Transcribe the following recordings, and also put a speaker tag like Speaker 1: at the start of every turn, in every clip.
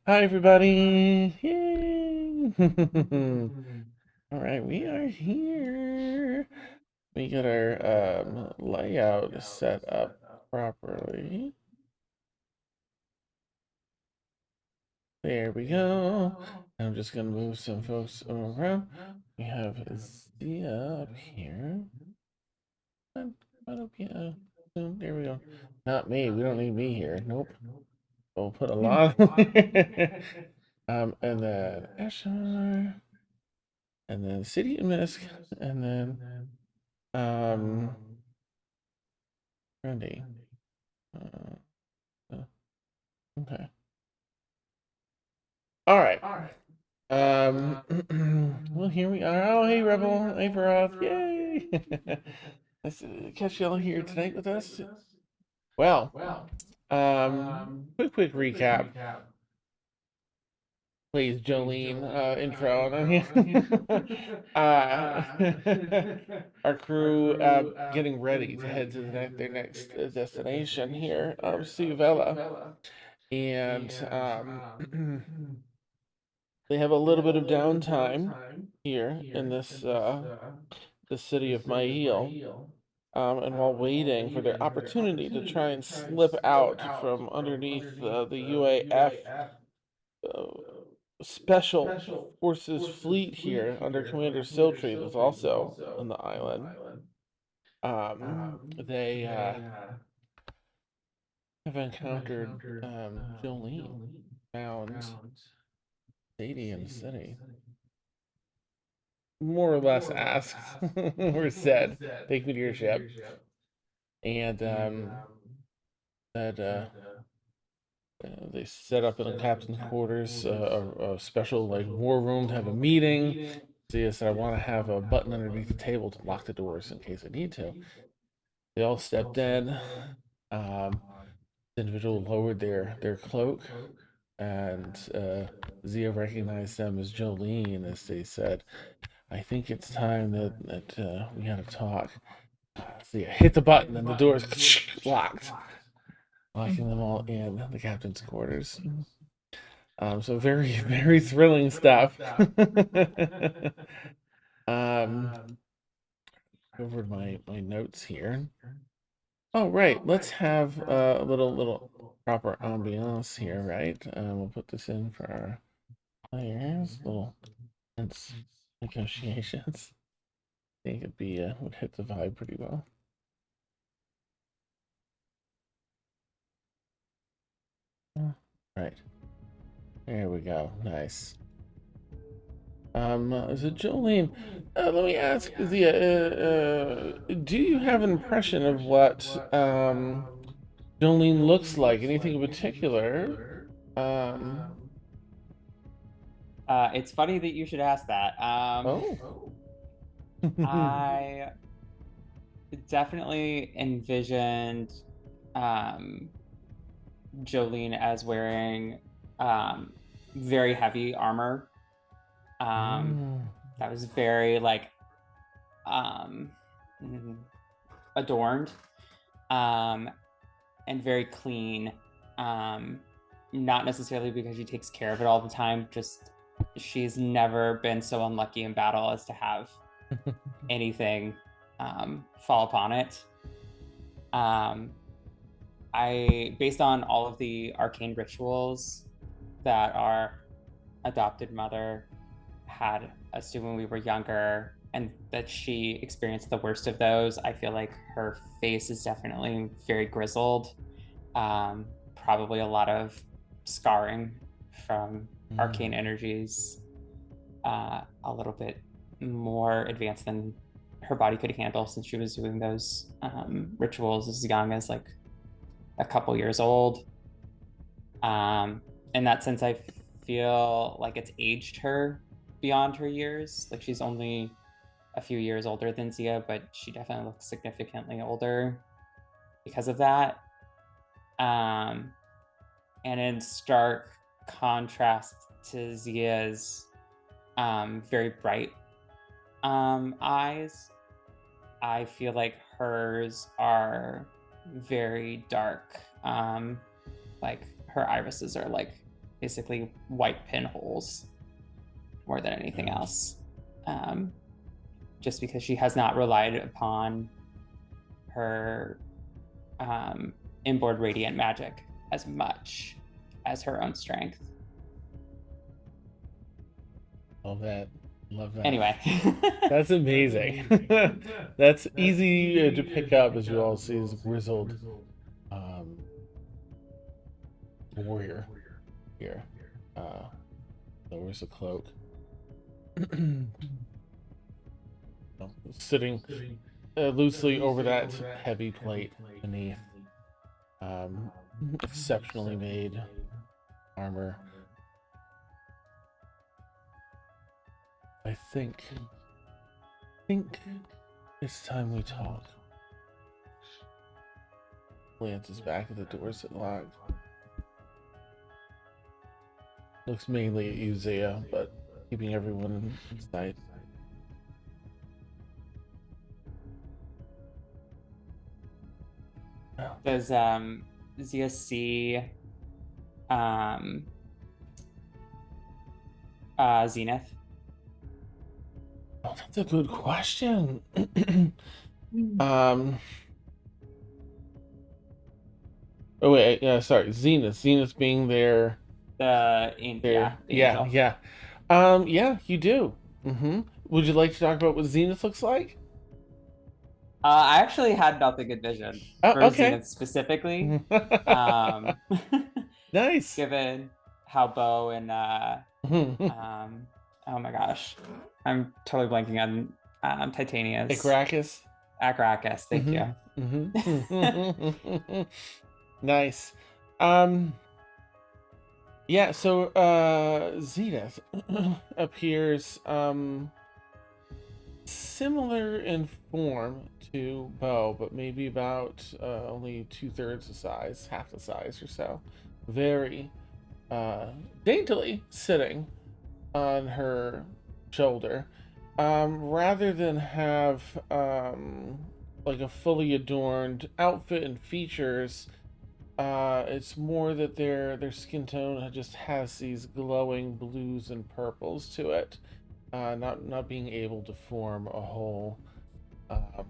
Speaker 1: Hi, everybody. Yay. All right, we are here. We got our layout set up properly. There we go. I'm just gonna move some folks around. We have Zia up here. Come up here. There we go. Not me. We don't need me here. Nope. We'll put a lot. And then Ashar, and then City and Misk, and then um Randy. Uh, uh, okay. All right. Well, here we are. Oh, hey, Rebel. Hey, Veroth. Yay. Nice to catch y'all here tonight with us. Well, quick recap. Please, Jolene, intro. uh, our crew getting ready to head to their next destination here, Suvella. And they have a little bit of downtime here in this the city of Mail. And while waiting for their opportunity to try and slip out from underneath the UAF uh, Special Forces fleet here under Commander Siltree that's also on the island, they have encountered Jolene found Sadie in the city. More or less asked or said, "Take me to your ship," and that they set up in the captain's quarters a special like war room to have a meeting. Zia said, "I want to have a button underneath the table to lock the doors in case I need to." They all stepped in. The individual lowered their cloak, and Zia recognized them as Jolene as they said, "I think it's time that we had a talk." Zia hit the button, and the doors locked, locking them all in the captain's quarters. So very, very thrilling stuff. um, over my notes here. Oh, right. Let's have a little proper ambiance here, right? We'll put this in for our players. Little tense negotiations. I think it'd be would hit the vibe pretty well. Right. There we go. Nice. So Jolene, let me ask the do you have an impression of what Jolene looks like? Anything in particular? Um,
Speaker 2: It's funny that you should ask that.
Speaker 1: oh.
Speaker 2: I definitely envisioned um, Jolene as wearing um, very heavy armor. Um,
Speaker 1: Mm.
Speaker 2: that was very like um, mm, adorned um, and very clean. Um, Not necessarily because she takes care of it all the time, just she's never been so unlucky in battle as to have anything fall upon it. Um, I, based on all of the arcane rituals that our adopted mother had us do when we were younger, and that she experienced the worst of those, I feel like her face is definitely very grizzled. Probably a lot of scarring from arcane
Speaker 1: Mm.
Speaker 2: energies, a little bit more advanced than her body could handle since she was doing those rituals as young as like a couple years old. Um, in that sense, I feel like it's aged her beyond her years. Like she's only a few years older than Zia, but she definitely looks significantly older because of that. Um, and in stark contrast to Zia's very bright eyes, I feel like hers are very dark. Like her irises are like basically white pinholes more than anything else. Just because she has not relied upon her inboard radiant magic as much as her own strength.
Speaker 1: Love that. Love that.
Speaker 2: Anyway.
Speaker 1: That's amazing. That's easy to pick up, as you all see, as a grizzled warrior here. Lowers the cloak. Sitting loosely over that heavy plate beneath. Exceptionally made armor. I think it's time we talk. Glances back at the doors that lock. Looks mainly at you, Zia, but keeping everyone in sight.
Speaker 2: Does Zia see Zenith?
Speaker 1: Oh, that's a good question. Oh wait, yeah, sorry, Zenith. Zenith being their
Speaker 2: The angel.
Speaker 1: yeah. Yeah, you do. Would you like to talk about what Zenith looks like?
Speaker 2: I actually had nothing envisioned
Speaker 1: Oh,
Speaker 2: for
Speaker 1: okay.
Speaker 2: Zenith specifically.
Speaker 1: Nice.
Speaker 2: Given how Bo and oh my gosh, I'm totally blanking on Titania's
Speaker 1: Icaracus.
Speaker 2: Acaracus. Thank you.
Speaker 1: Nice. Yeah, so Zenith appears similar in form to Bo, but maybe about only 2/3 the size, half the size or so. Very daintily sitting on her shoulder. Rather than have like a fully adorned outfit and features, it's more that their skin tone just has these glowing blues and purples to it, not being able to form a whole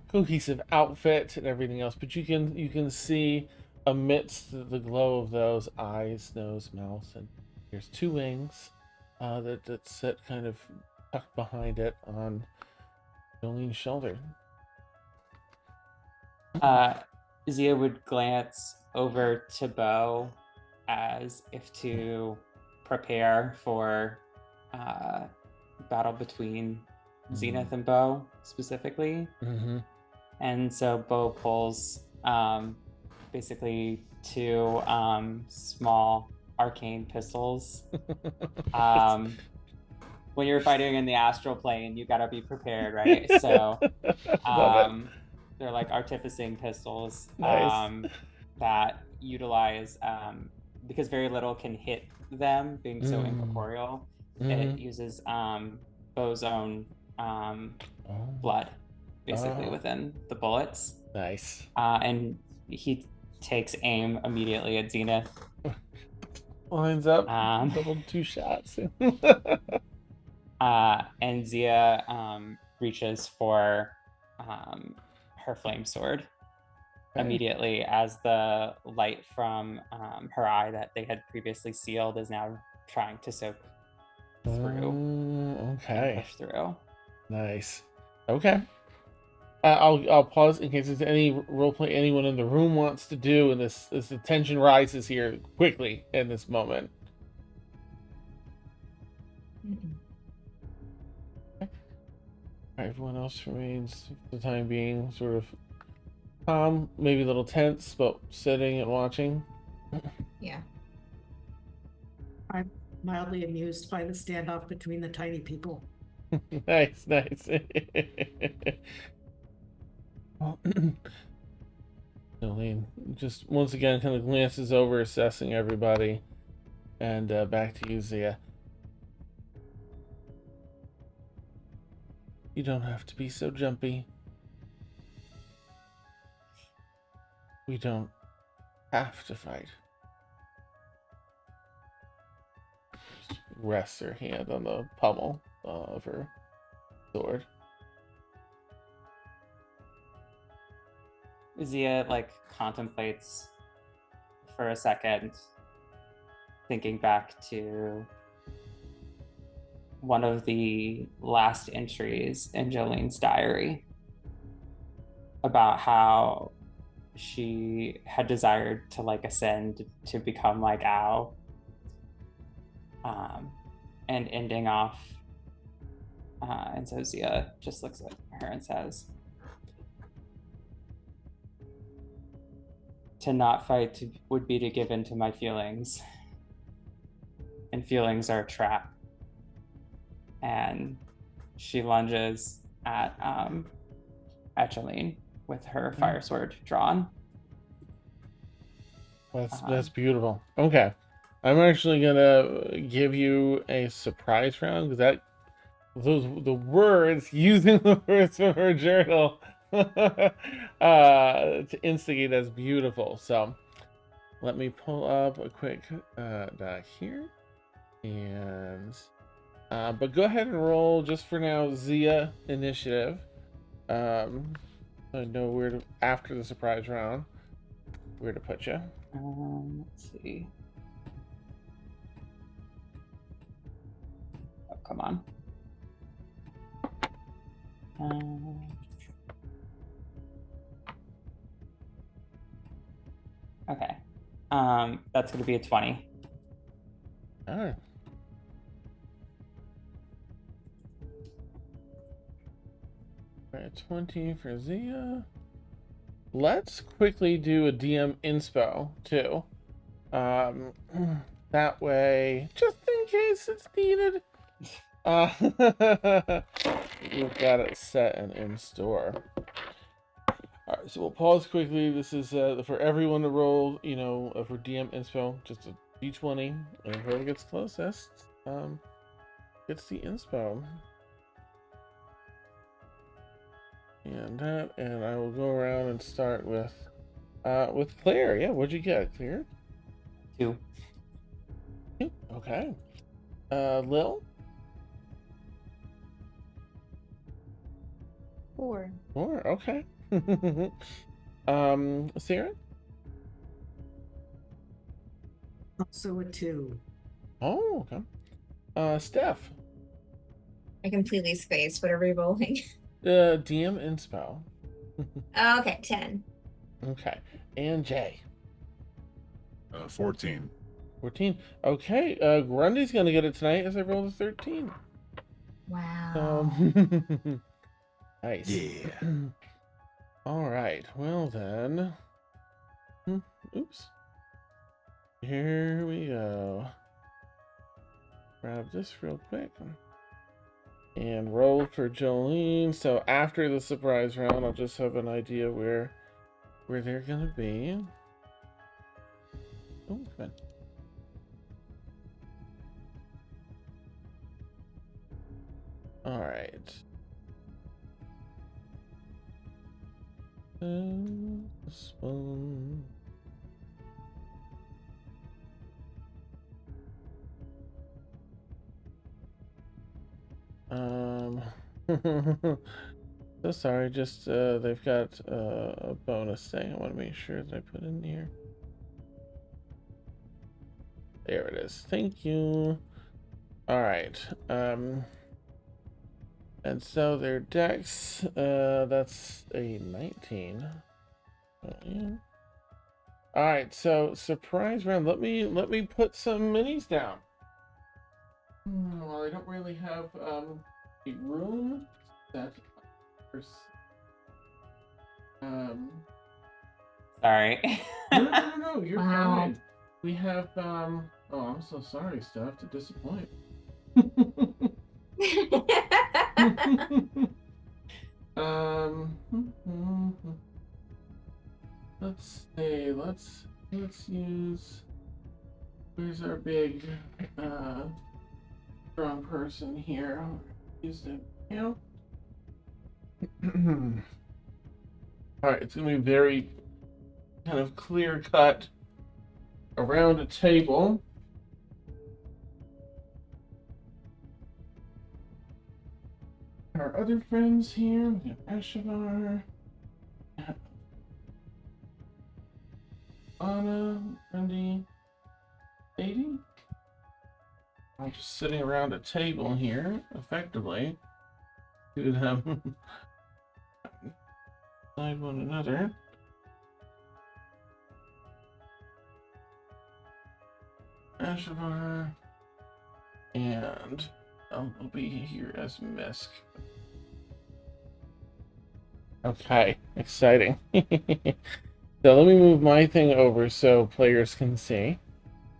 Speaker 1: cohesive outfit and everything else. But you can see amidst the glow of those eyes, nose, mouth, and there's two wings that sit kind of tucked behind it on Jolene's shoulder.
Speaker 2: Zia would glance over to Bo as if to prepare for battle between Zenith and Bo specifically. And so Bo pulls basically two small arcane pistols. When you're fighting in the astral plane, you gotta be prepared, right? So they're like artificing pistols.
Speaker 1: Nice.
Speaker 2: That utilize because very little can hit them, being so incorporeal. It uses Bo's own blood, basically within the bullets.
Speaker 1: Nice.
Speaker 2: And he takes aim immediately at Zenith.
Speaker 1: Lines up, double two shots.
Speaker 2: And Zia reaches for her flame sword. Okay. Immediately, as the light from her eye that they had previously sealed is now trying to soak through.
Speaker 1: Okay.
Speaker 2: And push through.
Speaker 1: Nice. Okay. I'll pause in case there's any roleplay anyone in the room wants to do, and as the tension rises here quickly in this moment. Everyone else remains, for the time being, sort of calm, maybe a little tense, but sitting and watching.
Speaker 3: Yeah. I'm mildly amused by the standoff between the tiny people.
Speaker 1: Nice. Jolene just once again kind of glances over, assessing everybody, and back to you, Zia. You don't have to be so jumpy. We don't have to fight. rests her hand on the pommel of her sword.
Speaker 2: Zia like contemplates for a second, thinking back to one of the last entries in Jolene's diary about how she had desired to like ascend to become like Ao, and ending off. And so Zia just looks at her and says, to not fight would be to give in to my feelings, and feelings are a trap. And she lunges at Jolene with her fire sword drawn.
Speaker 1: That's beautiful. Okay, I'm actually gonna give you a surprise round because the words using the words from her journal to instigate that's beautiful. So let me pull up a quick doc here, and but go ahead and roll just for now, Zia initiative. I know where to, after the surprise round, where to put you.
Speaker 2: Let's see. Oh, come on. Okay. That's going to be a 20.
Speaker 1: All right. All right, 20 for Zia. Let's quickly do a DM inspo too. That way, just in case it's needed. We've got it set and in store. All right, so we'll pause quickly. This is for everyone to roll, for DM inspo, just a d20, and whoever gets closest gets the inspo. And I will go around and start with Claire. Yeah, what'd you get, Claire?
Speaker 2: 2.
Speaker 1: Okay. Lil?
Speaker 4: 4.
Speaker 1: 4, okay. Sarah?
Speaker 3: Also a 2.
Speaker 1: Oh, okay. Steph?
Speaker 4: I completely spaced. What are we rolling?
Speaker 1: DM inspo.
Speaker 4: Okay, 10.
Speaker 1: Okay. And Jay?
Speaker 5: 14.
Speaker 1: 14. Okay. Grundy's gonna get it tonight as I roll a 13.
Speaker 4: Wow.
Speaker 1: Nice.
Speaker 5: Yeah.
Speaker 1: All right. Well then. Oops. Here we go. Grab this real quick. And roll for Jolene. So after the surprise round, I'll just have an idea where they're gonna be. Oh, come on. All right. This one. So sorry, just they've got a bonus thing I want to make sure that I put in here. There it is. Thank you. All right. And so their dex, that's a 19. Oh, yeah. All right, so surprise round. Let me put some minis down. Well, I don't really have a room set.
Speaker 2: Sorry.
Speaker 1: No, you're
Speaker 4: Wow.
Speaker 1: fine. We have oh, I'm so sorry, Steph, to disappoint. Let's see, let's use, where's our big strong person here? Use the Alright, it's gonna be very kind of clear cut around a table. our other friends here. We got Ashavar, Anna, Wendy, Sadie. I'm just sitting around a table here, effectively, to them side one another. Ashavar, and I'll be here as Misk. Okay, exciting. So let me move my thing over so players can see.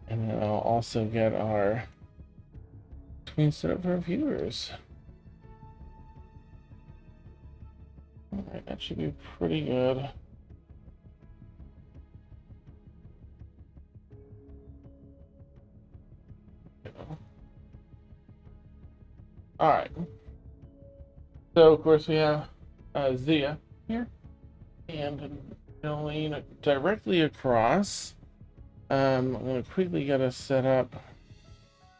Speaker 1: And then I'll also get our screen set up for viewers. Alright, that should be pretty good. Alright. So, of course, we have Zia here. And Jolene directly across. I'm going to quickly get us set up.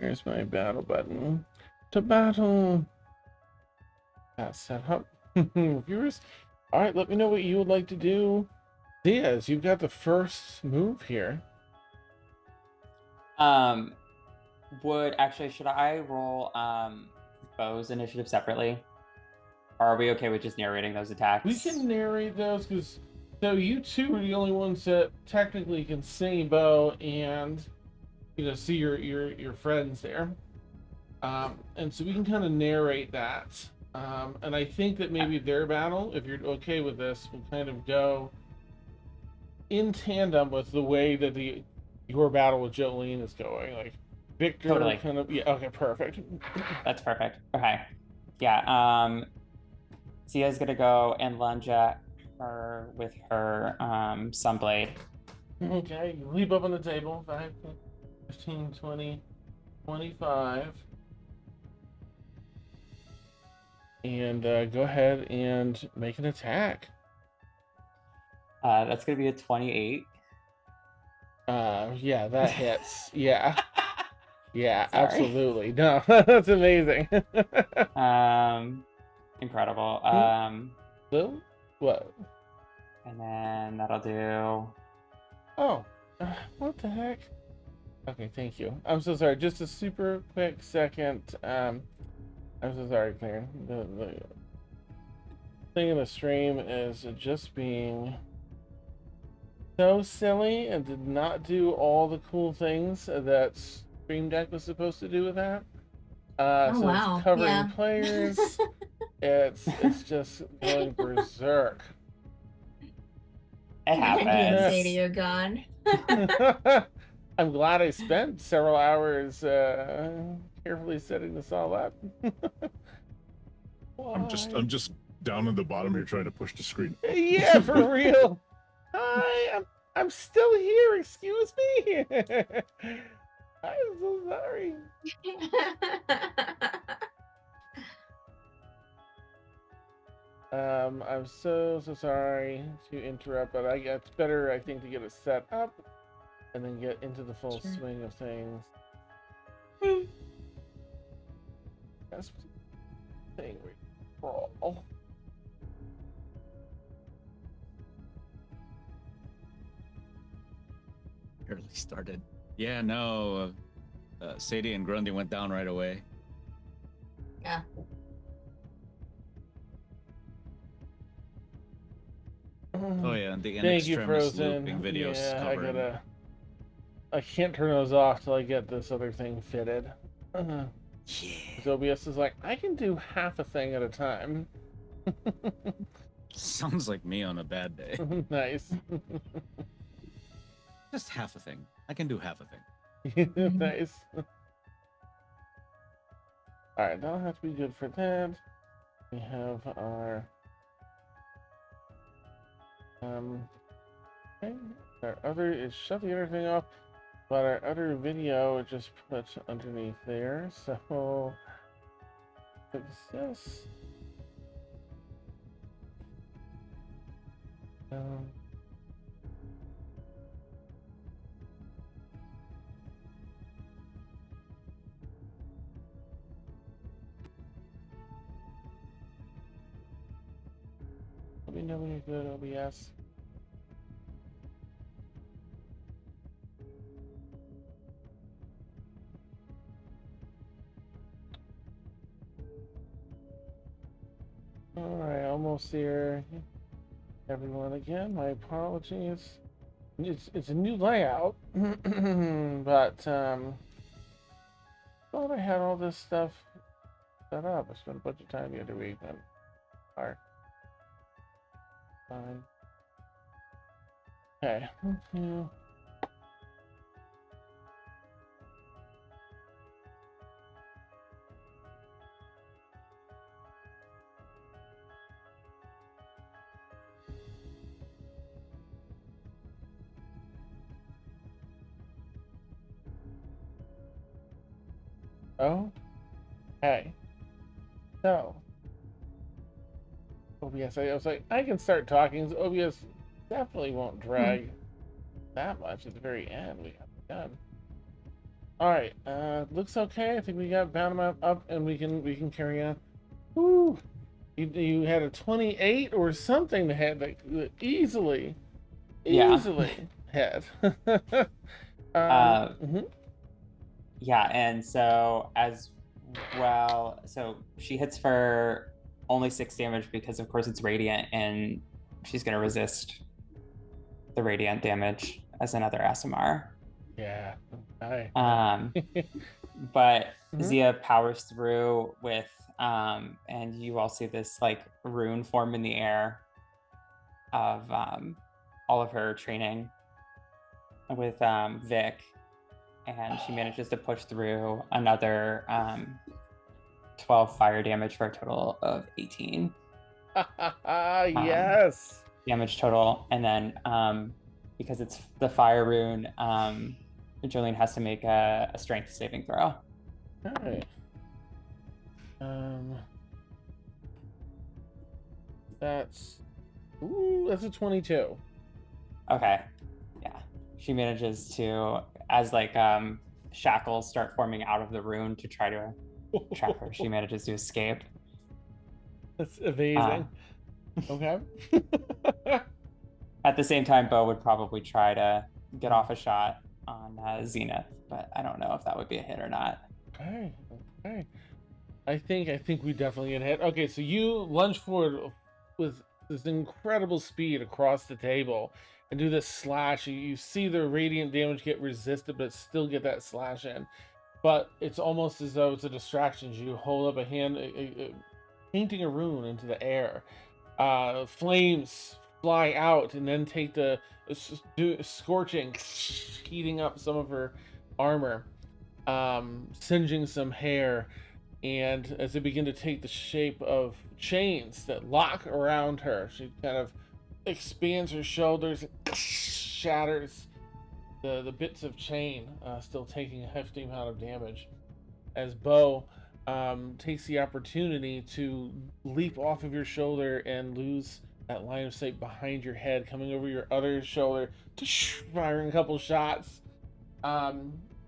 Speaker 1: Here's my battle button. To battle. That's set up. Viewers, alright, let me know what you would like to do. Diaz, you've got the first move here.
Speaker 2: Should I roll Bo's initiative separately? Or are we okay with just narrating those attacks?
Speaker 1: We can narrate those because so you two are the only ones that technically can see Bo and see your friends there. And so we can kind of narrate that. And I think that maybe their battle, if you're okay with this, will kind of go in tandem with the way that your battle with Jolene is going. Like Victor
Speaker 2: Totally.
Speaker 1: kind of okay, perfect.
Speaker 2: That's perfect. Okay. Yeah, Zia's gonna go and lunge at her with her sunblade.
Speaker 1: Okay, you leap up on the table. 5, 15, 20, 25. And go ahead and make an attack.
Speaker 2: That's gonna be a 28.
Speaker 1: Yeah, that hits. Yeah. Yeah,
Speaker 2: Sorry.
Speaker 1: absolutely. No, that's amazing.
Speaker 2: Incredible.
Speaker 1: So, what?
Speaker 2: And then that'll do.
Speaker 1: Oh, what the heck? Okay, thank you. I'm so sorry. Just a super quick second. I'm so sorry, Claire. The thing in the stream is just being so silly and did not do all the cool things that Stream Deck was supposed to do with that.
Speaker 4: Oh,
Speaker 1: So
Speaker 4: wow.
Speaker 1: it's covering
Speaker 4: Yeah.
Speaker 1: players. It's just going berserk.
Speaker 2: It
Speaker 4: Andy and
Speaker 2: happens.
Speaker 4: Sadie are gone.
Speaker 1: I'm glad I spent several hours carefully setting this all up.
Speaker 5: I'm just down in the bottom here trying to push the screen.
Speaker 1: Yeah, for real. Hi, I'm still here. Excuse me. I'm so sorry. I'm so sorry to interrupt, but it's better, I think, to get it set up and then get into the full swing of things. That's the thing we roll.
Speaker 6: Barely started. Yeah, no. Sadie and Grundy went down right away.
Speaker 4: Yeah.
Speaker 6: Oh yeah, and the
Speaker 1: Thank you,
Speaker 6: Extremis
Speaker 1: Frozen.
Speaker 6: looping videos
Speaker 1: Yeah,
Speaker 6: covering.
Speaker 1: I can't turn those off till I get this other thing fitted.
Speaker 6: Yeah.
Speaker 1: OBS is like, I can do half a thing at a time.
Speaker 6: Sounds like me on a bad day.
Speaker 1: Nice.
Speaker 6: Just half a thing. I can do half a thing.
Speaker 1: Nice. Alright, that'll have to be good for that. We have our okay. Our other is shut the other thing off, but our other video just put underneath there. So fix this. Tell me you're good, OBS. Alright, almost here. Everyone again, my apologies. It's a new layout, but thought I had all this stuff set up. I spent a bunch of time the other week and are fine. Okay. Yeah. Oh, hey. So, OBS, I was like, I can start talking. So OBS definitely won't drag that much at the very end. We have done. All right, looks okay. I think we got bound up, and we can carry on. Woo! You had a 28 or something to have that easily
Speaker 2: Yeah.
Speaker 1: had. Mhm.
Speaker 2: Yeah, and so as well, so she hits for only 6 damage because of course it's radiant and she's gonna resist the radiant damage as another SMR.
Speaker 1: Yeah. Hi.
Speaker 2: But
Speaker 1: Mhm.
Speaker 2: Zia powers through with and you all see this like rune form in the air of all of her training with Vic, and she manages to push through another 12 fire damage for a total of 18
Speaker 1: Yes.
Speaker 2: damage total. And then because it's the fire rune, Jolene has to make a strength saving throw.
Speaker 1: All right. That's a 22.
Speaker 2: Okay. Yeah. She manages to, as like shackles start forming out of the rune to try to trap her, she manages to escape.
Speaker 1: That's amazing. Okay.
Speaker 2: At the same time, Bo would probably try to get off a shot on Zenith, but I don't know if that would be a hit or not.
Speaker 1: Okay. Okay. I think we definitely get hit. Okay, so you lunge forward with this incredible speed across the table and do this slash. You see the radiant damage get resisted, but still get that slash in. But it's almost as though it's a distraction. You hold up a hand, painting a rune into the air. Flames fly out and then take the scorching, heating up some of her armor, singeing some hair. And as they begin to take the shape of chains that lock around her, she kind of expands her shoulders and shatters the bits of chain, still taking a hefty amount of damage. As Bo takes the opportunity to leap off of your shoulder and lose that line of sight behind your head, coming over your other shoulder, firing a couple shots,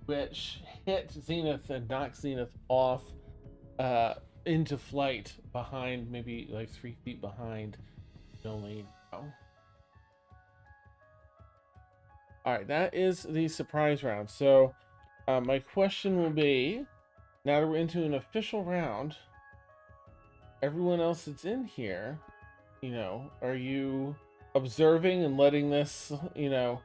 Speaker 1: which hit Zenith and knock Zenith off into flight behind, maybe like 3 feet behind Jolene. Alright, that is the surprise round. So my question will be, now that we're into an official round, everyone else that's in here, are you observing and letting this, take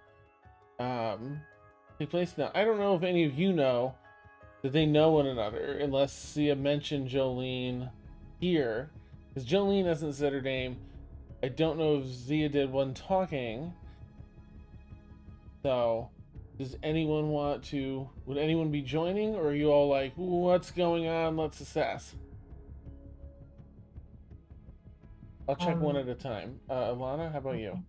Speaker 1: place? Now, I don't know if any of you know that they know one another, unless Sia mentioned Jolene here, because Jolene hasn't said her name. I don't know if Zia did when talking. So, does anyone would anyone be joining, or are you all like, what's going on? Let's assess. I'll check one at a time. Alana, how about you?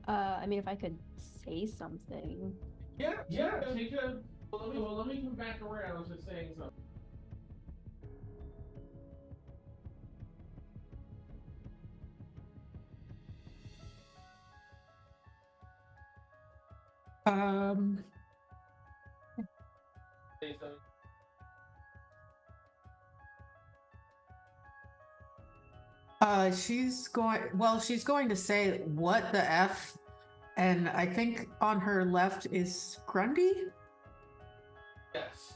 Speaker 7: I mean, if I could say something.
Speaker 1: Yeah, take a. Let me come back around to saying something. Say something.
Speaker 3: She's going to say, "What the F?" And I think on her left is Grundy.
Speaker 1: Yes.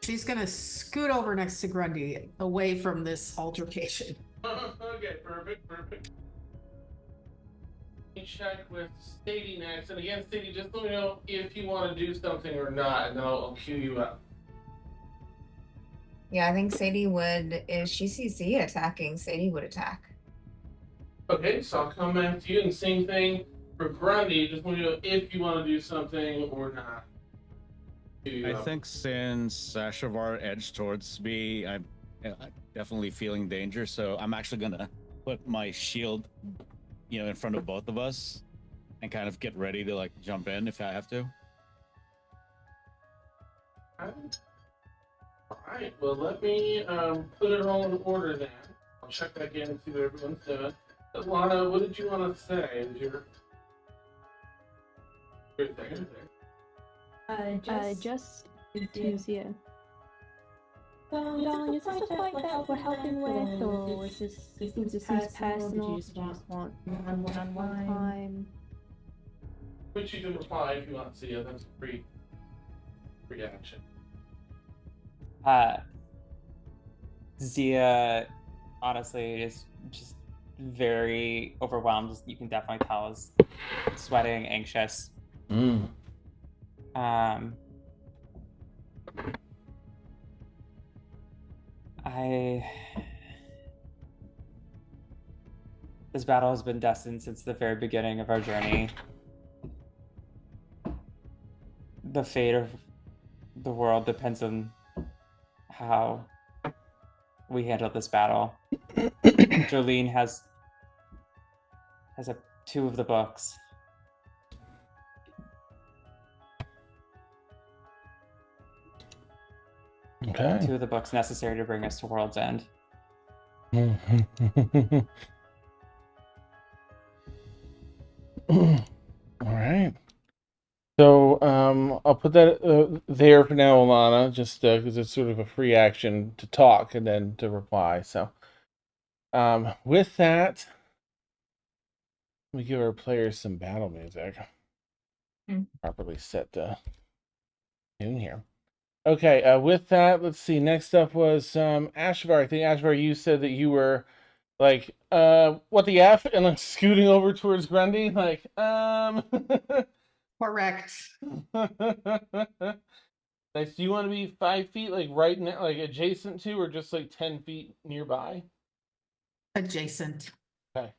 Speaker 3: She's going to scoot over next to Grundy, away from this altercation.
Speaker 1: Okay, perfect. Let me check with Sadie next. And again, Sadie, just let me know if you want to do something or not, and then I'll cue you up.
Speaker 4: Yeah, I think Sadie would, if she sees Zia attacking, Sadie would attack.
Speaker 1: Okay, so I'll come back to you, and same thing for Grundy. Just let me know if you want to do something or not.
Speaker 6: I think since Sashavar edged towards me, I'm definitely feeling danger. So I'm actually gonna put my shield, in front of both of us, and kind of get ready to like jump in if I have to.
Speaker 1: Alright, well, let me put it all in order then. I'll check back in and see what everyone's doing. Lana, what did you want to say? Was your thing?
Speaker 7: Just to Zia. Darling, is this a fight that we're helping with, or is this seems personal? Do you just want one-on-one time?
Speaker 1: Which you can reply if you want to see it. That's free action.
Speaker 2: Zia, honestly, is just very overwhelmed. You can definitely tell is sweating, anxious. This battle has been destined since the very beginning of our journey. The fate of the world depends on how we handle this battle. Jolene has two of the books.
Speaker 1: Okay.
Speaker 2: Two of the books necessary to bring us to World's End.
Speaker 1: All right. So I'll put that there for now, Alana, just because it's sort of a free action to talk and then to reply. So with that, we give our players some battle music. Properly set to tune here. Okay, with that, let's see. Next up was Ashvar. I think Ashvar, you said that you were like, what the F? And like scooting over towards Grundy, like,
Speaker 3: Correct.
Speaker 1: Nice. Do you want to be 5 feet, like right now, like adjacent to, or just like 10 feet nearby?
Speaker 3: Adjacent.
Speaker 1: Okay.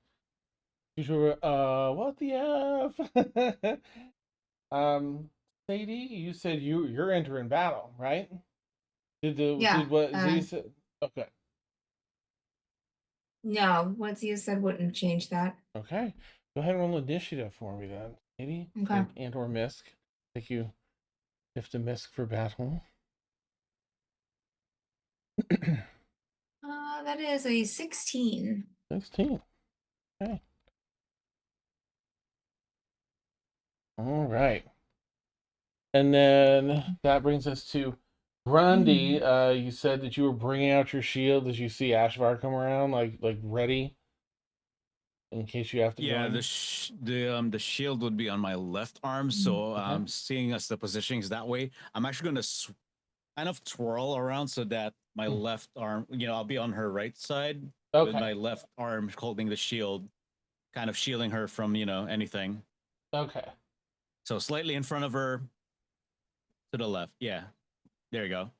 Speaker 1: What the F? Sadie, you said you're entering battle, right? Did what Z said? Okay.
Speaker 4: No, what Zia said wouldn't change that.
Speaker 1: Okay. Go ahead and roll initiative for me then, Sadie.
Speaker 4: Okay.
Speaker 1: And or Misk. Thank you. If to Misk for battle.
Speaker 4: That is a 16.
Speaker 1: 16. Okay. All right. And then that brings us to Grundy. You said that you were bringing out your shield as you see Ashvar come around, like ready in case you have to.
Speaker 6: Yeah,
Speaker 1: join.
Speaker 6: the shield would be on my left arm, so
Speaker 1: Okay.
Speaker 6: seeing us the positionings that way, I'm actually gonna kind of twirl around so that my left arm, I'll be on her right side with my left arm holding the shield, kind of shielding her from anything.
Speaker 1: Okay.
Speaker 6: So slightly in front of her, to the left. Yeah, there you go.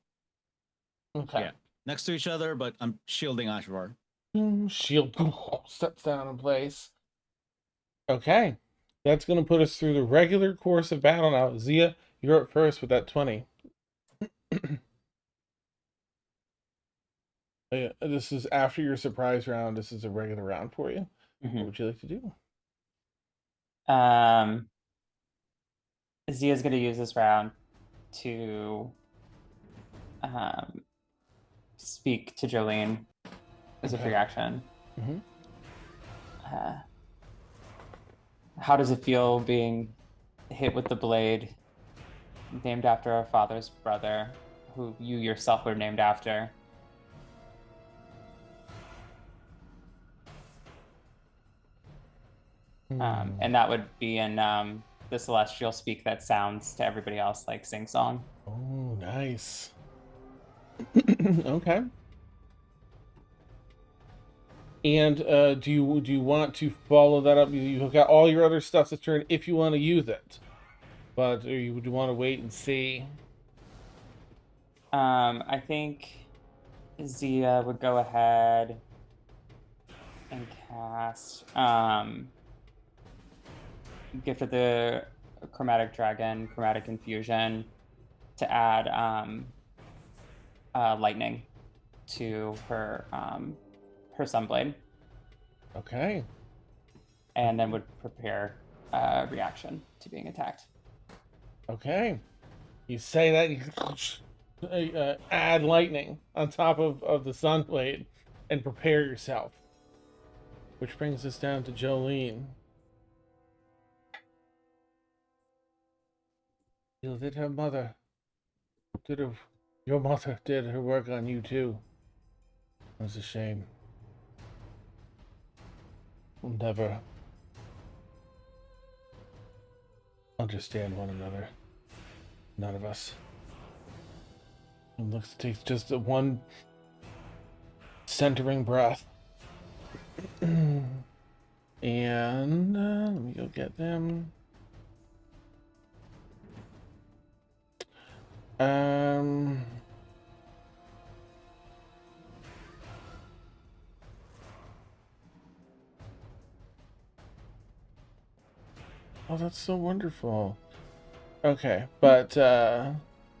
Speaker 1: Okay.
Speaker 6: Yeah, next to each other, but I'm shielding Ashvar.
Speaker 1: Shield steps down in place. Okay. That's going to put us through the regular course of battle now. Zia, you're up first with that 20. This is after your surprise round. This is a regular round for you. What would you like to do?
Speaker 2: Zia's going to use this round to speak to Jolene as a free action. How does it feel being hit with the blade named after our father's brother, who you yourself were named after? And that would be in the celestial speak that sounds to everybody else like sing song.
Speaker 1: Oh, nice. Okay. And do you want to follow that up? You've got all your other stuff to turn if you want to use it, but do you want to wait and see?
Speaker 2: I think Zia would go ahead and cast Gift of the Chromatic Dragon, Chromatic Infusion, to add lightning to her Sunblade,
Speaker 1: Okay.
Speaker 2: and then would prepare a reaction to being attacked.
Speaker 1: Okay. You say that you add lightning on top of the Sunblade and prepare yourself. Which brings us down to Jolene. You did her mother. Your mother did her work on you too. It was a shame. We'll never understand one another. None of us. It looks takes just one centering breath. And let me go get them. Oh, that's so wonderful. Okay, but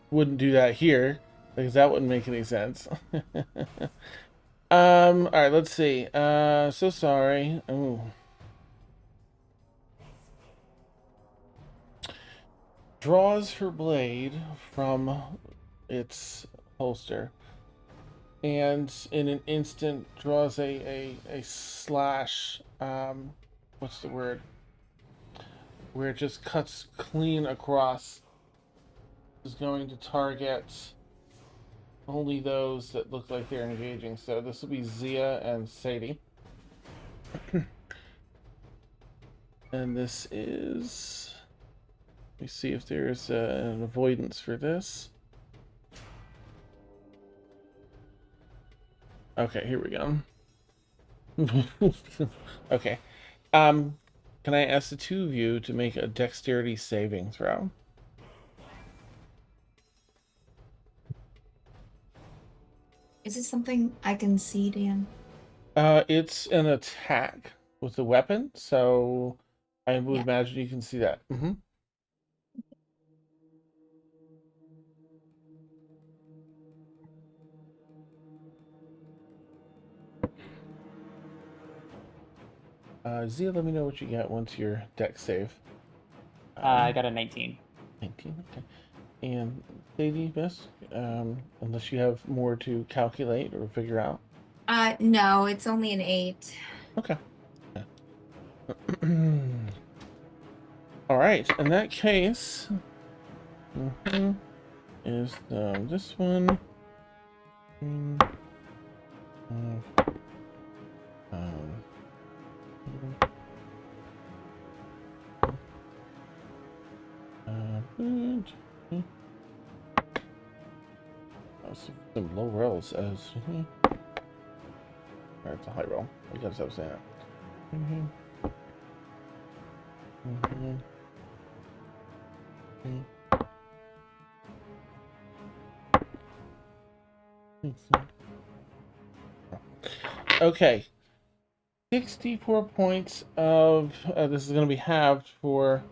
Speaker 1: wouldn't do that here because that wouldn't make any sense. All right, let's see. So sorry. Oh. Draws her blade from its holster and in an instant draws a slash, what's the word, where it just cuts clean across. Is going to target only those that look like they're engaging. So this will be Zia and Sadie. And this is, let me see if there's an avoidance for this. Okay, here we go. Okay. Can I ask the two of you to make a dexterity saving throw?
Speaker 4: Is this something I can see, Dan?
Speaker 1: It's an attack with a weapon, so I would
Speaker 4: Yeah.
Speaker 1: imagine you can see that. Zia, let me know what you get once your dex save.
Speaker 2: I got a 19.
Speaker 1: 19, okay. And Sadie, best, unless you have more to calculate or figure out.
Speaker 4: No, it's only an 8.
Speaker 1: Okay. All right. In that case, is this one. Some low rolls as. Alright, it's a high roll. I gotta stop saying that. Okay. 64 points of this is going to be halved for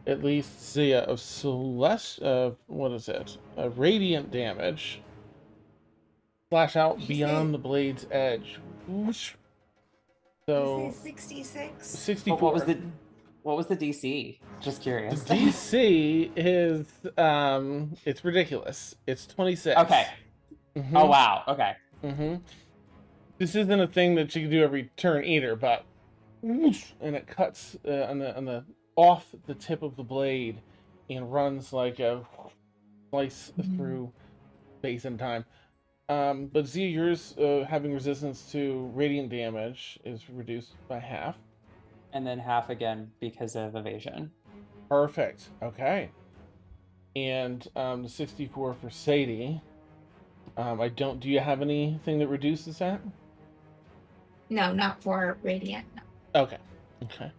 Speaker 1: at least Zia of what is it? Radiant damage. Slash out beyond the blade's edge. Whoosh. So
Speaker 4: 66.
Speaker 1: 64.
Speaker 2: What was the DC? Just
Speaker 1: The
Speaker 2: curious.
Speaker 1: DC is it's ridiculous. It's 26.
Speaker 2: Okay. Oh wow. Okay.
Speaker 1: This isn't a thing that you can do every turn either, but whoosh, and it cuts on the off the tip of the blade and runs like a slice through space and time. But Z, yours having resistance to radiant damage is reduced by half.
Speaker 2: and then half again because of evasion.
Speaker 1: Perfect. Okay. And the 64 for Sadie. I don't. Do you have anything that reduces that?
Speaker 4: No, not for radiant. No.
Speaker 1: Okay. Okay.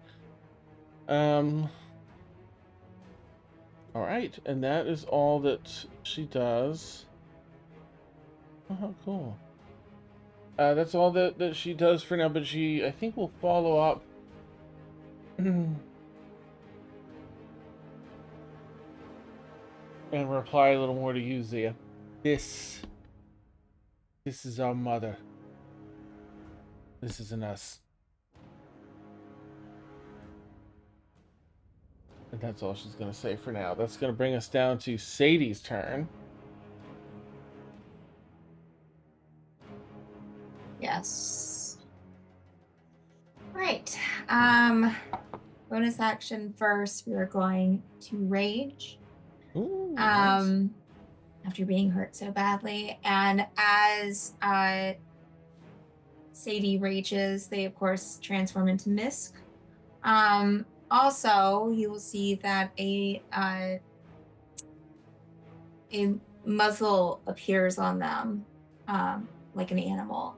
Speaker 1: All right, and that is all that she does. Oh, how cool. That's all that she does for now, but I think will follow up. And reply a little more to you, Zia. This is our mother. This isn't us. And that's all she's gonna say for now. That's gonna bring us down to Sadie's turn.
Speaker 4: Yes. Right. Bonus action first. We are going to rage.
Speaker 1: Ooh, nice.
Speaker 4: After being hurt so badly, and as Sadie rages, they of course transform into Misk. Also, you will see that a muzzle appears on them, like an animal,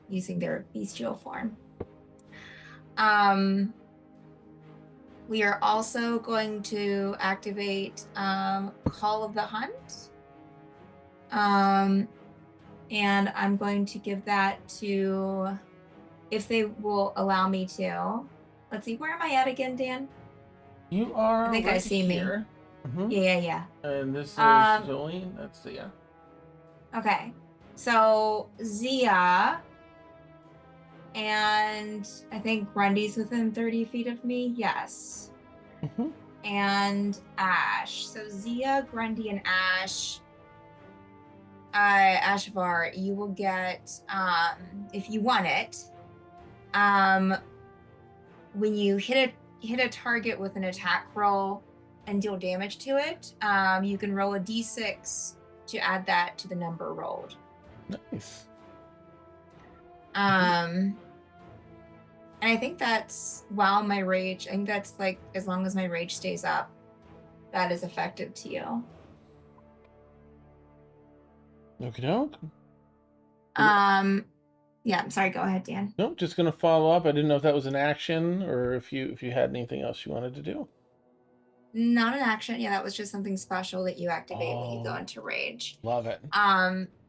Speaker 4: using their bestial form. We are also going to activate Call of the Hunt. And I'm going to give that to, if they will allow me to. Let's see, where am I at again, Dan?
Speaker 1: You are
Speaker 4: I think
Speaker 1: right
Speaker 4: I see
Speaker 1: here.
Speaker 4: me. Yeah.
Speaker 1: And this is Jolene. That's Zia.
Speaker 4: Okay. So Zia and I think Grundy's within 30 feet of me. Yes. And Ash. So Zia, Grundy, and Ash. Ashvar, you will get, if you want it, when you hit a target with an attack roll and deal damage to it, you can roll a d6 to add that to the number rolled.
Speaker 1: Nice.
Speaker 4: And I think that's while my rage, I think that's like as long as my rage stays up, that is effective to you.
Speaker 1: Okie doke.
Speaker 4: Yeah, I'm sorry, go ahead, Dan.
Speaker 1: Nope, just gonna follow up. I didn't know if that was an action or if you had anything else you wanted to do.
Speaker 4: Not an action. Yeah, that was just something special that you activate when you go into rage.
Speaker 1: Love it.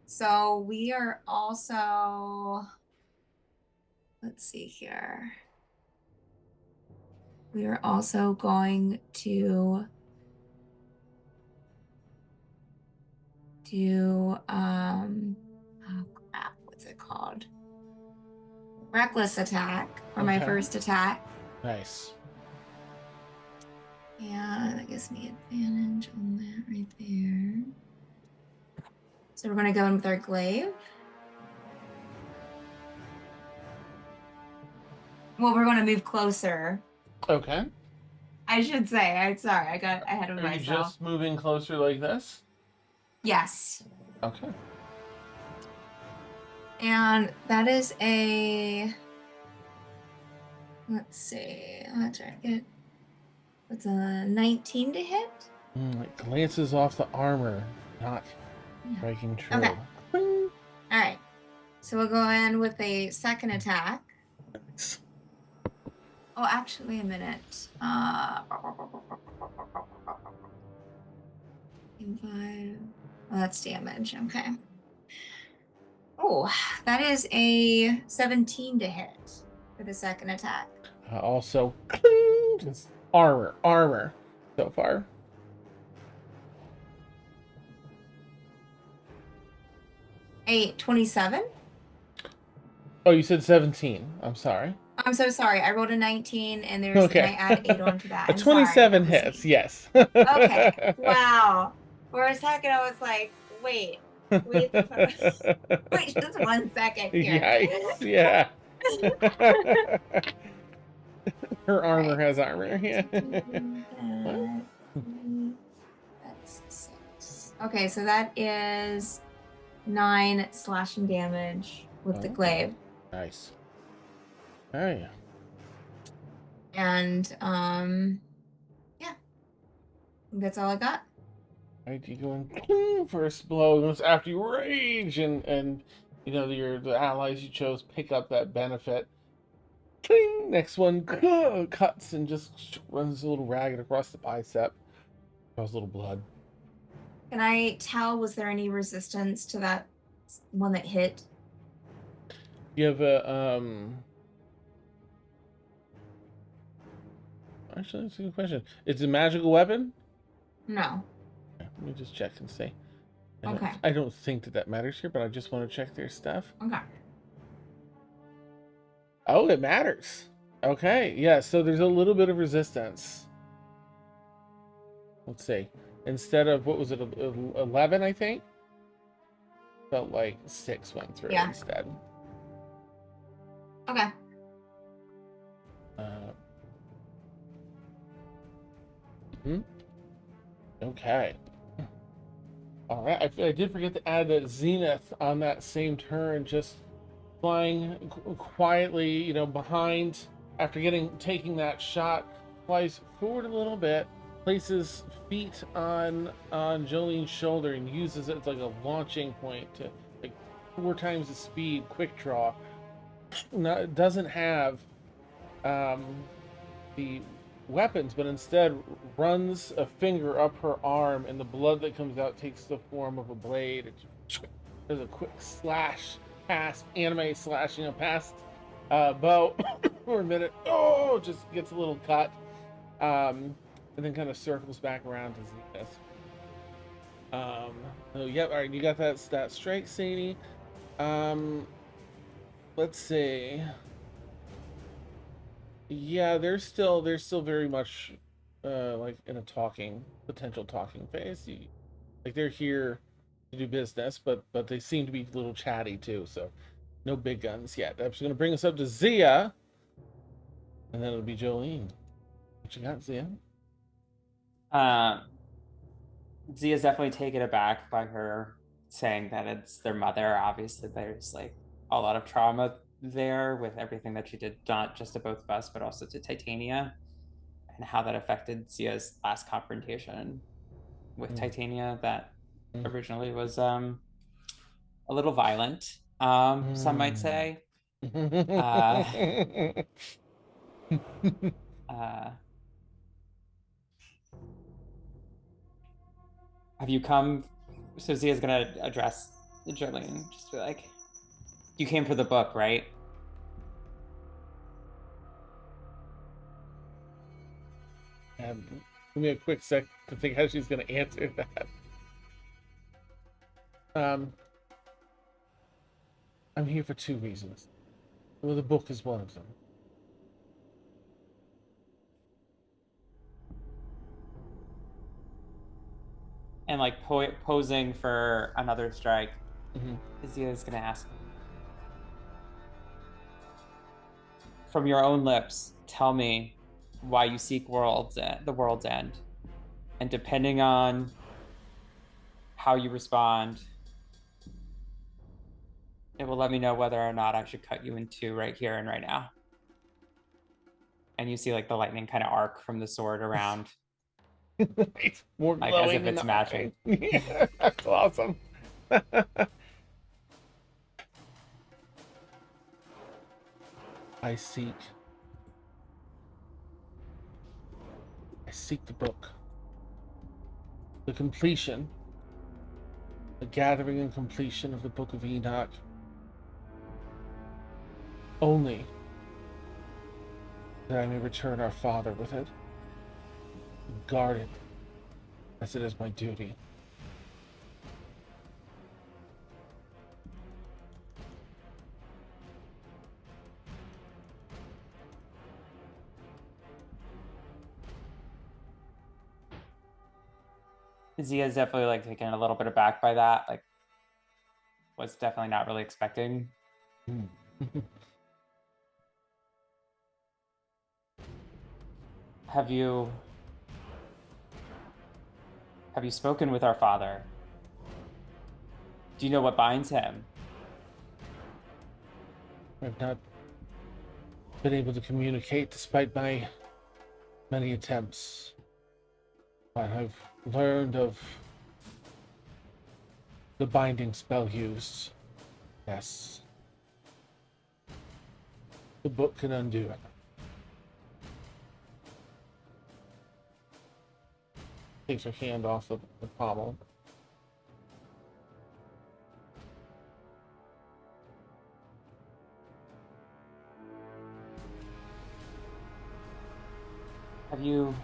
Speaker 4: So we are also, let's see here. We are also going to do oh crap, what's it called? Reckless attack for my first attack.
Speaker 1: Nice.
Speaker 4: Yeah, that gives me advantage on that right there. So we're gonna go in with our glaive. Well, we're gonna move closer.
Speaker 1: Okay.
Speaker 4: I should say. I'm sorry. I got ahead of
Speaker 1: Are you
Speaker 4: myself.
Speaker 1: just moving closer like this?
Speaker 4: Yes.
Speaker 1: Okay.
Speaker 4: And that is a, let's see, I'll check it. It's a 19 to hit.
Speaker 1: It glances off the armor, not breaking true.
Speaker 4: Okay. All right. So we'll go in with a second attack.
Speaker 1: Nice.
Speaker 4: Oh, actually, wait a minute. 5. Oh, that's damage. Okay. Oh, that is a 17 to hit for the second attack.
Speaker 1: Also, just armor so far.
Speaker 4: 27.
Speaker 1: Oh, you said 17. I'm sorry.
Speaker 4: I'm so sorry. I rolled a 19, and and I add 8 onto that.
Speaker 1: A 27 hits. Yes.
Speaker 4: Okay. Wow. For a second, I was like, wait, wait, wait, just 1 second here.
Speaker 1: Yikes! Yeah. Her armor has armor. Yeah.
Speaker 4: That's 6. Okay, so that is 9 slashing damage with the glaive.
Speaker 1: Nice. All right.
Speaker 4: And yeah, I think that's all I got.
Speaker 1: Right, you go in first blow goes after you rage, and you know the allies you chose pick up that benefit. Cling! Next one cuts and just runs a little ragged across the bicep. Draws a little blood.
Speaker 4: Can I tell, was there any resistance to that one that hit?
Speaker 1: You have a Actually, that's a good question. It's a magical weapon.
Speaker 4: No.
Speaker 1: Let me just check and see.
Speaker 4: Okay.
Speaker 1: I don't think that matters here, but I just want to check their stuff.
Speaker 4: Okay.
Speaker 1: Oh, it matters. Okay, yeah, so there's a little bit of resistance. Let's see. Instead of, what was it, 11, I think? Felt like 6 went through instead.
Speaker 4: Okay.
Speaker 1: Okay. All right, I did forget to add the zenith on that same turn, just flying quietly, you know, behind after taking that shot, flies forward a little bit, places feet on Jolene's shoulder and uses it as like a launching point to like 4 times the speed, quick draw. Doesn't have the weapons, but instead runs a finger up her arm, and the blood that comes out takes the form of a blade. There's a quick slash past anime slashing past bow for a minute. Oh, just gets a little cut, and then kind of circles back around to Zenith. So yep, all right, you got that strike, Sadie. Let's see. Yeah, they're still very much like in a potential talking phase. Like they're here to do business, but they seem to be a little chatty too. So no big guns yet. I'm just gonna bring us up to Zia, and then it'll be Jolene. What you got, Zia?
Speaker 2: Zia's definitely taken aback by her saying that it's their mother. Obviously, there's like a lot of trauma there with everything that she did, not just to both of us, but also to Titania, and how that affected Zia's last confrontation with Titania that originally was a little violent, some might say. Have you come? So Zia's gonna address Jolene, just be like, you came for the book, right?
Speaker 1: Give me a quick sec to think how she's going to answer that. I'm here for 2 reasons. Well, the book is one of them.
Speaker 2: And like posing for another strike, Zia's gonna ask, from your own lips, tell me why you seek the world's end, and depending on how you respond, it will let me know whether or not I should cut you in 2 right here and right now. And you see like the lightning kind of arc from the sword around.
Speaker 1: It's more
Speaker 2: like
Speaker 1: glowing
Speaker 2: as if
Speaker 1: than
Speaker 2: it's
Speaker 1: the
Speaker 2: matching.
Speaker 1: Yeah, that's awesome. I seek the book. The completion. The gathering and completion of the Book of Enoch. Only that I may return our father with it. Guard it, as it is my duty.
Speaker 2: Zia's definitely like taken a little bit aback by that. Like, was definitely not really expecting. Have you spoken with our father? Do you know what binds him?
Speaker 1: I've not been able to communicate despite my Many attempts. But I've learned of the binding spell used. Yes. The book can undo it. Takes her hand off the pommel.
Speaker 2: Have you...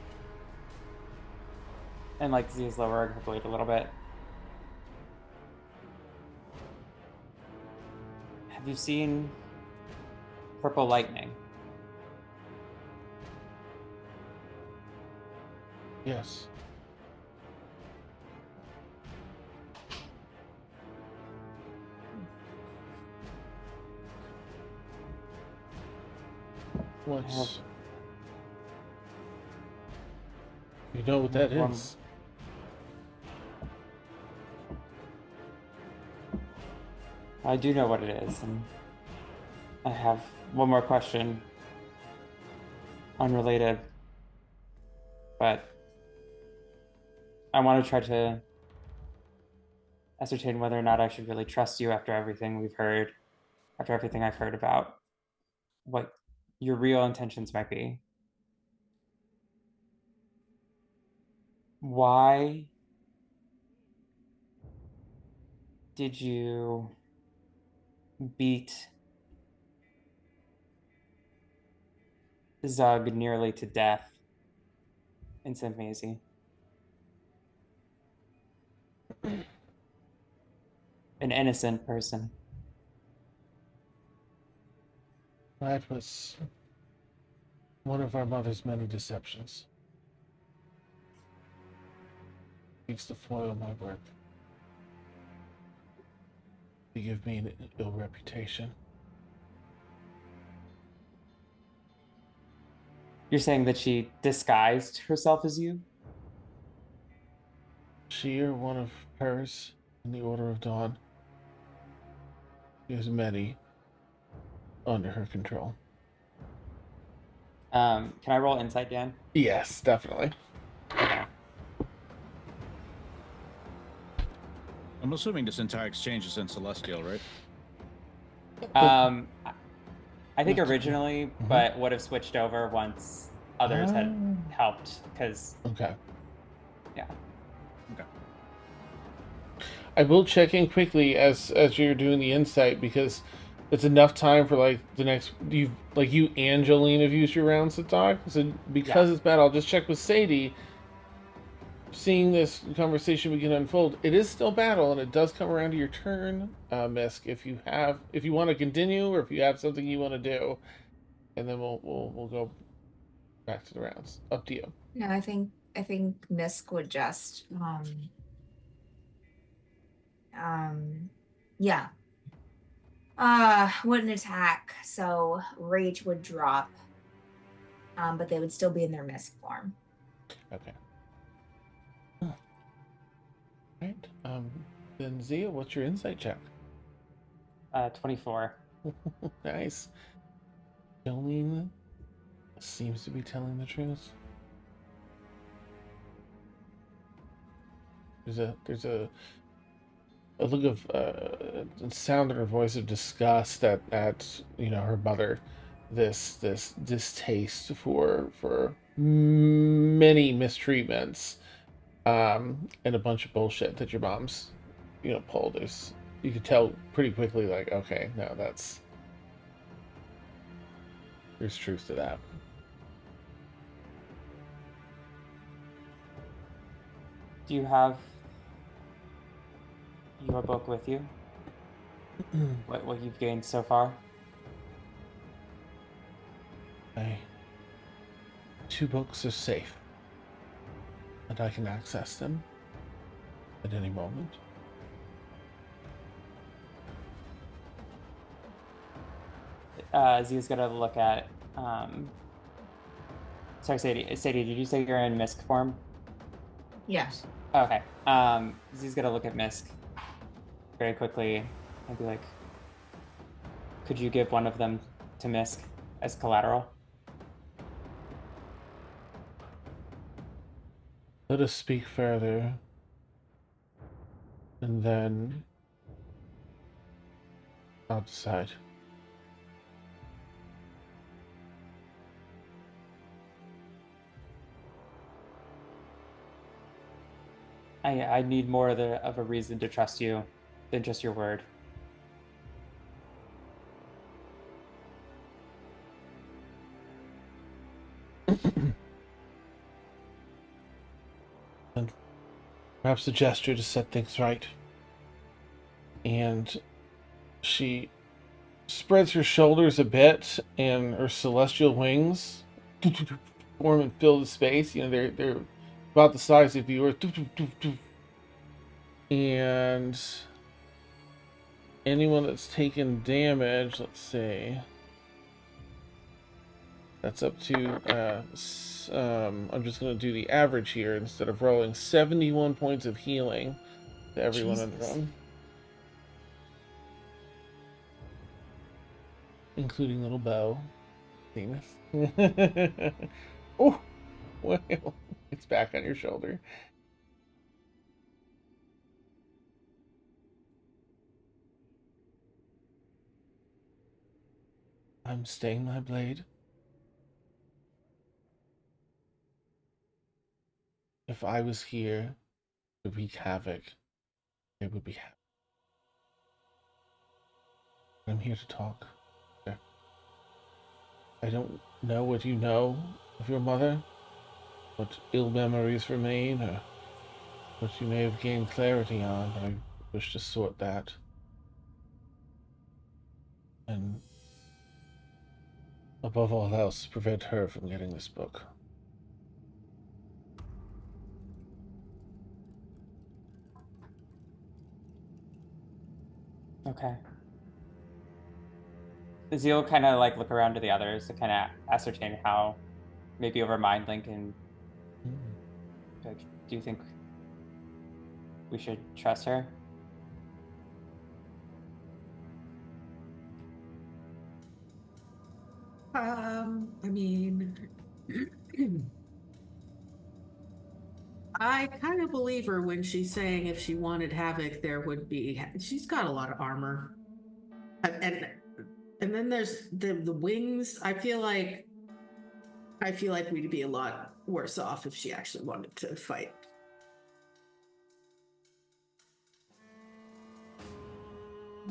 Speaker 2: And like Z's lowering her blade a little bit. Have you seen purple lightning?
Speaker 1: Yes. What's... You know what that is?
Speaker 2: I do know what it is, and I have one more question. Unrelated, but I want to try to ascertain whether or not I should really trust you after everything we've heard, after everything I've heard about what your real intentions might be. Why did you beat Zug nearly to death in St. Maisie? An innocent person.
Speaker 1: That was one of our mother's many deceptions. Seeks to foil my work. To give me an ill reputation.
Speaker 2: You're saying that she disguised herself as you?
Speaker 1: She or one of hers in the Order of Dawn. She has many under her control.
Speaker 2: Can I roll insight, Dan?
Speaker 1: Yes, definitely.
Speaker 2: Okay.
Speaker 6: I'm assuming this entire exchange is in Celestial, right?
Speaker 2: I think originally, but would have switched over once others had helped, because...
Speaker 1: Okay.
Speaker 2: Yeah.
Speaker 6: Okay.
Speaker 1: I will check in quickly as you're doing the insight, because it's enough time for like the next you and Jolene have used your rounds to talk. So because it's bad, I'll just check with Sadie. Seeing this conversation begin to unfold, it is still battle, and it does come around to your turn, Misk. If you want to continue, or if you have something you want to do, and then we'll go back to the rounds. Up to you.
Speaker 4: No, I think Misk would just yeah. Wouldn't attack, so rage would drop. But they would still be in their Misk form.
Speaker 1: Okay. Right. Then Zia, what's your insight check?
Speaker 2: 24.
Speaker 1: Nice. Jolene seems to be telling the truth. There's a look of sound in her voice of disgust at her mother, this distaste for many mistreatments, and a bunch of bullshit that your mom's pulled. You could tell pretty quickly, like, okay, no, there's truth to that.
Speaker 2: Do you have your book with you? what you've gained so far?
Speaker 1: Two books are safe, and I can access them at any moment.
Speaker 2: Zia's gonna look at sorry, Sadie, did you say you're in Misk form?
Speaker 4: Yes.
Speaker 2: Okay. Zia's gonna look at Misk very quickly and be like, could you give one of them to Misk as collateral?
Speaker 1: Let us speak further, and then I'll decide.
Speaker 2: I need more of a reason to trust you than just your word.
Speaker 1: And perhaps a gesture to set things right. And she spreads her shoulders a bit, and her celestial wings form and fill the space. You know, they're about the size of yours. And anyone that's taken damage, let's see. That's up to, I'm just going to do the average here instead of rolling 71 points of healing to everyone in the
Speaker 4: Jesus.
Speaker 1: room. Including little Bo. Venus. Oh, well, it's back on your shoulder. I'm staying my blade. If I was here to wreak havoc, it would be havoc. I'm here to talk. I don't know what you know of your mother, what ill memories remain, or what you may have gained clarity on, but I wish to sort that. And above all else, prevent her from getting this book.
Speaker 2: Okay. Zeal kind of like look around to the others to kind of ascertain how, maybe over mind link, and like, do you think we should trust her?
Speaker 3: I mean, I kind of believe her when she's saying if she wanted havoc, there would be. She's got a lot of armor, and then there's the wings. I feel like we'd be a lot worse off if she actually wanted to fight.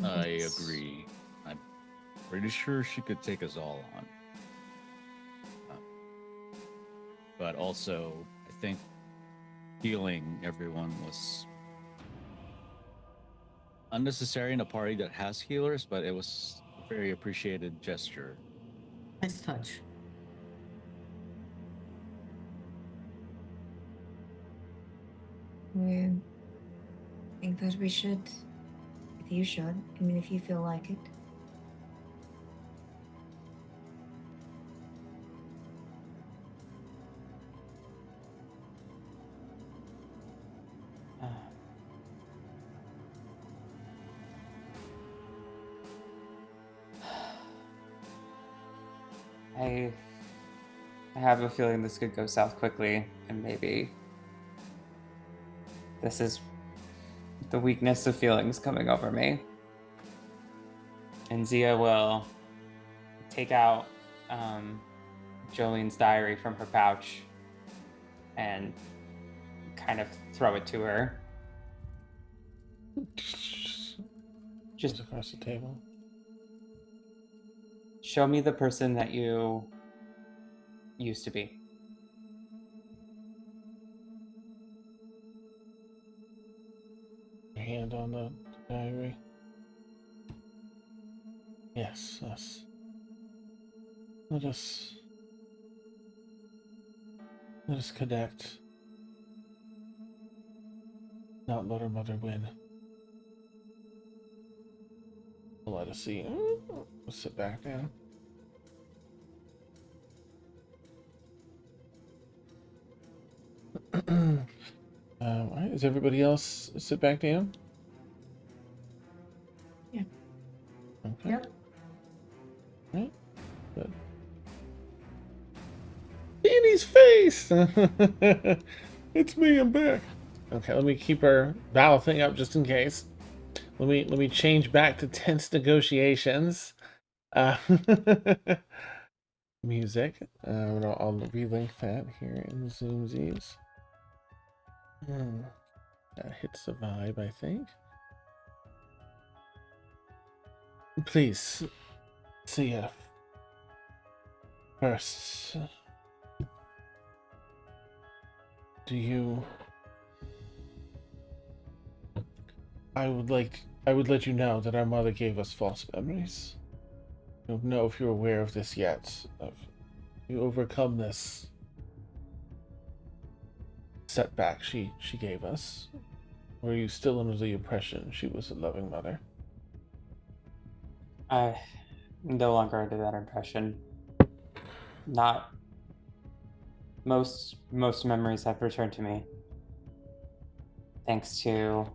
Speaker 6: I agree. I'm pretty sure she could take us all on. But also, I think healing everyone was unnecessary in a party that has healers, but it was a very appreciated gesture.
Speaker 3: Nice touch.
Speaker 4: Yeah. I think that we should. If you should. I mean, if you feel like it.
Speaker 2: I have a feeling this could go south quickly, and maybe this is the weakness of feelings coming over me. And Zia will take out Jolene's diary from her pouch and kind of throw it to her.
Speaker 1: Just across the table.
Speaker 2: Show me the person that you used to be.
Speaker 1: Your hand on the diary. Yes, yes. Let us connect. Not let our mother win. Let us see. Let's sit back down. All right, is everybody else sit back down?
Speaker 3: Yeah.
Speaker 1: Okay.
Speaker 3: Yep.
Speaker 1: All right. Good. Danny's face! It's me, I'm back. Okay, let me keep our battle thing up just in case. Let me change back to tense negotiations. Uh, music. I'll relink that here in Zoomsies. That hits the vibe, I think. Please, CF. First, do you... I would let you know that our mother gave us false memories. I don't know if you're aware of this yet. You overcome this setback she gave us. Were you still under the impression she was a loving mother?
Speaker 2: I'm no longer under that impression. Not most memories have returned to me, thanks to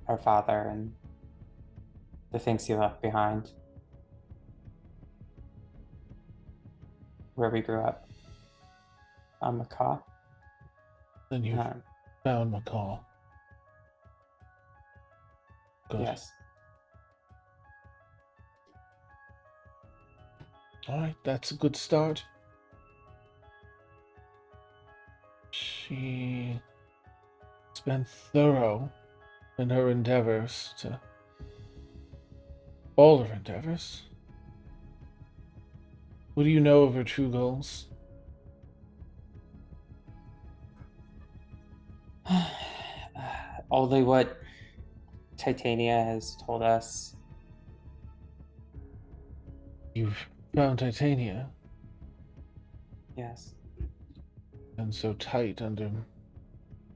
Speaker 2: our father and the things he left behind, where we grew up on Macaw.
Speaker 1: Then you found McCall. Good.
Speaker 2: Yes.
Speaker 1: Alright, that's a good start. She's been thorough in her endeavors to... all her endeavors. What do you know of her true goals?
Speaker 2: Only what Titania has told us.
Speaker 1: You've found Titania,
Speaker 2: Yes.
Speaker 1: and so tight under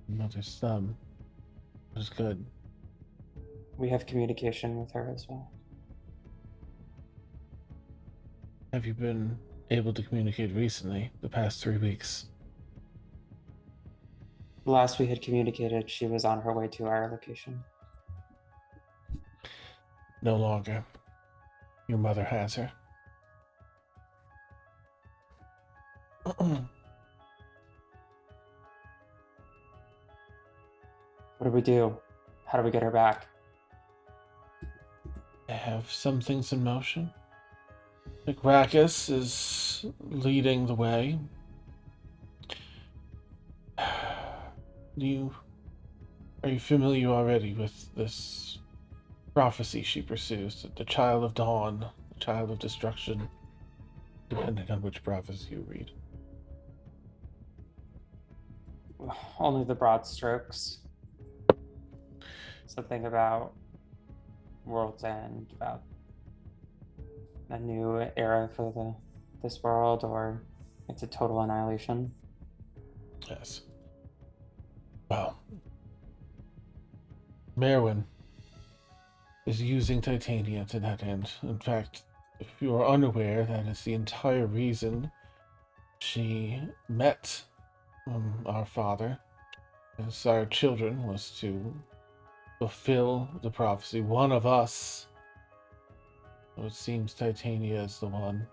Speaker 1: Mother's thumb. It was good.
Speaker 2: We have communication with her as well.
Speaker 1: Have you been able to communicate recently, the past 3 weeks?
Speaker 2: Last we had communicated, she was on her way to our location.
Speaker 1: No longer. Your mother has her.
Speaker 2: What do we do? How do we get her back?
Speaker 1: I have some things in motion. McRackus is leading the way. Are you familiar already with this prophecy she pursues? The child of dawn, the child of destruction, depending on which prophecy you read.
Speaker 2: Only the broad strokes. Something about world's end, about a new era for this world, or it's a total annihilation.
Speaker 1: Yes. Well, Merwin is using Titania to that end. In fact, if you are unaware, that is the entire reason she met our father as our children, was to fulfill the prophecy. One of us, it seems Titania is the one,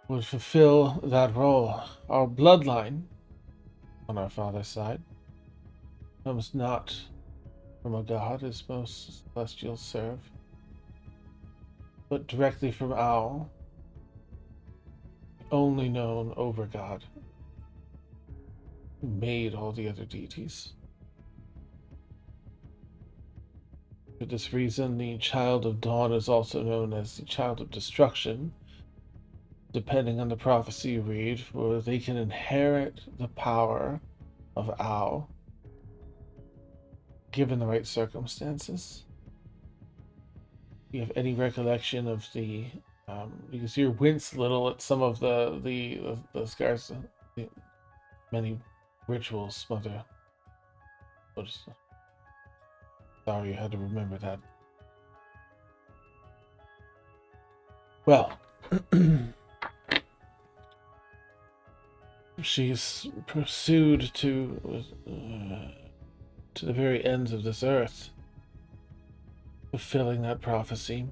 Speaker 1: would fulfill that role. Our bloodline on our father's side comes not from a god, as most celestials serve, but directly from Owl, the only known over god who made all the other deities. For this reason, the Child of Dawn is also known as the Child of Destruction, depending on the prophecy you read, for they can inherit the power of Owl, given the right circumstances. Do you have any recollection of the... because you wince a little at some of the scars, the many rituals, Mother. Sorry you had to remember that. Well, she's pursued to the very ends of this earth, fulfilling that prophecy.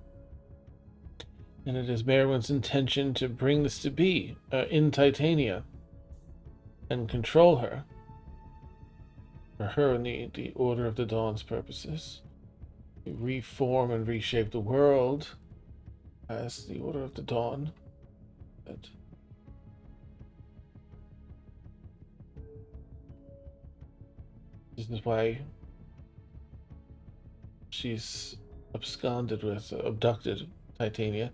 Speaker 1: And it is Merwin's intention to bring this to be in Titania. and control her. For her and the Order of the Dawn's purposes. To reform and reshape the world as the Order of the Dawn. But this is why she's abducted Titania.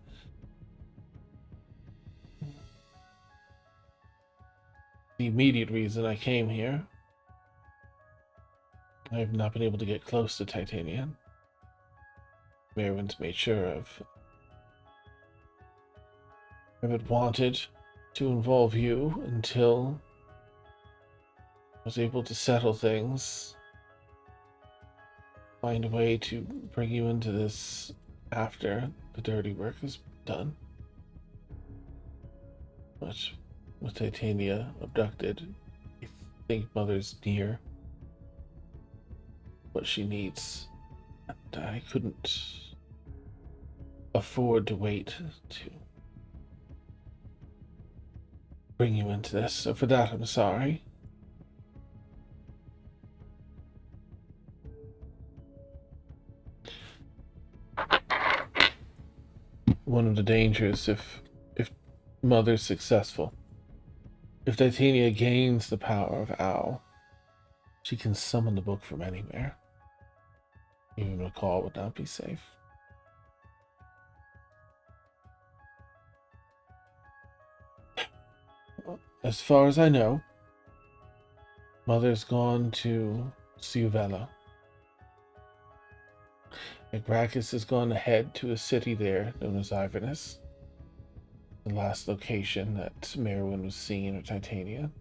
Speaker 1: The immediate reason I came here. I have not been able to get close to Titania. Merwin's made sure of. I haven't wanted to involve you until I was able to settle things. Find a way to bring you into this after the dirty work is done. But with Titania abducted, I think Mother's near what she needs. And I couldn't afford to wait to bring you into this, so for that I'm sorry. One of the dangers if Mother's successful, if Titania gains the power of Owl, she can summon the book from anywhere. Even McCall would not be safe. As far as I know, Mother's gone to Ciuvella. Gracchus has gone ahead to a city there known as Ivernus, the last location that Merwin was seen with Titania.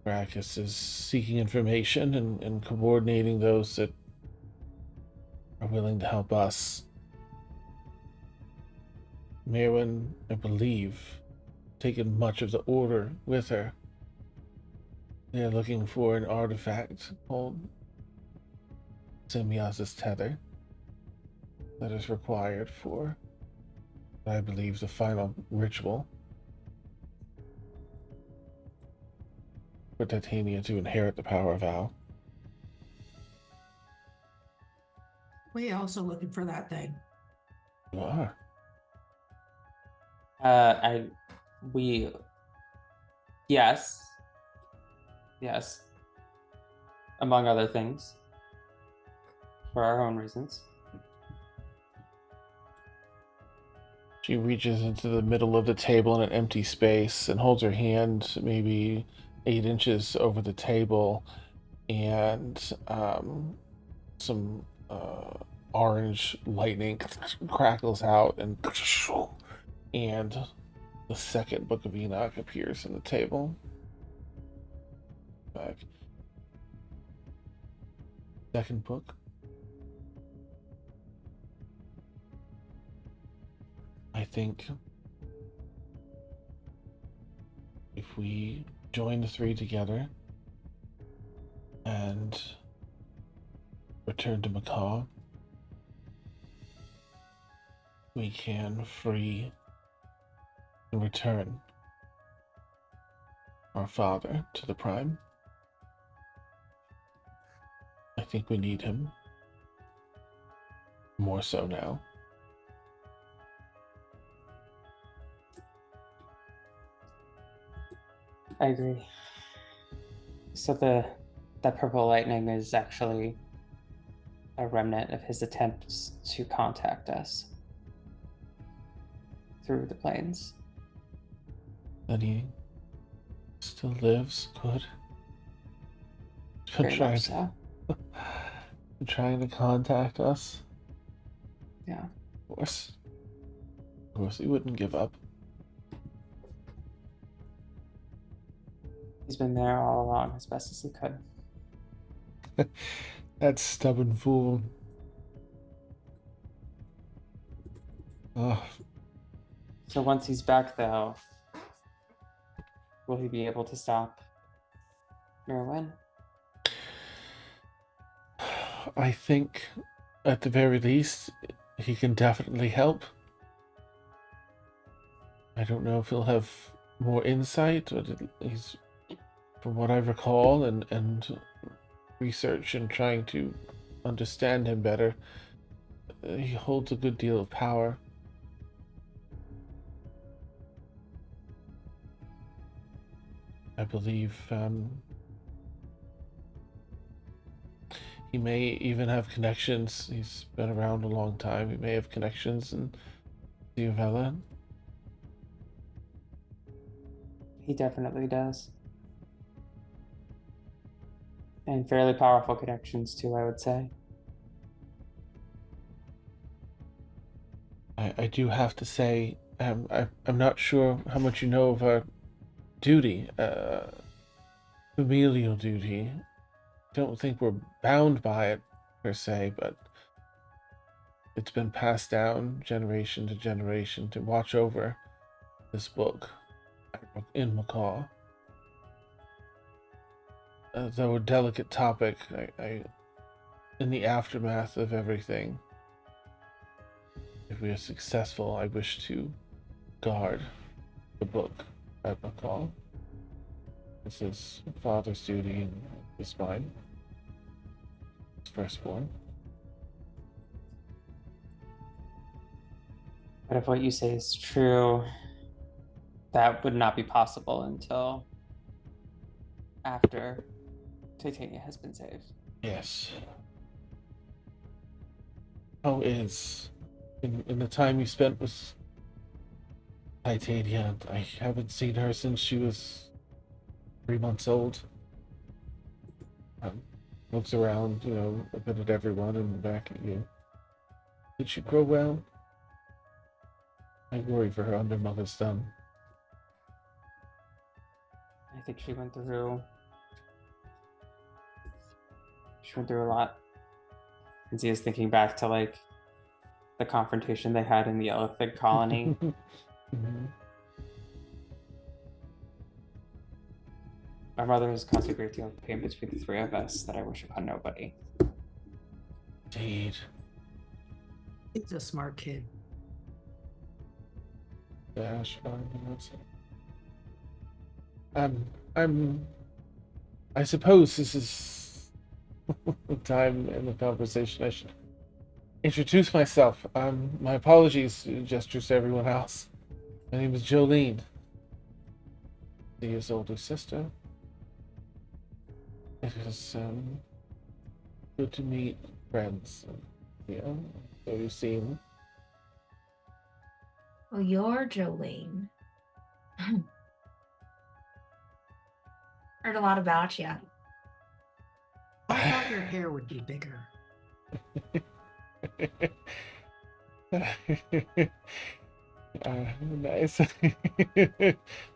Speaker 1: Gracchus is seeking information and coordinating those that are willing to help us. Merwin, I believe, taken much of the Order with her. They are looking for an artifact called Semyaza's Tether that is required for, I believe, the final ritual for Titania to inherit the power of Al.
Speaker 3: We also looking for that thing.
Speaker 1: You are.
Speaker 2: Yes. Among other things. For our own reasons.
Speaker 1: She reaches into the middle of the table in an empty space and holds her hand maybe 8 inches over the table, and some orange lightning crackles out, and the second book of Enoch appears on the table. Back. Second book. I think if we join the 3 together and return to Macaw, we can free and return our father to the Prime. I think we need him more so now.
Speaker 2: I agree. So that purple lightning is actually a remnant of his attempts to contact us through the plains.
Speaker 1: That he still lives. Good.
Speaker 2: Very much so.
Speaker 1: Trying to contact us.
Speaker 2: Yeah.
Speaker 1: Of course, he wouldn't give up.
Speaker 2: He's been there all along as best as he could.
Speaker 1: That stubborn fool. Oh.
Speaker 2: So once he's back, though, will he be able to stop Merwin?
Speaker 1: I think, at the very least, he can definitely help. I don't know if he'll have more insight, but he's from what I recall and research and trying to understand him better, he holds a good deal of power. I believe he may even have connections. He's been around a long time. He may have connections in Diavella.
Speaker 2: He definitely does. And fairly powerful connections too, I would say.
Speaker 1: I do have to say, I'm not sure how much you know of our duty, familial duty. Don't think we're bound by it per se, but it's been passed down generation to generation to watch over this book in Macaw. Though a delicate topic, I in the aftermath of everything, if we are successful, I wish to guard the book at Macaw. This is father's duty and it's mine. It's firstborn.
Speaker 2: But if what you say is true, that would not be possible until after Titania has been saved.
Speaker 1: Yes. How is in the time you spent with Titania? I haven't seen her since she was 3 months old. Looks around, a bit at everyone and back at you. Did she grow well? I worry for her under Mother's thumb.
Speaker 2: I think she went through a lot. And he is thinking back to like the confrontation they had in the elephant colony.
Speaker 1: Mhm.
Speaker 2: My mother has caused a great deal of pain between the three of us that I wish upon nobody.
Speaker 1: Indeed.
Speaker 3: He's a smart kid.
Speaker 1: Dash, I suppose this is the time in the conversation I should introduce myself. My apologies, gestures to everyone else. My name is Jolene, his older sister. It is good to meet friends. So you've seen.
Speaker 4: Oh, you're Jolene. Heard a lot about you.
Speaker 3: I thought your hair would be bigger.
Speaker 1: Nice.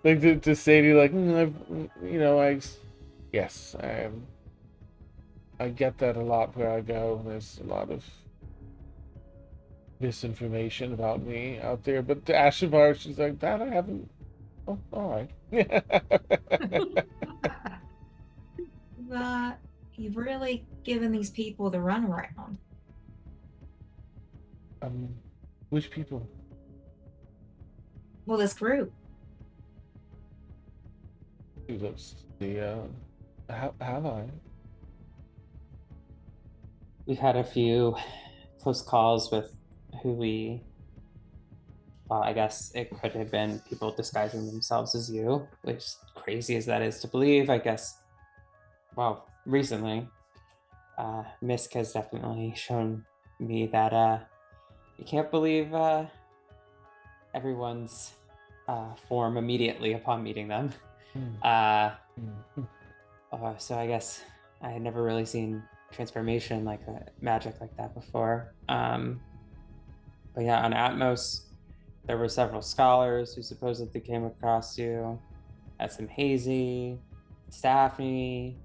Speaker 1: Like to say to you, like, yes, I get that a lot where I go. There's a lot of misinformation about me out there, but to Ashavar, she's like, that I haven't. Oh, all right.
Speaker 4: But you've really given these people the runaround.
Speaker 1: Which people?
Speaker 4: Well, this group.
Speaker 1: Who lives? Have I?
Speaker 2: We've had a few close calls with who well, I guess it could have been people disguising themselves as you, which, crazy as that is to believe, I guess, well, recently, Misk has definitely shown me that you can't believe everyone's form immediately upon meeting them. So I guess I had never really seen transformation like magic like that before. But yeah, on Atmos, there were several scholars who supposedly came across you. Had some Hazy, Staffney.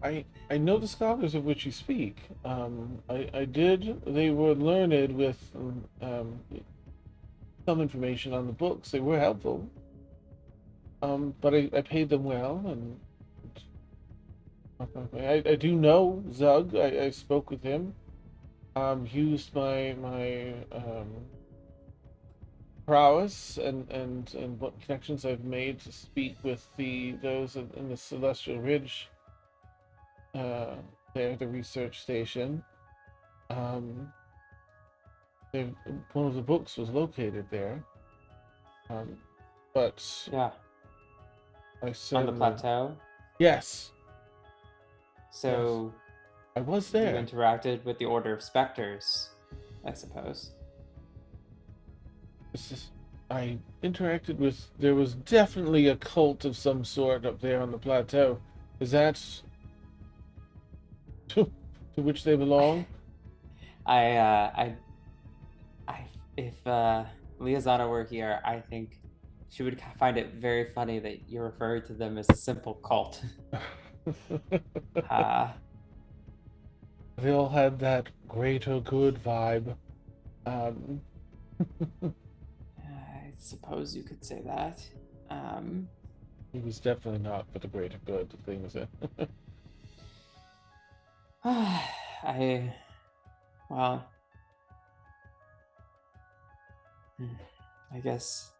Speaker 1: I know the scholars of which you speak. I did. They were learned with some information on the books. They were helpful. But I paid them well, and I do know Zug. I spoke with him. He used my prowess and what connections I've made to speak with those in the Celestial Ridge. There, the research station. Um, one of the books was located there. But
Speaker 2: Yeah,
Speaker 1: I
Speaker 2: on the
Speaker 1: certainly
Speaker 2: plateau.
Speaker 1: yes,
Speaker 2: So
Speaker 1: I was
Speaker 2: you
Speaker 1: there.
Speaker 2: interacted with the Order of Spectres, I suppose.
Speaker 1: I interacted with. There was definitely a cult of some sort up there on the plateau. Is that to which they belong?
Speaker 2: I, if Liazana were here, I think she would find it very funny that you refer to them as a simple cult. Uh,
Speaker 1: They all had that greater good vibe. Um,
Speaker 2: I suppose you could say that.
Speaker 1: it was definitely not for the greater good. The thing was,
Speaker 2: I, well, I guess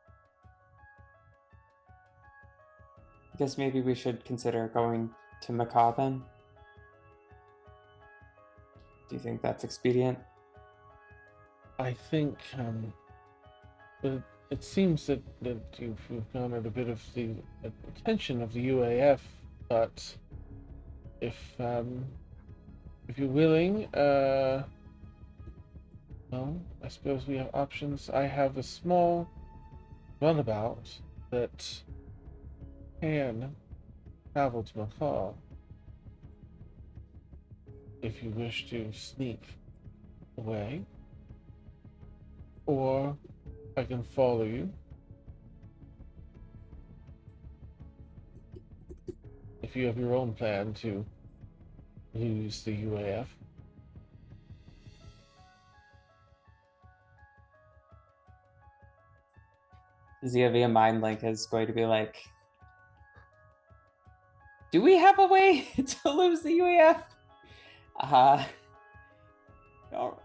Speaker 2: maybe we should consider going to Macau then. Do you think that's expedient?
Speaker 1: I think it seems that you've garnered a bit of the attention of the UAF, but if you're willing, well, I suppose we have options. I have a small runabout that can travel to Macau if you wish to sneak away, or I can follow you. If you have your own plan to use the UAF.
Speaker 2: Zia via Mind Link is going to be like, do we have a way to lose the UAF? No.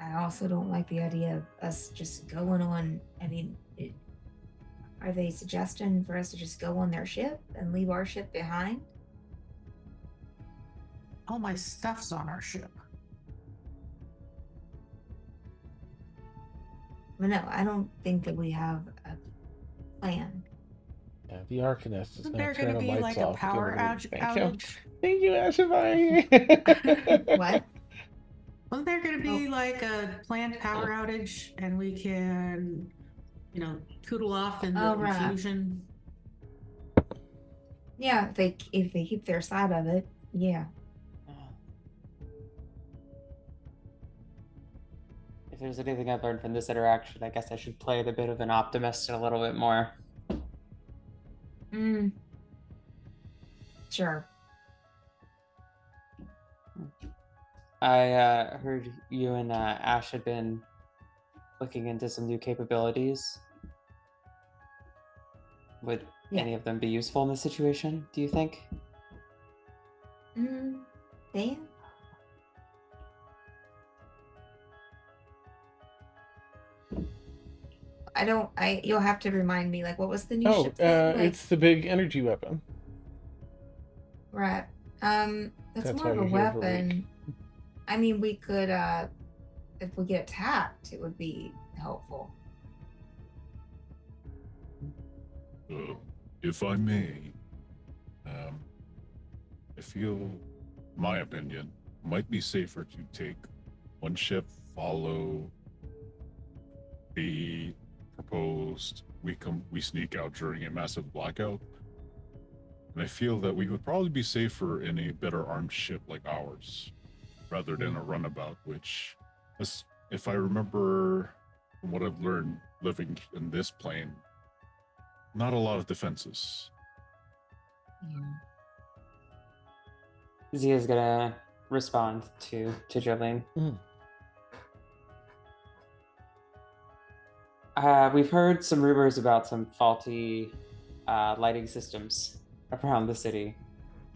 Speaker 4: I also don't like the idea of us just going on. I mean, are they suggesting for us to just go on their ship and leave our ship behind?
Speaker 3: All my stuff's on our ship.
Speaker 4: But no, I don't think that we have a plan.
Speaker 1: Yeah, the Arcanist is
Speaker 3: Isn't
Speaker 1: going
Speaker 3: there
Speaker 1: to turn
Speaker 3: going to
Speaker 1: the
Speaker 3: be
Speaker 1: lights
Speaker 3: like a
Speaker 1: off.
Speaker 3: power outage?
Speaker 1: Thank you, Ashabai.
Speaker 4: What?
Speaker 3: Wasn't there going to be
Speaker 4: Oh.
Speaker 3: like a planned power outage and we can, cool off in the
Speaker 4: Oh, right.
Speaker 3: confusion?
Speaker 4: Yeah, if they keep their side of it, yeah.
Speaker 2: If there's anything I've learned from this interaction, I guess I should play the bit of an optimist a little bit more.
Speaker 4: Sure.
Speaker 2: I heard you and Ash had been looking into some new capabilities. Would any of them be useful in this situation, do you think?
Speaker 4: Dan? You'll have to remind me, like, what was the new ship thing? Like,
Speaker 1: it's the big energy weapon.
Speaker 4: right. That's more
Speaker 1: why
Speaker 4: of a
Speaker 1: you're here for a
Speaker 4: weapon.
Speaker 1: week.
Speaker 4: I mean, we could, if we get attacked, it would be helpful.
Speaker 5: If I may, I feel, my opinion, might be safer to take one ship, follow the proposed. We sneak out during a massive blackout, and I feel that we would probably be safer in a better armed ship like ours, rather than a runabout. Which, if I remember from what I've learned living in this plane, not a lot of defenses.
Speaker 2: Zia's gonna respond to Jolene. We've heard some rumors about some faulty lighting systems around the city.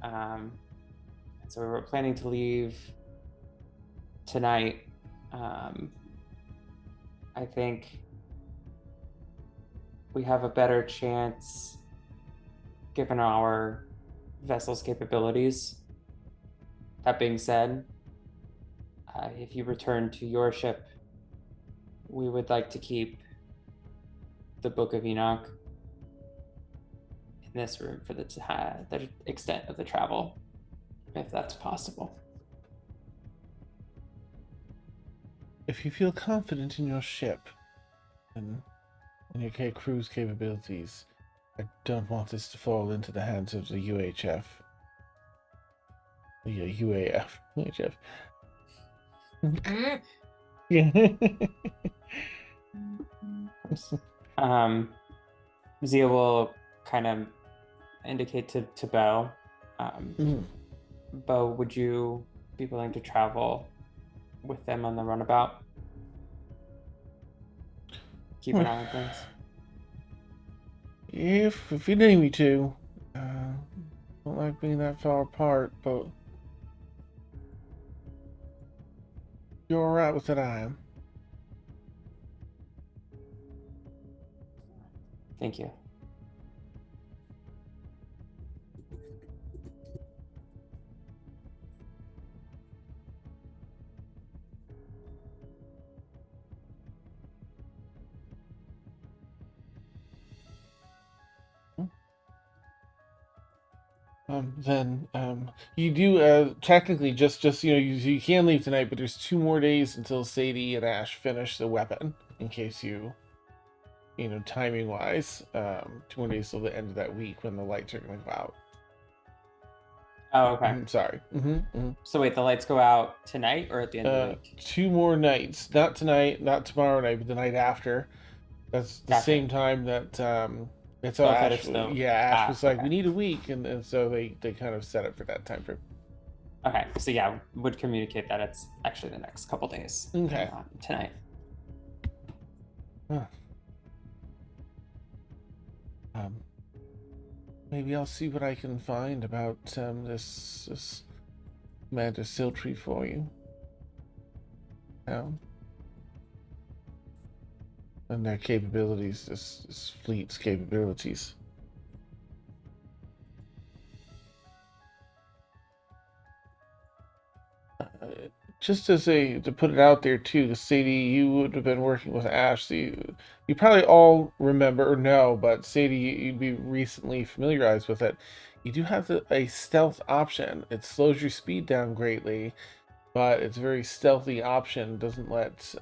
Speaker 2: So we were planning to leave tonight, I think we have a better chance, given our vessel's capabilities. That being said, if you return to your ship, we would like to keep the Book of Enoch in this room for the extent of the travel, if that's possible.
Speaker 1: If you feel confident in your ship and in your crew's capabilities, I don't want this to fall into the hands of the UHF. The UAF. UHF. Yeah.
Speaker 2: Zia will kind of indicate to Bo. Bo, would you be willing to travel with them on the runabout? Keep an eye on things.
Speaker 1: If you need me to. Don't like being that far apart, but you're alright with it, I am.
Speaker 2: Thank you.
Speaker 1: Then you do technically just you can leave tonight, but there's 2 more days until Sadie and Ash finish the weapon. In case timing wise, 2 more days till the end of that week when the lights are going to go out.
Speaker 2: Oh, okay.
Speaker 1: I'm sorry.
Speaker 2: So wait, the lights go out tonight or at the end of the week?
Speaker 1: 2 more nights, not tonight, not tomorrow night, but the night after. That's the same time that it's all Ash. Ash was like, we need a week, and so they kind of set it for that time frame.
Speaker 2: Okay, so yeah, would communicate that it's actually the next couple days.
Speaker 1: Okay.
Speaker 2: Tonight.
Speaker 1: Huh. Maybe I'll see what I can find about this Commander Siltree for you. And their capabilities, this fleet's capabilities. Just to put it out there too, Sadie, you would have been working with Ash. So you probably all remember or know, but Sadie, you'd be recently familiarized with it. You do have a stealth option. It slows your speed down greatly, but it's a very stealthy option. Doesn't let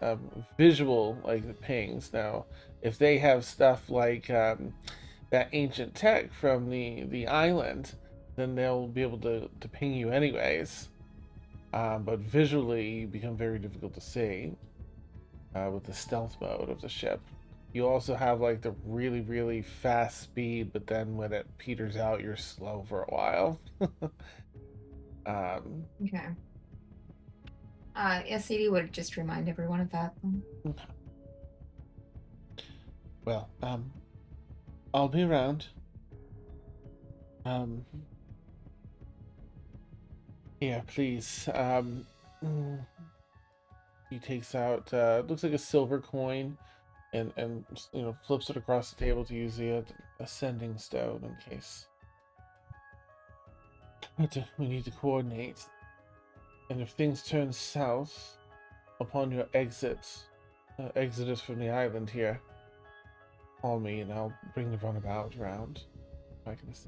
Speaker 1: visual like the pings. Now, if they have stuff like that ancient tech from the island, then they'll be able to ping you anyways. But visually, you become very difficult to see with the stealth mode of the ship. You also have like the really, really fast speed, but then when it peters out, you're slow for a while.
Speaker 4: Okay. SCD would just remind everyone of that.
Speaker 1: Okay. Well, I'll be around. Yeah, please. He takes out looks like a silver coin and flips it across the table to use the ascending stone in case we need to coordinate. And if things turn south upon your exodus from the island here, call me and I'll bring the runabout around. If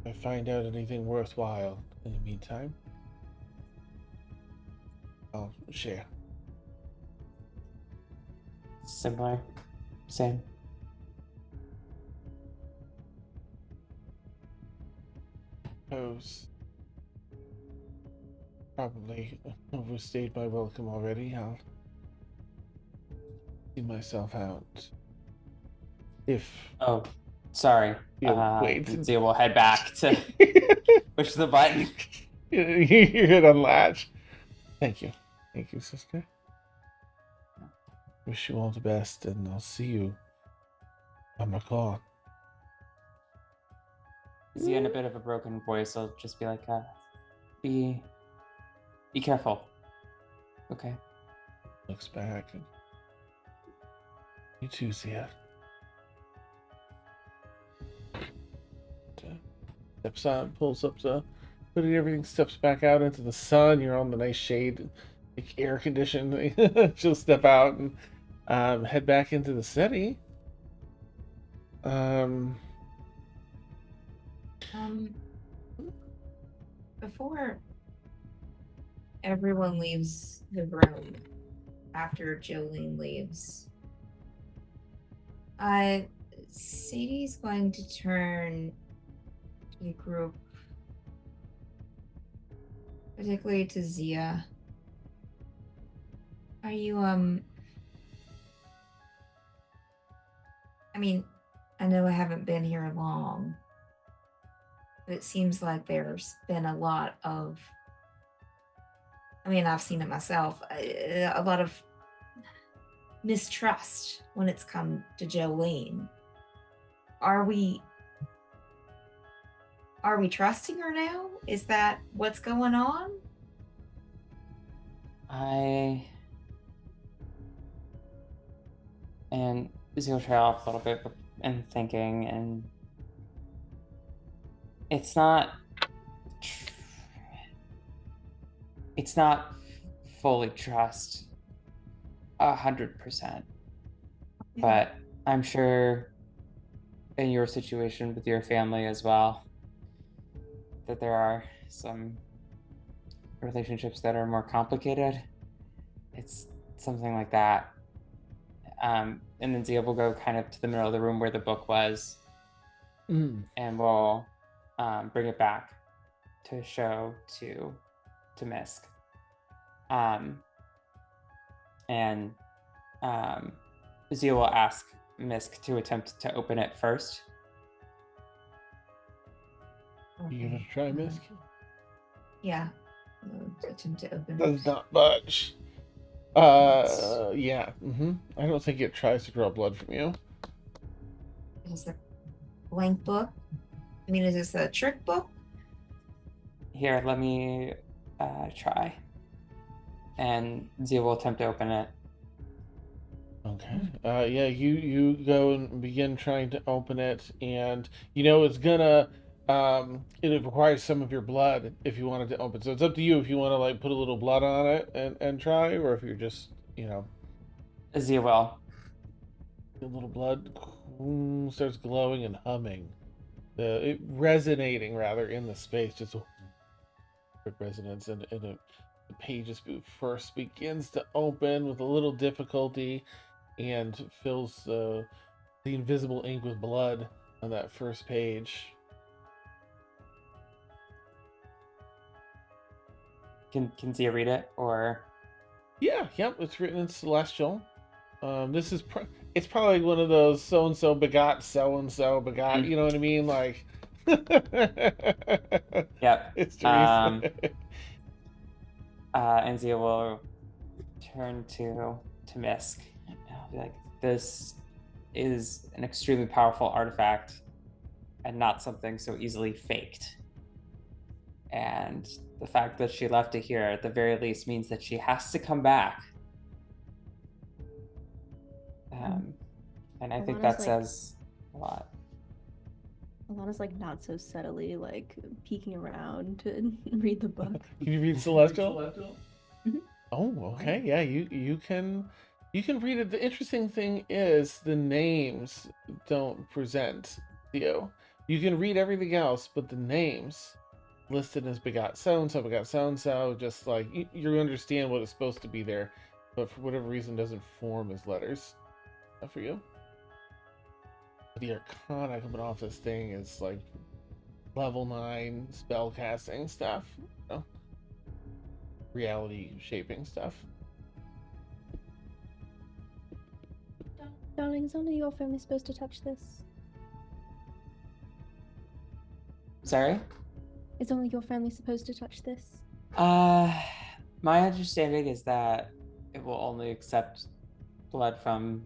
Speaker 1: I find out anything worthwhile in the meantime, I'll share.
Speaker 2: Similar. Same.
Speaker 1: Suppose probably overstayed my welcome already. I'll see myself out. If
Speaker 2: sorry.
Speaker 1: wait.
Speaker 2: Zia will head back to push the button.
Speaker 1: You could unlatch. Thank you, sister. Wish you all the best, and I'll see you on my call.
Speaker 2: Zia, in a bit of a broken voice, will just be like, Be careful. Okay.
Speaker 1: Looks back. And you too, Zia. Steps on, pulls up the putting everything, steps back out into the sun. You're on the nice shade, like air conditioning. She'll step out and head back into the city.
Speaker 4: Before everyone leaves the room, after Jolene leaves, Sadie's going to turn to the group, particularly to Zia. Are you, I mean, I know I haven't been here long, but it seems like there's been a lot of, I mean, I've seen it myself, a lot of mistrust when it's come to Jolene. Are we trusting her now? Is that what's going on?
Speaker 2: And Zio trail off a little bit and thinking, and it's not fully trust 100%, but I'm sure in your situation with your family as well, that there are some relationships that are more complicated. It's something like that. And then Zia will go kind of to the middle of the room where the book was, and we'll bring it back to show to Misk. And Zia will ask Misk to attempt to open it first.
Speaker 1: You gonna try, Misk?
Speaker 4: Yeah. I'll attempt to open
Speaker 1: Does
Speaker 4: it.
Speaker 1: not budge. Yeah. I don't think it tries to draw blood from you.
Speaker 4: It's a blank book. I mean, is this a trick book?
Speaker 2: Here, let me try. And Zia will attempt to open it.
Speaker 1: Okay. Yeah, you go and begin trying to open it, and it's gonna it requires some of your blood if you wanted to open. So it's up to you if you want to like put a little blood on it and try, or if you're just
Speaker 2: Zia will.
Speaker 1: a little blood starts glowing and humming, it resonating rather in the space, just a quick resonance, and the pages first begins to open with a little difficulty, and fills the invisible ink with blood on that first page.
Speaker 2: Can Zia read it, or?
Speaker 1: Yeah, yep, it's written in Celestial. This is it's probably one of those so and so begot so and so begot. You know what I mean? Like,
Speaker 2: yep.
Speaker 1: It's
Speaker 2: and Zia will turn to Misk. I'll be like, this is an extremely powerful artifact, and not something so easily faked. And the fact that she left it here at the very least means that she has to come back. And I think that says a lot.
Speaker 7: Alana's like not so subtly like peeking around to read the book.
Speaker 1: Can you read Celestial?
Speaker 7: Mhm.
Speaker 1: Oh, okay. Yeah, you can read it. The interesting thing is the names don't present to you. You can read everything else, but the names listed as begot so and so, just like you understand what is supposed to be there, but for whatever reason doesn't form as letters for you. The arcana coming off this thing is like level 9 spell casting stuff, reality shaping stuff.
Speaker 7: Darling, is only your family supposed to touch this?
Speaker 2: Sorry?
Speaker 7: Is only your family supposed to touch this?
Speaker 2: My understanding is that it will only accept blood from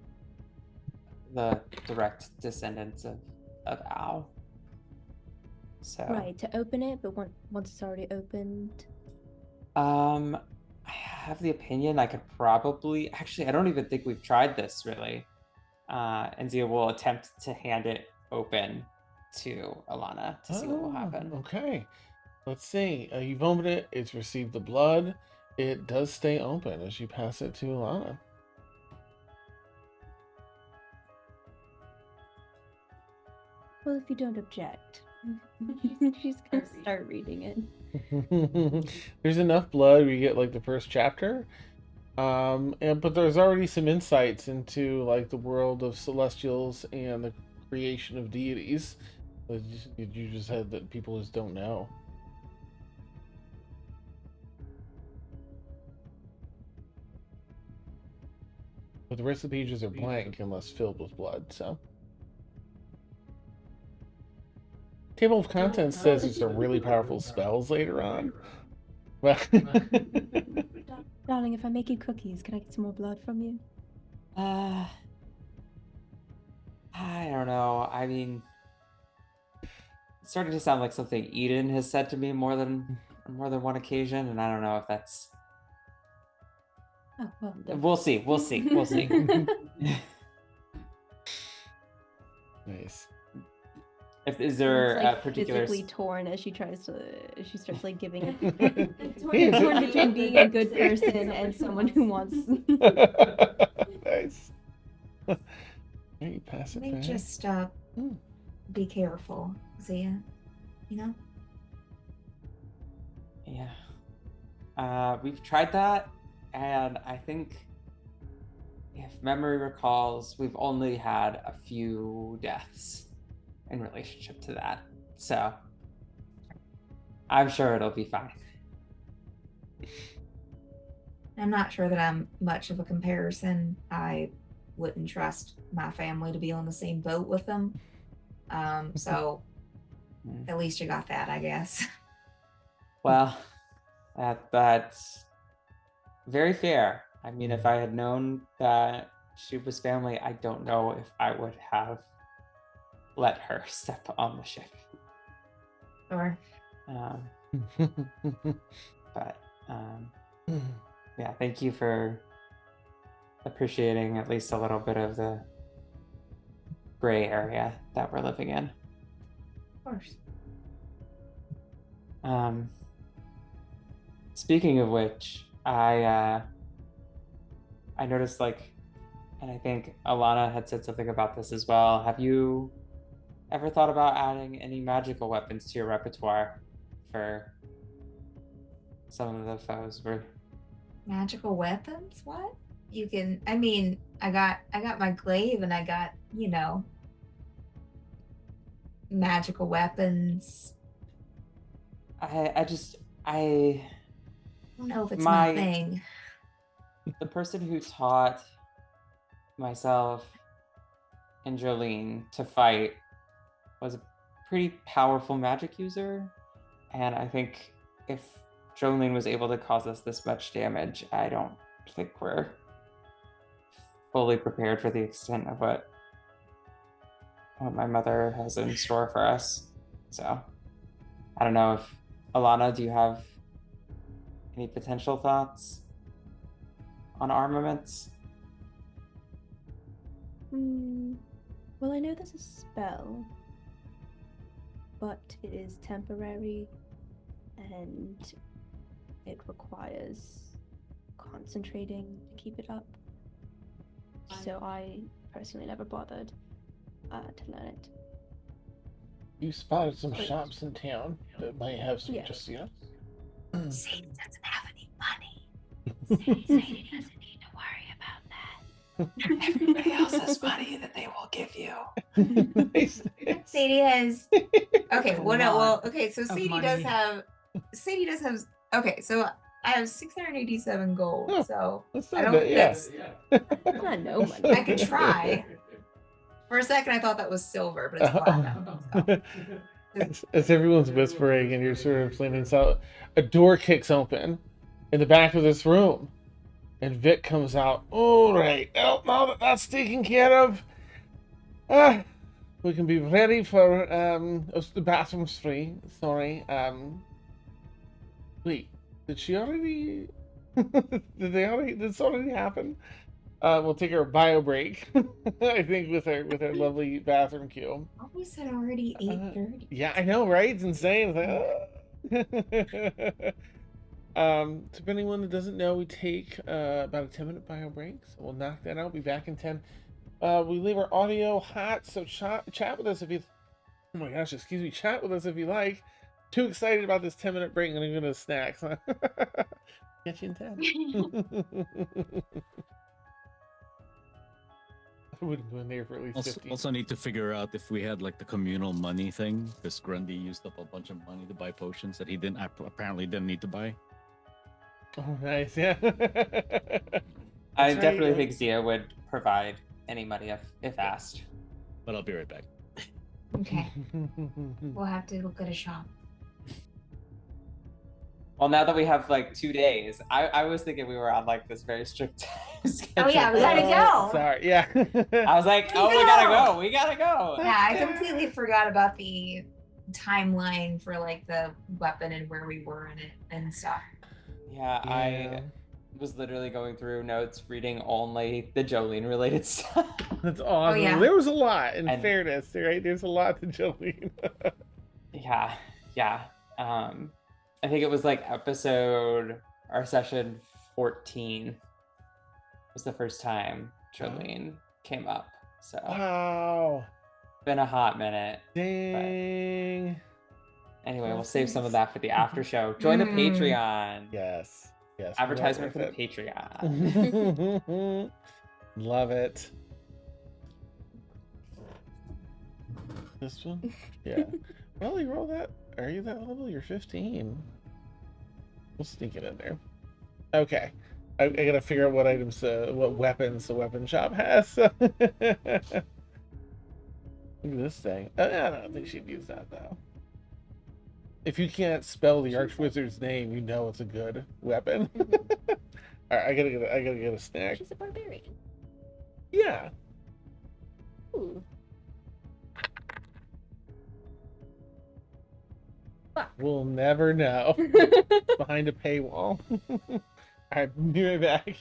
Speaker 2: the direct descendants of Al. So
Speaker 7: Right, to open it, but once it's already opened.
Speaker 2: I have the opinion I could probably actually I don't even think we've tried this really. And Zia will attempt to hand it open to Alana to see what will happen.
Speaker 1: Okay. Let's see. You've opened it. It's received the blood. It does stay open as you pass it to Alana.
Speaker 7: Well, if you don't object, she's gonna start reading it.
Speaker 1: There's enough blood. We get like the first chapter. But there's already some insights into like the world of celestials and the creation of deities. You just said that people just don't know. But the rest of the pages are blank unless filled with blood, so. Table of Contents says there's some really powerful spells later on. Well,
Speaker 7: Darling, if I make you cookies, can I get some more blood from you?
Speaker 2: I don't know. I mean, it's starting to sound like something Eden has said to me more than one occasion, and I don't know if that's.
Speaker 7: Oh, well.
Speaker 2: We'll see. We'll see. We'll see.
Speaker 1: nice.
Speaker 2: Is there
Speaker 7: It's, like,
Speaker 2: a particular
Speaker 7: physically torn as she starts like giving it
Speaker 1: Yes.
Speaker 7: torn between being a good person and someone who wants.
Speaker 1: Nice. Hey, pass it
Speaker 4: They
Speaker 1: back.
Speaker 4: just be careful, Zia. You know?
Speaker 2: Yeah. We've tried that, and I think, if memory recalls, we've only had a few deaths in relationship to that. So I'm sure it'll be fine.
Speaker 4: I'm not sure that I'm much of a comparison. I wouldn't trust my family to be on the same boat with them. So at least you got that, I guess.
Speaker 2: Well, that's very fair. I mean, if I had known that she was family, I don't know if I would have let her step on the ship.
Speaker 4: Or
Speaker 2: But yeah, thank you for appreciating at least a little bit of the gray area that we're living in.
Speaker 4: of course.
Speaker 2: Speaking of which, I noticed, like, and I think Alana had said something about this as well. Have you ever thought about adding any magical weapons to your repertoire for some of the foes?
Speaker 4: Magical weapons? What? You can I mean, I got my glaive and I got, magical weapons.
Speaker 2: I
Speaker 4: don't know if it's my thing.
Speaker 2: The person who taught myself and Jolene to fight was a pretty powerful magic user, and I think if Jolene was able to cause us this much damage, I don't think we're fully prepared for the extent of what my mother has in store for us. So I don't know if Alana, do you have any potential thoughts on armaments?
Speaker 7: Well, I know there's a spell, but it is temporary and it requires concentrating to keep it up. So I personally never bothered to learn it.
Speaker 1: You spotted some shops in town that might have some,
Speaker 7: Yeah.
Speaker 1: just,
Speaker 4: Sadie doesn't have any money.
Speaker 7: Sadie doesn't need to worry about that.
Speaker 2: Everybody else has money that they will give you.
Speaker 1: Nice.
Speaker 4: Sadie has okay,
Speaker 3: A
Speaker 4: well,
Speaker 3: lot
Speaker 4: okay, so
Speaker 3: of
Speaker 4: Sadie
Speaker 3: money.
Speaker 4: does have okay, so I have 687 gold,
Speaker 1: Oh,
Speaker 4: so
Speaker 1: That's
Speaker 4: I
Speaker 1: not
Speaker 4: don't
Speaker 1: bad, yeah.
Speaker 7: It's not no money.
Speaker 4: I could try. For a second I thought that was silver, but it's platinum. So.
Speaker 1: As everyone's whispering and you're sort of planning this out, a door kicks open in the back of this room, and Vic comes out. All right, well, now that that's taken care of, we can be ready for oh, the bathroom's free. Sorry. Wait, did she already? Did they already? Did this already happen? We'll take our bio break. I think with our lovely bathroom cue.
Speaker 4: Oh, we said already 8:30.
Speaker 1: Yeah, I know, right? It's insane. It's like, to anyone that doesn't know, we take about a 10-minute bio break, so we'll knock that out. Be back in 10. We leave our audio hot, so chat with us if you. Oh my gosh, excuse me. Chat with us if you like. Too excited about this 10-minute break. I'm gonna go to snacks. Catch you in 10. I wouldn't go in there for at least 15.
Speaker 6: Also need to figure out if we had like the communal money thing, because Grundy used up a bunch of money to buy potions that he apparently didn't need to buy.
Speaker 1: Oh, nice, yeah.
Speaker 2: I definitely think Zia would provide any money if asked.
Speaker 6: But I'll be right back.
Speaker 4: Okay. We'll have to look at a shop.
Speaker 2: Well, now that we have like 2 days, I was thinking we were on like this very strict time schedule.
Speaker 4: Oh yeah, we gotta go.
Speaker 1: Sorry, yeah.
Speaker 2: I was like, oh, we gotta go. We gotta go.
Speaker 4: Yeah, I completely forgot about the timeline for like the weapon and where we were in it and stuff.
Speaker 2: Yeah, I was literally going through notes, reading only the Jolene related stuff.
Speaker 1: That's awesome.
Speaker 4: Oh, yeah.
Speaker 1: There was a lot, in
Speaker 2: And-
Speaker 1: fairness, right? There's a lot to Jolene.
Speaker 2: Yeah. I think it was like session 14 was the first time Jolene came up. So
Speaker 1: Wow.
Speaker 2: been a hot minute.
Speaker 1: Dang.
Speaker 2: Anyway, we'll save some of that for the after show. Join the Patreon.
Speaker 1: Yes. Yes.
Speaker 2: Advertisement for
Speaker 1: well
Speaker 2: the
Speaker 1: worth
Speaker 2: Patreon.
Speaker 1: it. Love it. This one? Yeah. Well, you roll that. Are you that level? You're 15. We'll sneak it in there. Okay. I gotta figure out what items, what weapons the weapon shop has. Look at this thing. I don't think she'd use that though. If you can't spell the Archwizard's name, you know it's a good weapon. All right, I gotta get a snack.
Speaker 7: She's a barbarian.
Speaker 1: Yeah.
Speaker 7: Ooh.
Speaker 1: We'll never know. Behind a paywall. All right, be right back.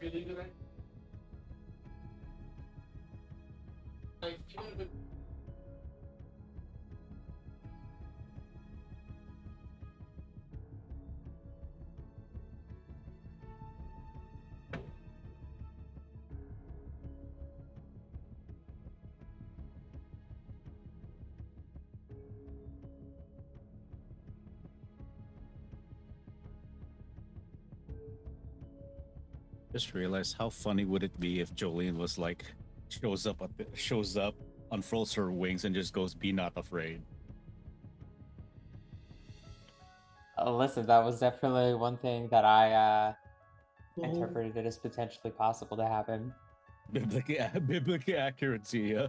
Speaker 1: Really good.
Speaker 6: Just realized how funny would it be if Jolene was like shows up, unfurls her wings, and just goes, "Be not afraid."
Speaker 2: Listen, that was definitely one thing that I interpreted it as potentially possible to happen.
Speaker 6: Biblically accuracy, yeah.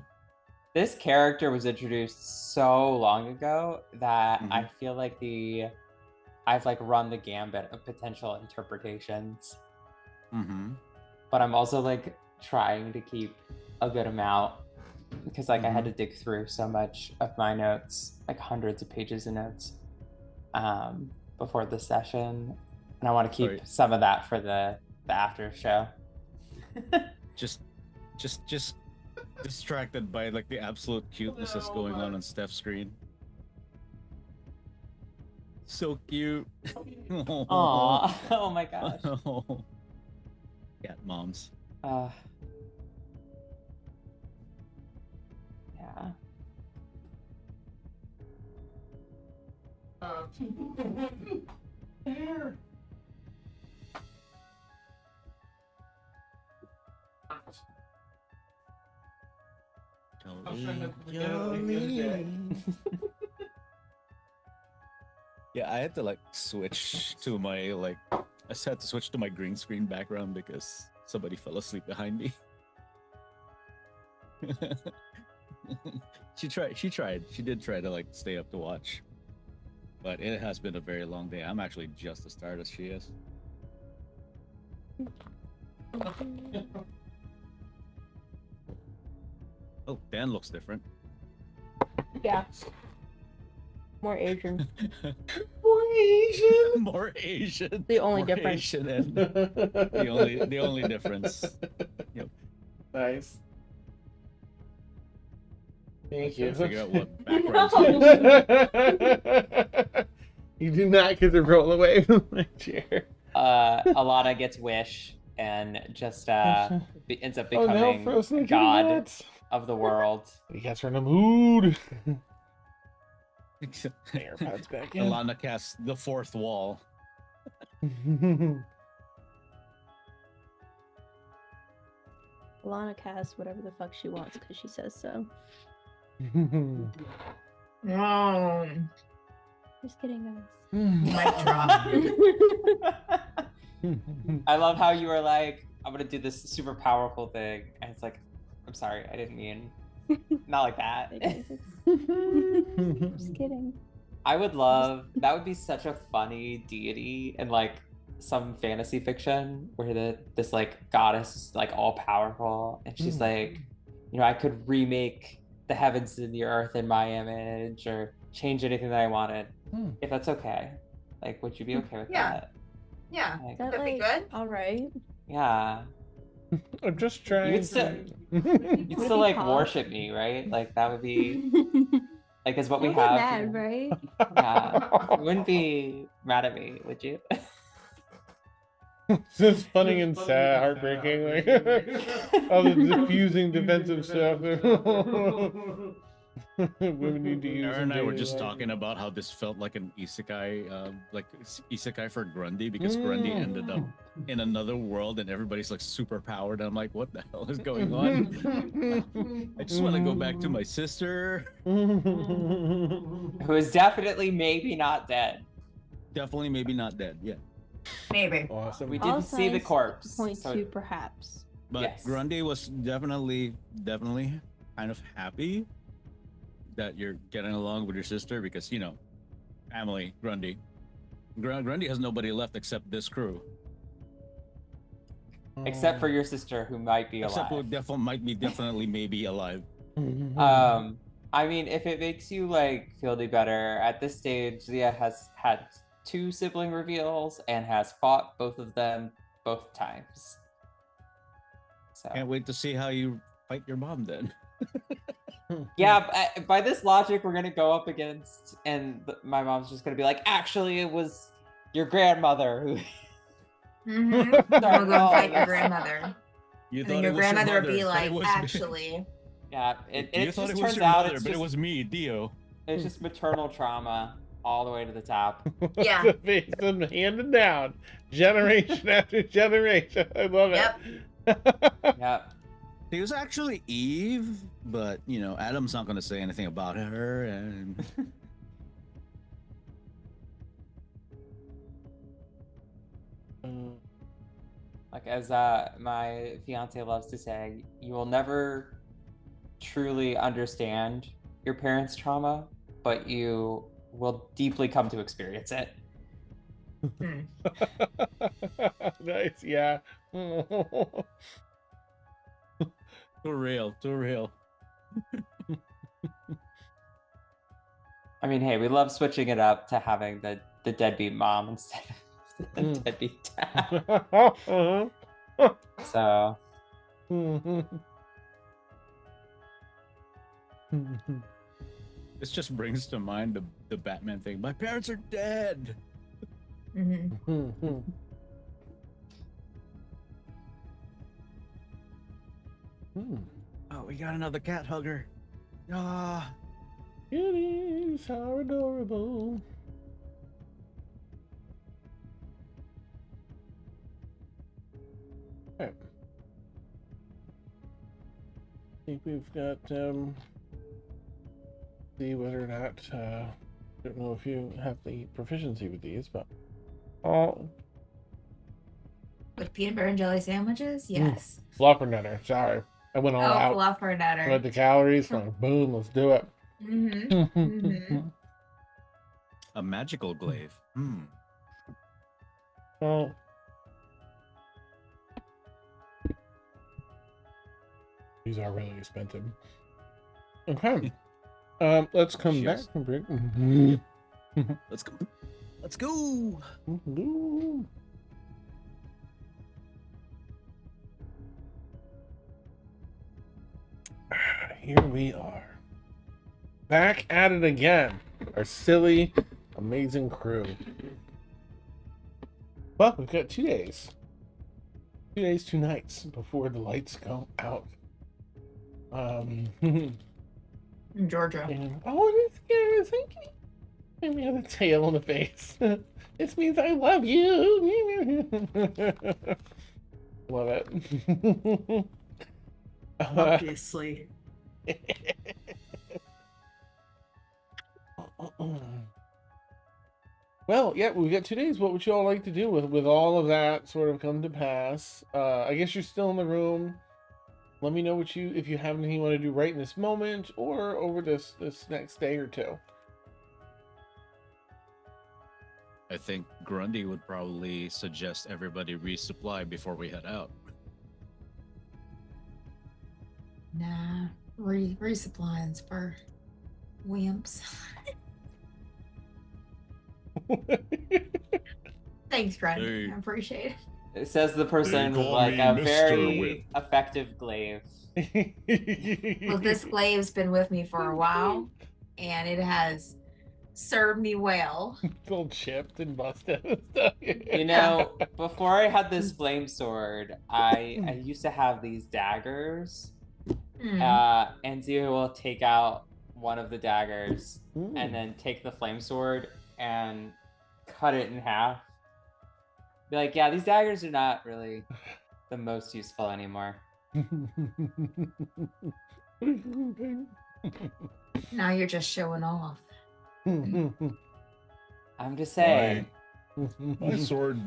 Speaker 2: This character was introduced so long ago that I
Speaker 6: Mhm.
Speaker 2: feel like I've like run the gambit of potential interpretations.
Speaker 6: Mm-hmm.
Speaker 2: But I'm also like trying to keep a good amount because like I had to dig through so much of my notes, like hundreds of pages of notes, before the session, and I want to keep
Speaker 6: Right.
Speaker 2: some of that for the after show.
Speaker 6: Just distracted by like the absolute cuteness that's going on Steph's screen. So cute.
Speaker 2: Aw, oh my gosh.
Speaker 6: Cat moms.
Speaker 2: Yeah.
Speaker 1: There.
Speaker 6: Yeah, I had to like switch to my like I just had to switch to my green screen background because somebody fell asleep behind me. She did try to like stay up to watch. But it has been a very long day. I'm actually just as tired as she is. Oh, Dan looks different.
Speaker 7: Yeah. More Asian.
Speaker 1: More Asian.
Speaker 6: More Asian.
Speaker 7: The only
Speaker 6: More
Speaker 7: difference.
Speaker 6: Asian and the only difference. Yep.
Speaker 1: Nice. Thank
Speaker 6: Trying
Speaker 1: you.
Speaker 6: to figure out what background.
Speaker 1: You do not get to roll away from my chair.
Speaker 2: Alana gets wish and just ends up
Speaker 1: Oh no,
Speaker 2: becoming
Speaker 1: frozen
Speaker 2: god
Speaker 1: nuts.
Speaker 2: of the world.
Speaker 1: You guys are in a mood. AirPods back in.
Speaker 6: Alana casts the fourth wall.
Speaker 7: Alana casts whatever the fuck she wants because she says so. Just kidding, guys.
Speaker 3: Mic drop.
Speaker 2: I love how you were like, I'm gonna do this super powerful thing, and it's like, I'm sorry, I didn't mean Not like that.
Speaker 7: Hey guys, it's... Just kidding.
Speaker 2: I would love that. Would be such a funny deity in like some fantasy fiction where this like goddess is like all powerful and she's like, you know, I could remake the heavens and the earth in my image or change anything that I wanted. If that's okay, like, would you be okay with that?
Speaker 4: Yeah,
Speaker 2: Like,
Speaker 4: that'd be good.
Speaker 7: All right.
Speaker 2: yeah.
Speaker 1: I'm just trying.
Speaker 2: You would still, you'd
Speaker 7: Would
Speaker 2: still
Speaker 7: it
Speaker 2: like
Speaker 7: be hot?
Speaker 2: worship me, right? Like that would be like is what we
Speaker 7: Don't get
Speaker 2: have.
Speaker 7: mad,
Speaker 2: you know?
Speaker 7: right?
Speaker 2: Yeah, you wouldn't be mad at me, would you?
Speaker 1: It's just funny and sad, heartbreaking, like all the diffusing defensive stuff. Women need to use.
Speaker 6: Aaron
Speaker 1: in
Speaker 6: and I were
Speaker 1: daily
Speaker 6: just
Speaker 1: life.
Speaker 6: talking about how this felt like an isekai, isekai for Grundy, because Grundy ended up in another world and everybody's like super powered. And I'm like, what the hell is going on? I just want to go back to my sister.
Speaker 2: Who is definitely maybe not dead.
Speaker 6: Definitely, maybe not dead. Yeah,
Speaker 4: Maybe.
Speaker 1: Awesome.
Speaker 2: We
Speaker 7: All
Speaker 2: didn't see the
Speaker 7: signs
Speaker 2: corpse.
Speaker 7: Point
Speaker 2: so-
Speaker 7: to perhaps.
Speaker 6: but
Speaker 2: Yes.
Speaker 6: Grundy was definitely kind of happy that you're getting along with your sister because, you know, family. Grundy has nobody left except this crew.
Speaker 2: Except for your sister, who might be
Speaker 6: Except who
Speaker 2: alive.
Speaker 6: might be definitely maybe alive.
Speaker 2: I mean, if it makes you like feel any better, at this stage, Leah has had 2 sibling reveals and has fought both of them both times. So
Speaker 6: Can't wait to see how you fight your mom then.
Speaker 2: yeah, by this logic, we're gonna go up against, and my mom's just gonna be like, actually, it was your grandmother who.
Speaker 4: Mm-hmm. We'll go and fight your grandmother.
Speaker 6: You
Speaker 4: And
Speaker 6: thought
Speaker 4: then
Speaker 6: it
Speaker 4: your
Speaker 6: was
Speaker 4: grandmother would
Speaker 6: mother,
Speaker 4: be
Speaker 6: but
Speaker 4: like,
Speaker 6: it was
Speaker 4: actually.
Speaker 2: Yeah, it
Speaker 6: you
Speaker 2: just
Speaker 6: thought it was
Speaker 2: turns
Speaker 6: your
Speaker 2: out
Speaker 6: mother,
Speaker 2: it's
Speaker 6: but
Speaker 2: just,
Speaker 6: it was me, Dio.
Speaker 2: it's just maternal trauma all the way to the top.
Speaker 4: Yeah.
Speaker 1: The face them handed down, generation after generation. I love it.
Speaker 4: Yep.
Speaker 2: Yep.
Speaker 6: It was actually Eve, but you know, Adam's not going to say anything about her, and
Speaker 2: Like as my fiance loves to say, you will never truly understand your parents' trauma, but you will deeply come to experience it.
Speaker 1: Nice, yeah.
Speaker 6: too real.
Speaker 2: I mean, hey, we love switching it up to having the deadbeat mom instead of the deadbeat dad. So
Speaker 6: This just brings to mind the Batman thing. My parents are dead.
Speaker 4: Mm-hmm.
Speaker 6: Oh, we got another cat hugger. Ah,
Speaker 1: Kitties are adorable. Alright. I think we've got see whether or not don't know if you have the proficiency with these, but
Speaker 4: With peanut butter and jelly sandwiches? Yes.
Speaker 1: fluffernutter. Sorry, I went all out.
Speaker 4: Fluffernutter.
Speaker 1: With the calories, like boom, let's do it.
Speaker 4: Mm-hmm. Mm-hmm.
Speaker 6: a magical glaive.
Speaker 1: Well, these are really expensive. Okay. Let's come back
Speaker 6: Cheers.
Speaker 1: from break.
Speaker 6: Let's go. Let's go.
Speaker 1: Here we are. Back at it again. Our silly, amazing crew. Well, we've got 2 days. 2 days, 2 nights before the lights go out.
Speaker 4: In Georgia.
Speaker 1: And, oh, it is scary, thank you. And we have a tail on the face. This means I love you. Love it.
Speaker 3: Obviously.
Speaker 1: Well, yeah, we've got 2 days. What would you all like to do with all of that sort of come to pass? I guess you're still in the room. let me know if you have anything you want to do right in this moment or over this next day or two.
Speaker 6: I think Grundy would probably suggest everybody resupply before we head out.
Speaker 4: Nah, resupplying's for wimps. Thanks, Grundy.
Speaker 5: Hey.
Speaker 4: I appreciate it.
Speaker 2: It says the person with
Speaker 5: call
Speaker 2: like
Speaker 5: me
Speaker 2: a
Speaker 5: Mr.
Speaker 2: very
Speaker 5: Whip.
Speaker 2: effective glaive.
Speaker 4: Well, this glaive's been with me for a while, and it has served me well.
Speaker 1: It's all chipped and busted and stuff.
Speaker 2: You know, before I had this flame sword, I used to have these daggers. And Zia will take out one of the daggers and then take the flame sword and cut it in half. Be like, yeah, these daggers are not really the most useful anymore.
Speaker 4: Now you're just showing off.
Speaker 2: I'm just saying.
Speaker 5: My sword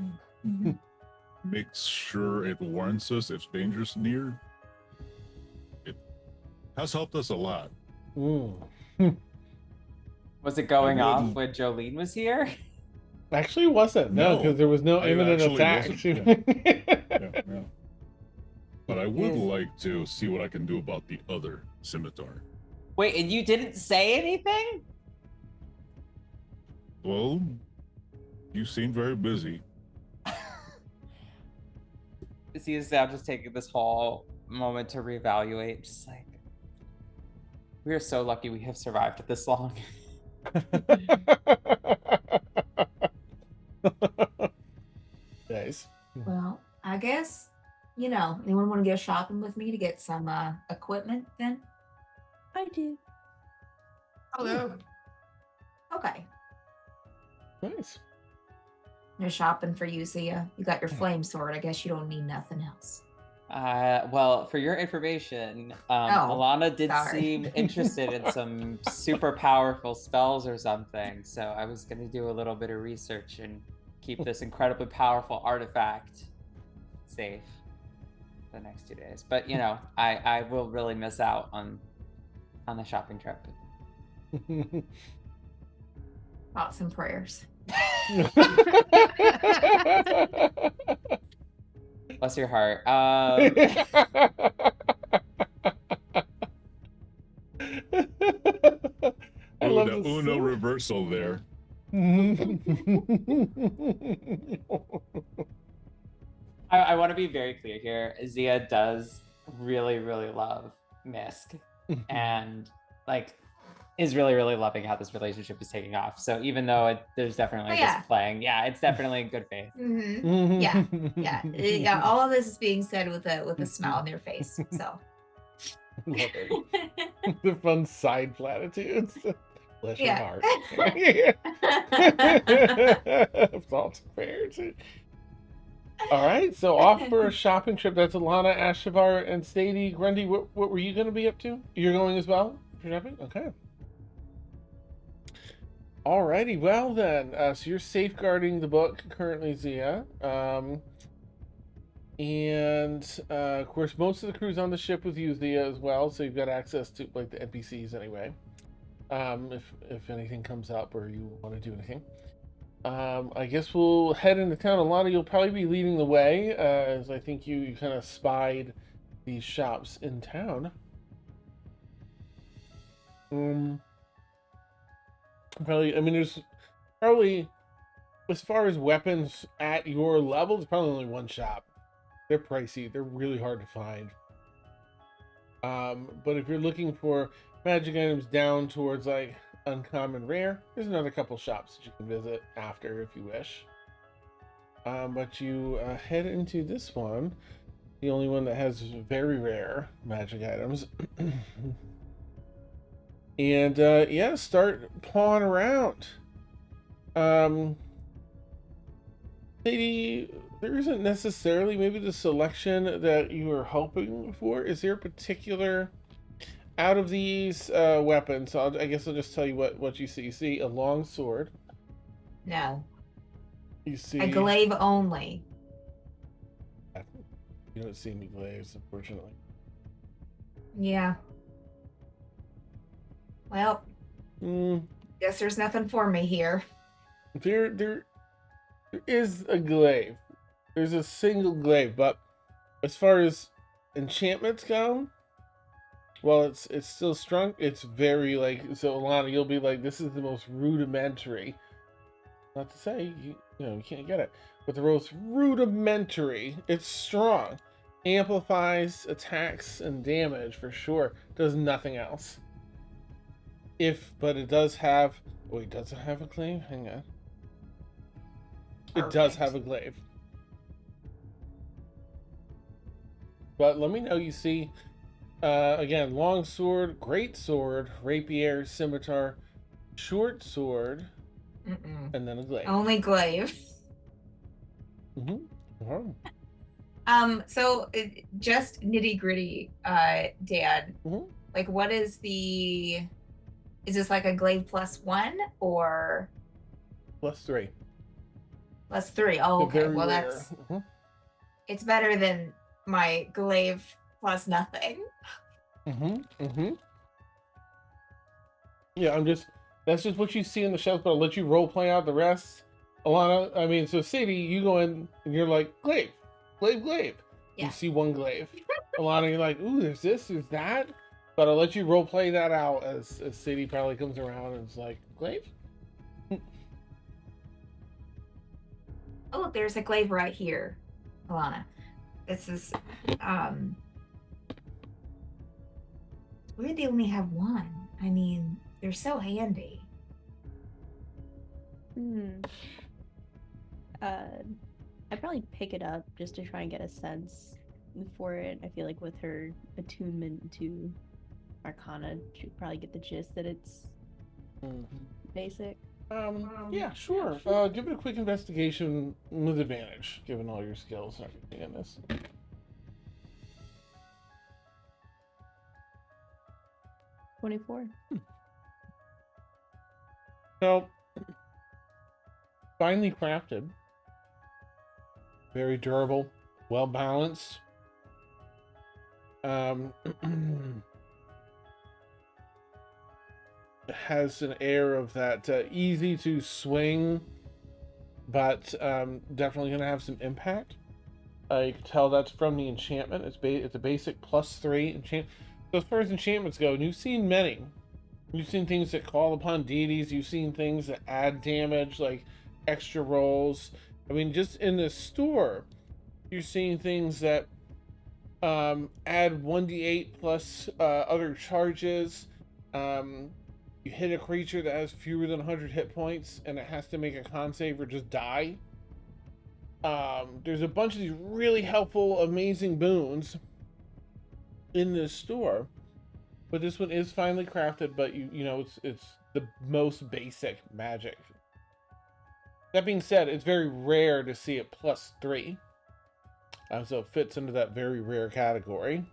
Speaker 5: makes sure it warns us if danger's near. It has helped us a lot.
Speaker 2: Was it going off
Speaker 5: wouldn't-
Speaker 2: when Jolene was here?
Speaker 1: Actually, it wasn't. No,
Speaker 5: No,
Speaker 1: because there was no
Speaker 5: I
Speaker 1: imminent
Speaker 5: actually
Speaker 1: attack.
Speaker 5: wasn't, Yeah. But I would
Speaker 2: Yes.
Speaker 5: like to see what I can do about the other scimitar.
Speaker 2: Wait, and you didn't say anything?
Speaker 5: Well, you seem very busy.
Speaker 2: Zia's now just taking this whole moment to reevaluate. Just like, we are so lucky we have survived this long.
Speaker 1: Nice.
Speaker 4: Well, I guess, anyone want to go shopping with me to get some equipment then?
Speaker 7: I do.
Speaker 3: Hello.
Speaker 4: Okay.
Speaker 1: Nice.
Speaker 4: No shopping for you, Zia. You got your flame sword. I guess you don't need nothing else.
Speaker 2: Well, for your information, Alana did
Speaker 4: sorry.
Speaker 2: seem interested in some super powerful spells or something, so I was going to do a little bit of research and keep this incredibly powerful artifact safe the next 2 days. But, I will really miss out on the shopping trip.
Speaker 4: Thoughts and prayers.
Speaker 2: Bless your heart.
Speaker 5: I
Speaker 1: love
Speaker 5: the
Speaker 1: this
Speaker 5: Uno
Speaker 1: so-
Speaker 5: reversal there.
Speaker 2: I want to be very clear here. Zia does really, really love Misk and is really, really loving how this relationship is taking off. So even though there's definitely
Speaker 4: Yeah.
Speaker 2: this playing, it's definitely in good faith.
Speaker 4: Yeah. All of this is being said with a smile on their face. So.
Speaker 1: Love it. The fun side platitudes. Bless your
Speaker 4: Yeah.
Speaker 1: heart. Thoughts and prayers. All right, so off for a shopping trip. That's Alana, Ashavar, and Sadie. Grundy, what were you going to be up to? You're going as well for shopping? Okay. Alrighty, well then, so you're safeguarding the book currently, Zia. And of course, most of the crew's on the ship with you, Zia, as well. So you've got access to the NPCs anyway. If anything comes up or you want to do anything. I guess we'll head into town. Alana, you'll probably be leading the way, as I think you kind of spied these shops in town. There's probably, as far as weapons at your level, there's probably only one shop. They're pricey. They're really hard to find. But if you're looking for magic items down towards uncommon rare, there's another couple shops that you can visit after if you wish. But you head into this one, the only one that has very rare magic items. And start pawing around. Sadie, there isn't necessarily maybe the selection that you were hoping for. Is there a particular, out of these weapons, I guess I'll just tell you what you see. You see a long sword.
Speaker 4: No.
Speaker 1: You see
Speaker 4: A glaive only.
Speaker 1: You don't see any glaives, unfortunately.
Speaker 4: Yeah. Well,
Speaker 1: Mm,
Speaker 4: guess there's nothing for me here.
Speaker 1: there is a glaive. There's a single glaive, but as far as enchantments go, well, it's still strong. It's very like so. Alana, you'll be like, this is the most rudimentary. Not to say you can't get it, but the most rudimentary. It's strong, amplifies attacks and damage for sure. Does nothing else. But it does have. Wait, does it have a glaive? Hang on. It does have a glaive. But let me know you see. Again, long sword, great sword, rapier, scimitar, short sword, and then a glaive.
Speaker 4: Only glaive.
Speaker 1: Wow.
Speaker 4: So just nitty gritty, Dad. Like, what is the? Is this like a glaive +1 or
Speaker 1: +3?
Speaker 4: +3? Oh, okay.
Speaker 1: Very
Speaker 4: Well,
Speaker 1: rare.
Speaker 4: it's better than my glaive plus nothing.
Speaker 1: Yeah, that's just what you see in the shelf, but I'll let you role play out the rest. Alana, I mean, so Sadie, you go in and you're like, glaive.
Speaker 4: Yeah.
Speaker 1: You see one glaive. Alana, you're like, ooh, there's this, there's that. But I'll let you role play that out as Sadie probably comes around and is like, glaive?
Speaker 4: Oh, there's a glaive right here, Alana. This is weird they only have one. I mean, they're so handy.
Speaker 7: I'd probably pick it up just to try and get a sense for it. I feel like with her attunement to Arcana, she'd probably get the gist that it's basic.
Speaker 1: Yeah, sure. Give it a quick investigation with advantage, given all your skills and everything in this.
Speaker 7: 24.
Speaker 1: So, finely crafted, very durable, well balanced. Has an air of that easy to swing, but definitely going to have some impact. You can tell that's from the enchantment. It's a basic +3 enchant. So as far as enchantments go, and you've seen many. You've seen things that call upon deities. You've seen things that add damage, like extra rolls. I mean, just in the store, you're seeing things that add 1d8 plus other charges. You hit a creature that has fewer than 100 hit points, and it has to make a con save or just die. There's a bunch of these really helpful, amazing boons in this store, but this one is finely crafted. But you know it's the most basic magic. That being said, it's very rare to see it +3, so it fits into that very rare category,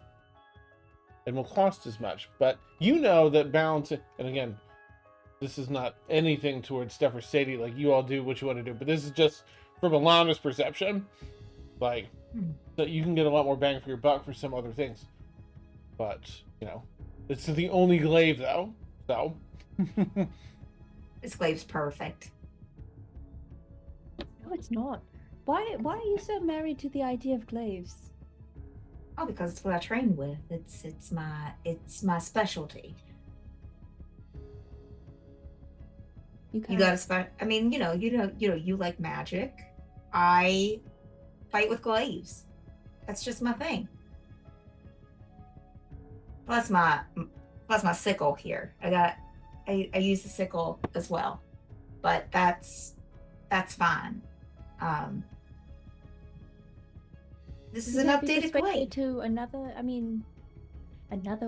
Speaker 1: and will cost as much. But you know that balance, and again, this is not anything towards Steph or Sadie. Like, you all do what you want to do, but this is just from Alana's perception. Like, that you can get a lot more bang for your buck for some other things. But, it's the only glaive, though. So.
Speaker 4: This glaive's perfect.
Speaker 7: No, it's not. Why are you so married to the idea of glaives?
Speaker 4: Oh, because it's what I train with. It's my specialty. You got I mean, you like magic. I fight with glaives. That's just my thing. Plus my sickle here. I use the sickle as well, but that's fine. This is an updated glaive.
Speaker 7: To another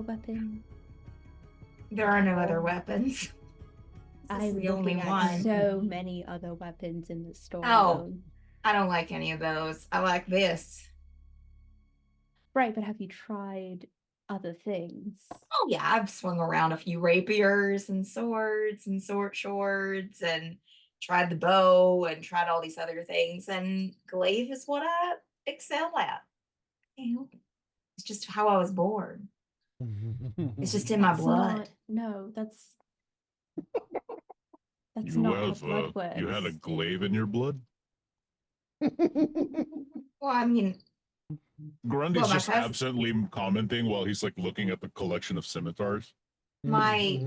Speaker 7: weapon.
Speaker 4: There are no other weapons.
Speaker 7: I'm
Speaker 4: the only one.
Speaker 7: So many other weapons in the store.
Speaker 4: Oh, I don't like any of those. I like this.
Speaker 7: Right, but have you tried other things?
Speaker 4: Oh yeah, I've swung around a few rapiers and swords and sword swords and tried the bow and tried all these other things. And glaive is what I excel at. It's just how I was born. It's just in my
Speaker 7: That's
Speaker 4: blood.
Speaker 7: not. No, that's
Speaker 5: You
Speaker 7: not how
Speaker 5: have
Speaker 7: blood works.
Speaker 5: you had a glaive in your blood.
Speaker 4: Well, I mean,
Speaker 5: Grundy's
Speaker 4: Well, my
Speaker 5: just
Speaker 4: cousin-
Speaker 5: absently commenting while he's like looking at the collection of scimitars.
Speaker 4: my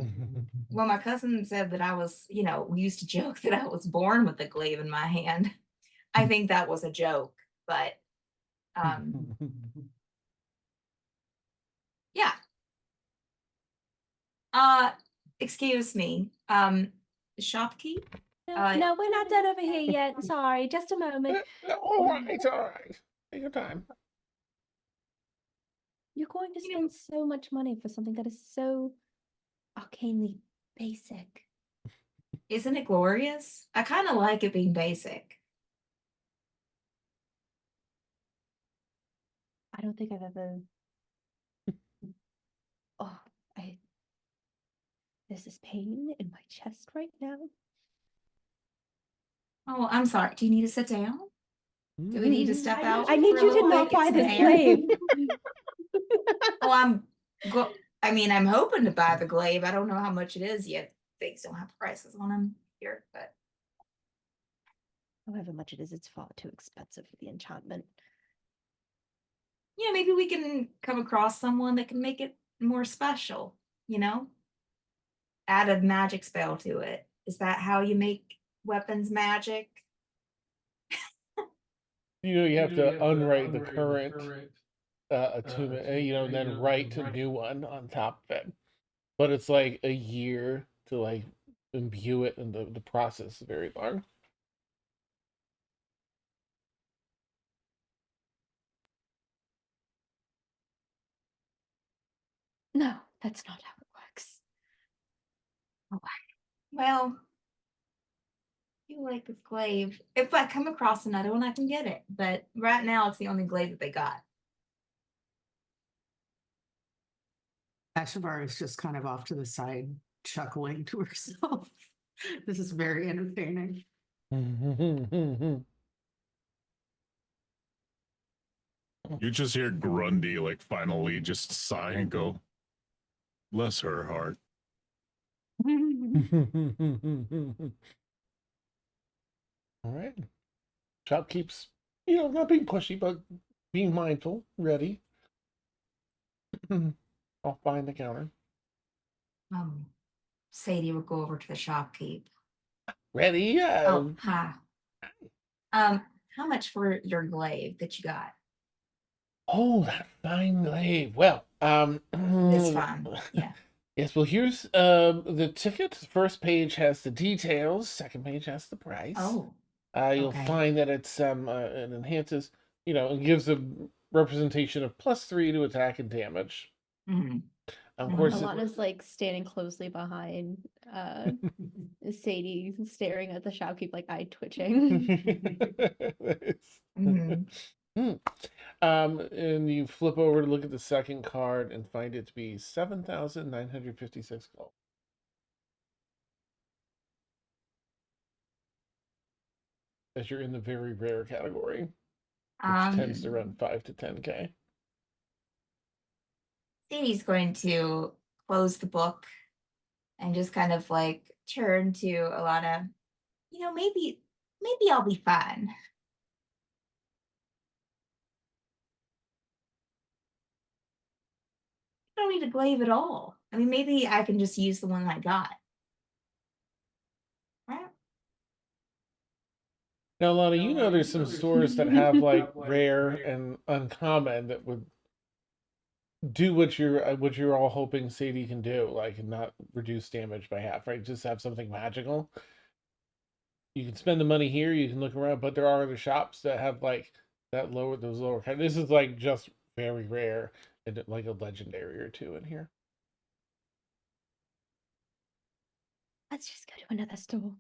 Speaker 4: cousin said that I was, we used to joke that I was born with a glaive in my hand. I think that was a joke, but yeah. Excuse me. Shopkeep?
Speaker 7: No, we're not done over here yet. Sorry, just a moment.
Speaker 1: All right, all right. Take your time.
Speaker 7: You're going to
Speaker 4: You know-
Speaker 7: spend so much money for something that is so arcanely basic.
Speaker 4: Isn't it glorious? I kind of like it being basic.
Speaker 7: I don't think I've ever. Oh, there's this pain in my chest right now.
Speaker 4: Oh, I'm sorry. Do you need to sit down? Do we need to step out?
Speaker 7: I need
Speaker 4: for a
Speaker 7: you to
Speaker 4: little
Speaker 7: not
Speaker 4: bit, get
Speaker 7: buy
Speaker 4: some
Speaker 7: this
Speaker 4: air?
Speaker 7: glaive.
Speaker 4: Well, I'm hoping to buy the glaive. I don't know how much it is yet. Things don't have prices on them here, but
Speaker 7: However much it is, it's far too expensive for the enchantment.
Speaker 4: maybe we can come across someone that can make it more special, Add a magic spell to it. Is that how you make weapons magic?
Speaker 1: You have to unwrite the current attunement, and then write a new one on top of it. But it's like a year to like imbue it, and the process is very long.
Speaker 7: No, that's not how it works.
Speaker 4: Well, you like this glaive. If I come across another one, I can get it. But right now, it's the only glaive that they got.
Speaker 3: Ashavar is just kind of off to the side, chuckling to herself. This is very entertaining.
Speaker 5: You just hear Grundy like finally just sigh and go, "Bless her heart."
Speaker 1: All right. Shop keeps, not being pushy, but being mindful, ready. Off behind the counter.
Speaker 4: Sadie will go over to the shopkeep.
Speaker 1: Ready?
Speaker 4: Oh, hi. How much for your glaive that you got?
Speaker 1: Oh, that fine glaive. Well,
Speaker 4: It's fine. Yeah.
Speaker 1: Yes, well, here's the ticket. First page has the details. Second page has the price.
Speaker 4: Oh.
Speaker 1: You'll
Speaker 4: okay.
Speaker 1: find that it's it enhances, it gives a representation of +3 to attack and damage.
Speaker 4: Mhm.
Speaker 1: Of
Speaker 4: Mhm.
Speaker 1: course,
Speaker 7: Alana's like standing closely behind Sadie, staring at the shopkeep, like eye twitching.
Speaker 4: Mhm.
Speaker 1: And you flip over to look at the second card and find it to be 7,956 gold. As you're in the very rare category, which tends to run 5 to 10K.
Speaker 4: Sadie's going to close the book and just kind of like turn to Alana. Maybe I'll be fine. I don't need a glaive at all. I mean, maybe I can just use the one I got. Right?
Speaker 1: Now, Lana, there's some stores that have like rare and uncommon that would do what you're all hoping Sadie can do, like not reduce damage by half, right? Just have something magical. You can spend the money here, you can look around, but there are other shops that have like those lower kind. This is like just very rare and like a legendary or two in here.
Speaker 7: Let's just go to another store.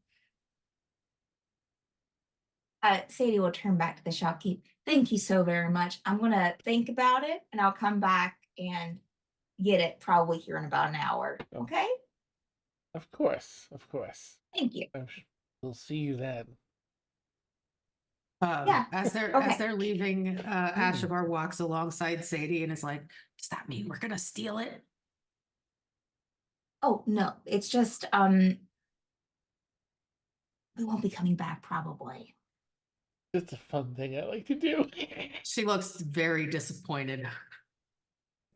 Speaker 4: Sadie will turn back to the shopkeep. Thank you so very much. I'm gonna think about it and I'll come back and get it probably here in about an hour.
Speaker 1: Oh.
Speaker 4: Okay?
Speaker 1: Of course, of course.
Speaker 4: Thank you.
Speaker 1: We'll see you then.
Speaker 4: Yeah,
Speaker 3: As they're
Speaker 4: okay.
Speaker 3: leaving, Ashavar walks alongside Sadie and is like, "Does that mean we're gonna steal it?"
Speaker 4: Oh, no, it's just, we won't be coming back probably.
Speaker 1: It's a fun thing I like to do.
Speaker 3: She looks very disappointed.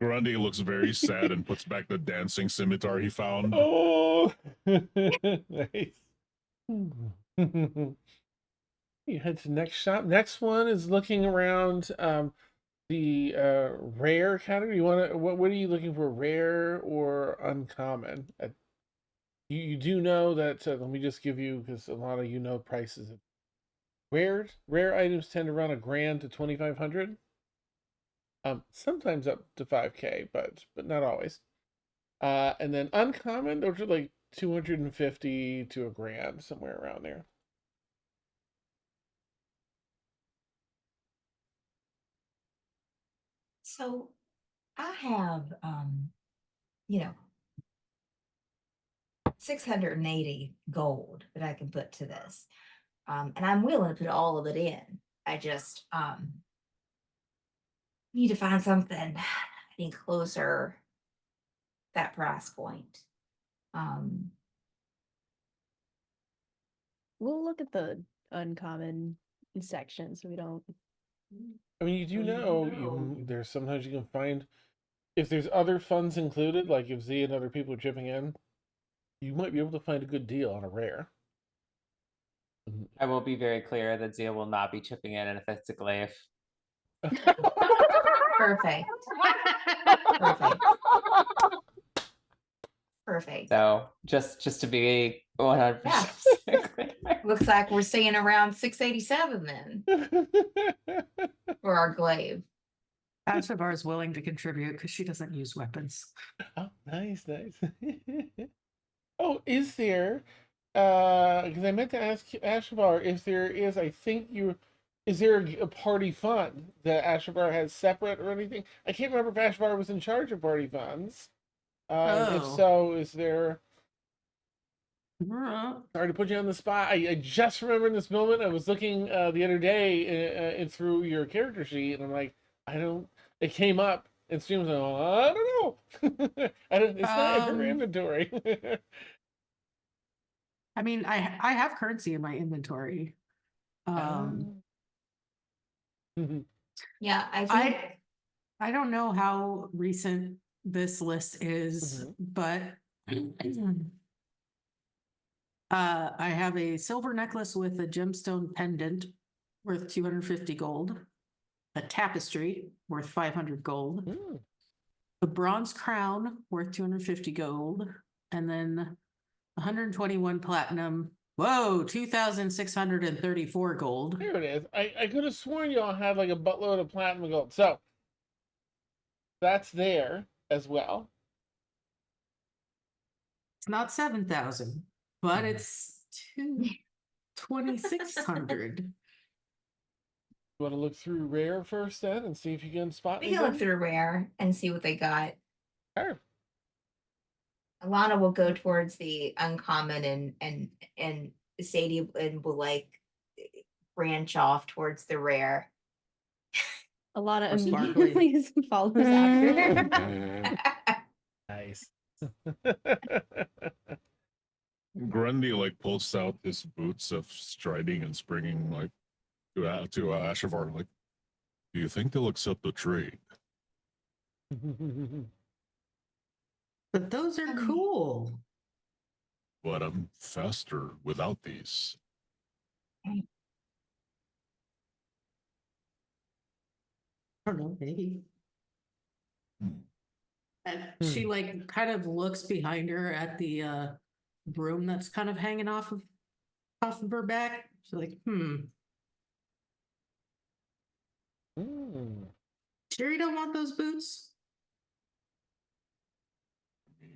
Speaker 5: Grundy looks very sad and puts back the dancing scimitar he found.
Speaker 1: Oh, nice. You head to next shop. Next one is looking around the rare category. You want to what are you looking for, rare or uncommon? You do know that let me just give you, because a lot of you know prices. Rare items tend to run $1,000 to 2,500. Sometimes up to 5K, but not always. And then uncommon, those are like 250 to $1,000, somewhere around there.
Speaker 4: So I have, you know, 680 gold that I can put to this. And I'm willing to put all of it in. I just need to find something I think closer that price point. Um,
Speaker 7: We'll look at the uncommon section so we don't.
Speaker 1: I mean, you do know there's sometimes you can find, if there's other funds included, like if Z and other people are chipping in, you might be able to find a good deal on a rare.
Speaker 2: I will be very clear that Zia will not be chipping in if it's a glyph.
Speaker 4: perfect. Perfect. Perfect.
Speaker 2: So just to be 100% clear.
Speaker 4: Looks like we're staying around 687 then for our glaive.
Speaker 3: Ashavar is willing to contribute because she doesn't use weapons.
Speaker 1: Oh, nice. Oh, is there? Because I meant to ask Ashavar if there is. I think is there a party fund that Ashavar has separate or anything? I can't remember if Ashavar was in charge of party funds. And if
Speaker 3: Oh.
Speaker 1: so, is there? Sorry to put you on the spot. I just remember in this moment. I was looking the other day through your character sheet, and I'm like, I don't. It came up and streams. Like, I don't know. I don't. It's not in her inventory.
Speaker 3: I mean, I have currency in my inventory.
Speaker 4: Yeah, I think
Speaker 3: I don't know how recent this list is, but I have a silver necklace with a gemstone pendant worth 250 gold, a tapestry worth 500 gold, a bronze crown worth 250 gold, and then 121 platinum. Whoa, 2,634 gold.
Speaker 1: There it is. I could have sworn y'all had like a buttload of platinum gold. So that's there as well.
Speaker 3: It's not 7,000, but it's 2,600.
Speaker 1: You want to look through rare first then and see if you can spot
Speaker 4: we can look through rare and see what they got.
Speaker 1: Sure.
Speaker 4: Alana will go towards the uncommon and Sadie and will like branch off towards the rare.
Speaker 7: Alana
Speaker 3: Or
Speaker 7: immediately follows after.
Speaker 1: Nice.
Speaker 5: Grundy like pulls out his boots of striding and springing like to Ashavar like, do you think they'll accept the trade?
Speaker 3: But those are cool.
Speaker 5: But I'm faster without these.
Speaker 3: I don't know, maybe. And she like kind of looks behind her at the broom that's kind of hanging off of her back. She's like, sure you don't want those boots?
Speaker 5: I mean,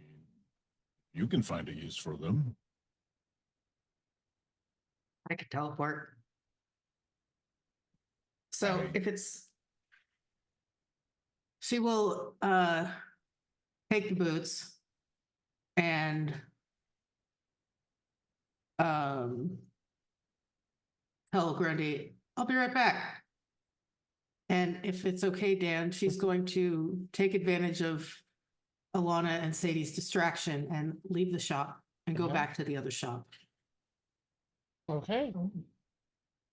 Speaker 5: you can find a use for them.
Speaker 3: I could teleport. So if it's, she will take the boots and tell Grundy, I'll be right back. And if it's okay, Dan, she's going to take advantage of Alana and Sadie's distraction and leave the shop and go
Speaker 1: Uh-huh.
Speaker 3: back to the other shop.
Speaker 1: Okay.
Speaker 4: Oh,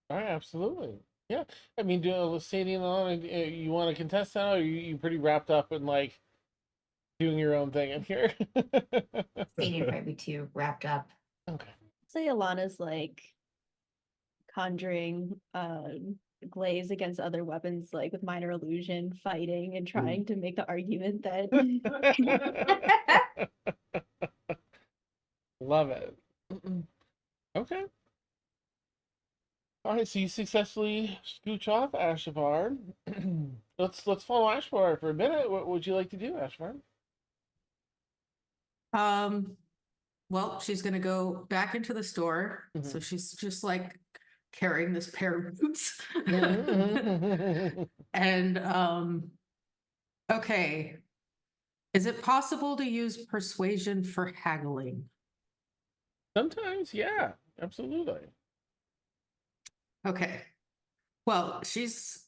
Speaker 1: All right, absolutely. Yeah. I mean, Sadie and Alana, you want to contest now, or you pretty wrapped up in like doing your own thing in here?
Speaker 4: Sadie probably too wrapped up.
Speaker 1: Okay.
Speaker 7: Say Alana's like conjuring glaze against other weapons, like with minor illusion, fighting and trying to make the argument that
Speaker 1: Love it. Okay. All right, so you successfully scooch off Ashavar. let's follow Ashavar for a minute. What would you like to do, Ashavar?
Speaker 3: Well, she's gonna go back into the store. So she's just like carrying this pair of boots. And okay. Is it possible to use persuasion for haggling?
Speaker 1: Sometimes, yeah, absolutely.
Speaker 3: Okay. Well, she's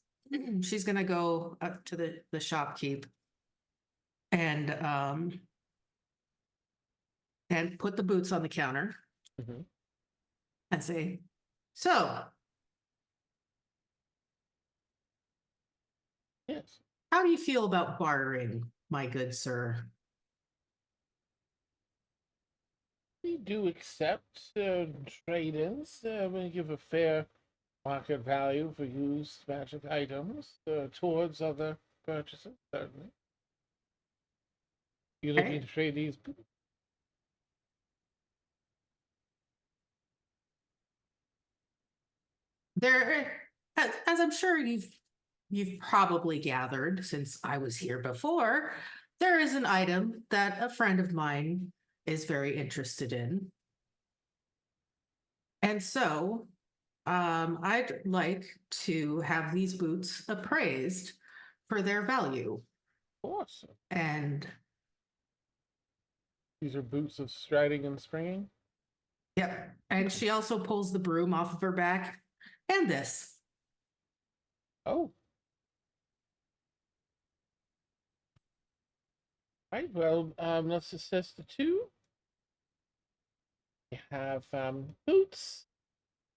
Speaker 3: gonna go up to the shopkeep and put the boots on the counter
Speaker 1: Mhm.
Speaker 3: and say, so
Speaker 1: Yes.
Speaker 3: how do you feel about bartering, my good sir?
Speaker 1: We do accept trade-ins. We give a fair market value for used magic items towards other purchases, certainly. You looking to trade these?
Speaker 3: There, as I'm sure you've probably gathered since I was here before, there is an item that a friend of mine is very interested in. And so I'd like to have these boots appraised for their value.
Speaker 1: Awesome.
Speaker 3: And
Speaker 1: These are boots of striding and springing.
Speaker 3: yep. And she also pulls the broom off of her back. And this.
Speaker 1: Oh. Right, well, let's assess the two. We have boots.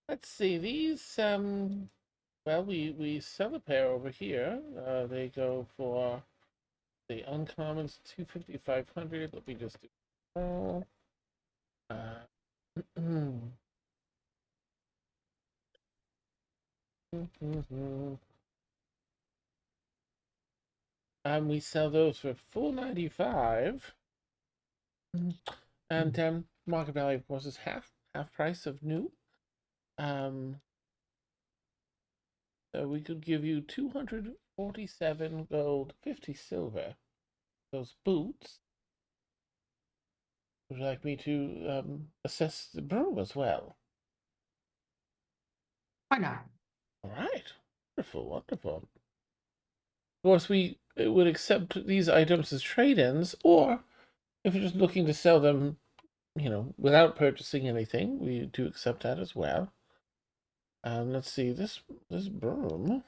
Speaker 1: Let's see, these well, we sell a pair over here. They go for the uncommons 250, 500. Let me just do we sell those for $4.95. And market value, of course, is half price of new. So we could give you 247 gold, 50 silver. Those boots. Would you like me to assess the broom as well?
Speaker 3: Why not?
Speaker 1: All right. Wonderful, wonderful. Of course, we would accept these items as trade-ins, or if you're just looking to sell them, without purchasing anything, we do accept that as well. Let's see, this broom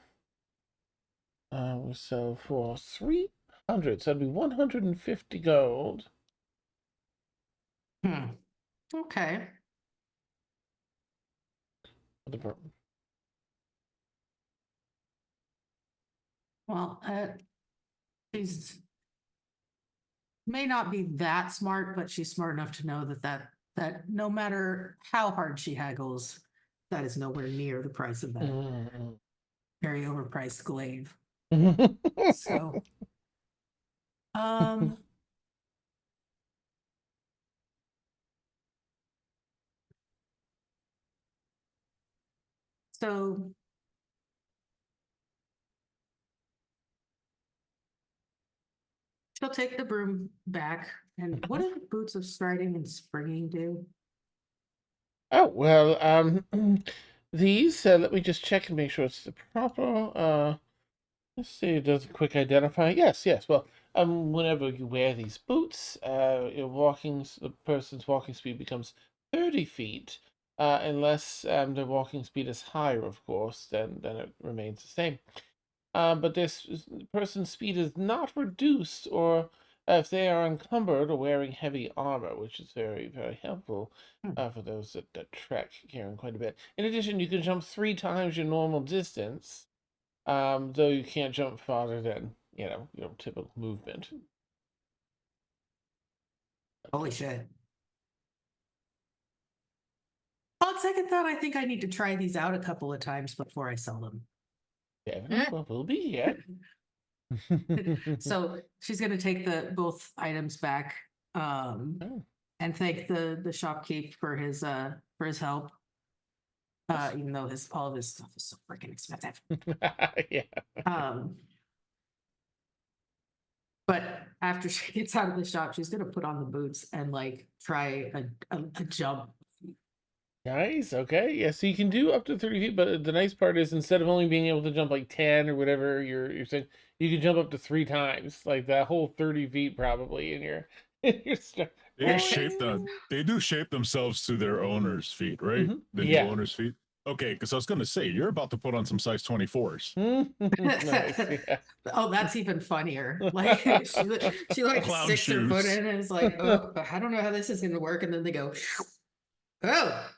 Speaker 1: we sell for 300, so that'd be 150 gold.
Speaker 3: Okay.
Speaker 1: For the broom.
Speaker 3: Well, she's may not be that smart, but she's smart enough to know that no matter how hard she haggles, that is nowhere near the price of that very overpriced glaive. So, so she'll take the broom back. And what do the boots of striding and springing do?
Speaker 1: Oh, well, these, let me just check and make sure it's the proper, let's see, it does a quick identify. Yes, well, whenever you wear these boots, the person's walking speed becomes 30 feet, unless the walking speed is higher, of course, then it remains the same. But this person's speed is not reduced, or if they are encumbered or wearing heavy armor, which is very, very helpful for those that trek, carrying quite a bit. In addition, you can jump 3 times your normal distance, though you can't jump farther than, your typical movement.
Speaker 3: Holy shit. On second thought, I think I need to try these out a couple of times before I sell them.
Speaker 1: Yeah, well, we'll be here.
Speaker 3: So she's gonna take both items back,
Speaker 1: Oh.
Speaker 3: and thank the shopkeep for his help. Even though all of his stuff is so freaking expensive.
Speaker 1: Yeah.
Speaker 3: But after she gets out of the shop, she's gonna put on the boots and like try a jump.
Speaker 1: Nice. Okay. Yeah. So you can do up to 30 feet, but the nice part is instead of only being able to jump like 10 or whatever you're saying, you can jump up to 3 times, like that whole 30 feet probably in your in your
Speaker 5: They do shape themselves to their owner's feet, right?
Speaker 1: Mhm.
Speaker 5: The new
Speaker 1: Yeah.
Speaker 5: owner's feet. Okay, because I was gonna say you're about to put on some size 24s.
Speaker 1: Nice. Yeah.
Speaker 3: Oh, that's even funnier. Like she like
Speaker 5: Clown
Speaker 3: sticks her foot
Speaker 5: shoes.
Speaker 3: in and is like, oh, I don't know how this is gonna work. And then they go, oh,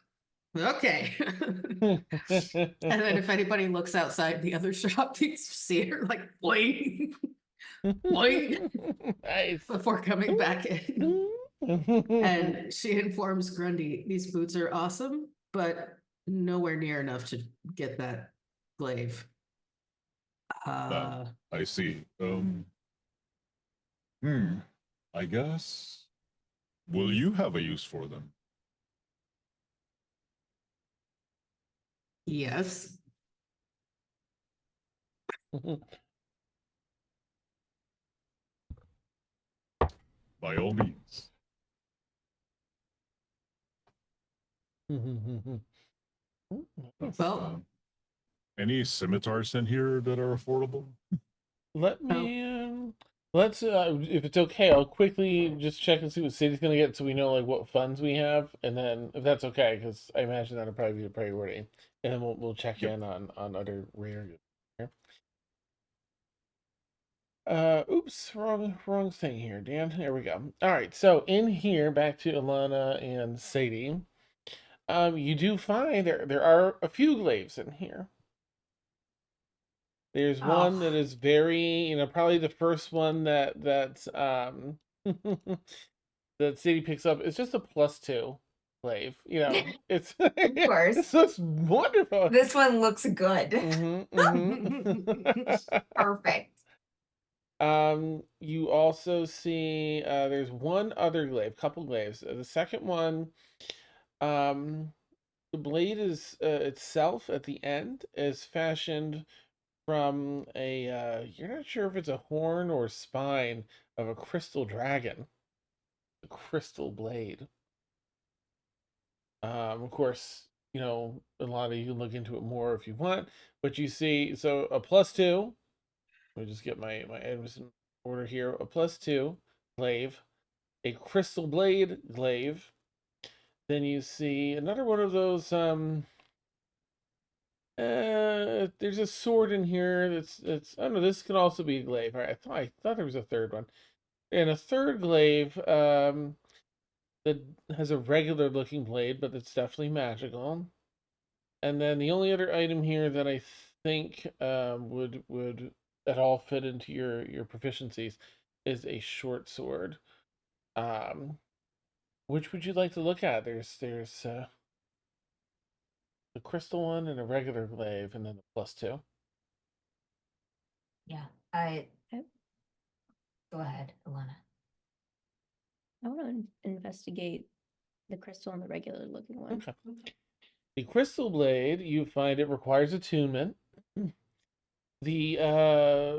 Speaker 3: okay. And then if anybody looks outside the other shop, you see her like boing, boing
Speaker 1: Nice.
Speaker 3: before coming back in. And she informs Grundy, these boots are awesome, but nowhere near enough to get that glaive.
Speaker 5: I see. I guess. Will you have a use for them?
Speaker 3: Yes.
Speaker 5: By all means.
Speaker 3: Well,
Speaker 5: Any scimitars in here that are affordable?
Speaker 1: Let me let's if it's okay, I'll quickly just check and see what city's gonna get so we know like what funds we have, and then if that's okay, because I imagine that'll probably be a priority. And then we'll check
Speaker 5: Yep.
Speaker 1: in on other rare goods here. Oops, wrong thing here, Dan. There we go. All right, so in here, back to Alana and Sadie. You do find there are a few glaives in here. There's one that
Speaker 4: Oh.
Speaker 1: is very, probably the first one that's that Sadie picks up. It's just a +2 glaive. It's
Speaker 4: Of course.
Speaker 1: it's just wonderful.
Speaker 4: This one looks good. Perfect.
Speaker 1: You also see there's one other glaive, couple glaives. The second one, the blade is itself at the end is fashioned from you're not sure if it's a horn or spine of a crystal dragon, a crystal blade. Of course, a lot of you can look into it more if you want, but you see, so a +2. Let me just get my items in order here. A +2 glaive, a crystal blade glaive. Then you see another one of those. There's a sword in here. That's. I don't know. This could also be a glaive. All right, I thought there was a third one, and a third glaive. That has a regular looking blade, but it's definitely magical. And then the only other item here that I think would at all fit into your proficiencies is a short sword. Which would you like to look at? There's the crystal one and a regular glaive, and then the +2.
Speaker 4: Yeah. Go ahead, Alana.
Speaker 7: I want to investigate the crystal and the regular looking one.
Speaker 1: Okay. The crystal blade, you find it requires attunement. The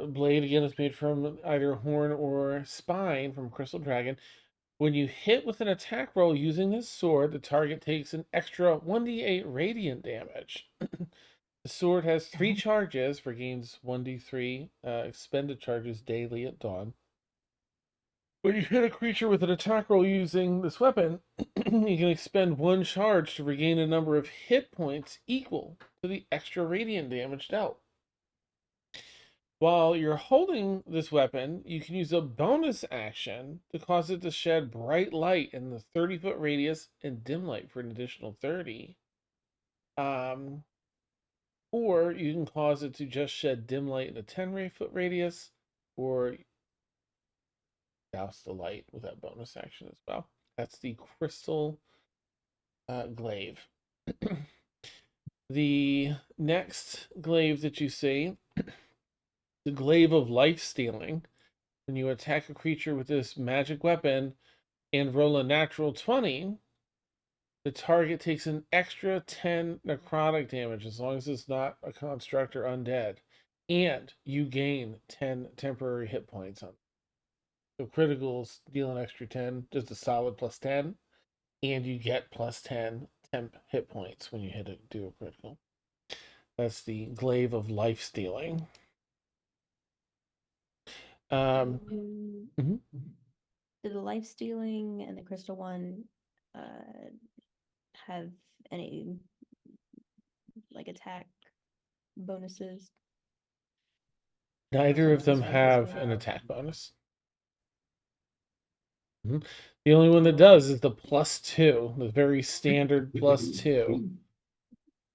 Speaker 1: blade again is made from either horn or spine from crystal dragon. When you hit with an attack roll using this sword, the target takes an extra 1d8 radiant damage. The sword has 3 charges for gains 1d3 expended charges daily at dawn. When you hit a creature with an attack roll using this weapon, you can expend 1 charge to regain a number of hit points equal to the extra radiant damage dealt. While you're holding this weapon, you can use a bonus action to cause it to shed bright light in the 30-foot radius and dim light for an additional 30. Or you can cause it to just shed dim light in a 10-foot radius, or douse the light with that bonus action as well. That's the crystal glaive. The next glaive that you see, the glaive of life stealing. When you attack a creature with this magic weapon and roll a natural 20, the target takes an extra 10 necrotic damage as long as it's not a construct or undead. And you gain 10 temporary hit points on it. So criticals deal an extra 10, just a solid plus 10. And you get plus 10 temp hit points when you do a critical. That's the glaive of life stealing.
Speaker 7: Do the life stealing and the crystal one have any like attack bonuses?
Speaker 1: Neither of them have an attack bonus. The only one that does is the +2, the very standard +2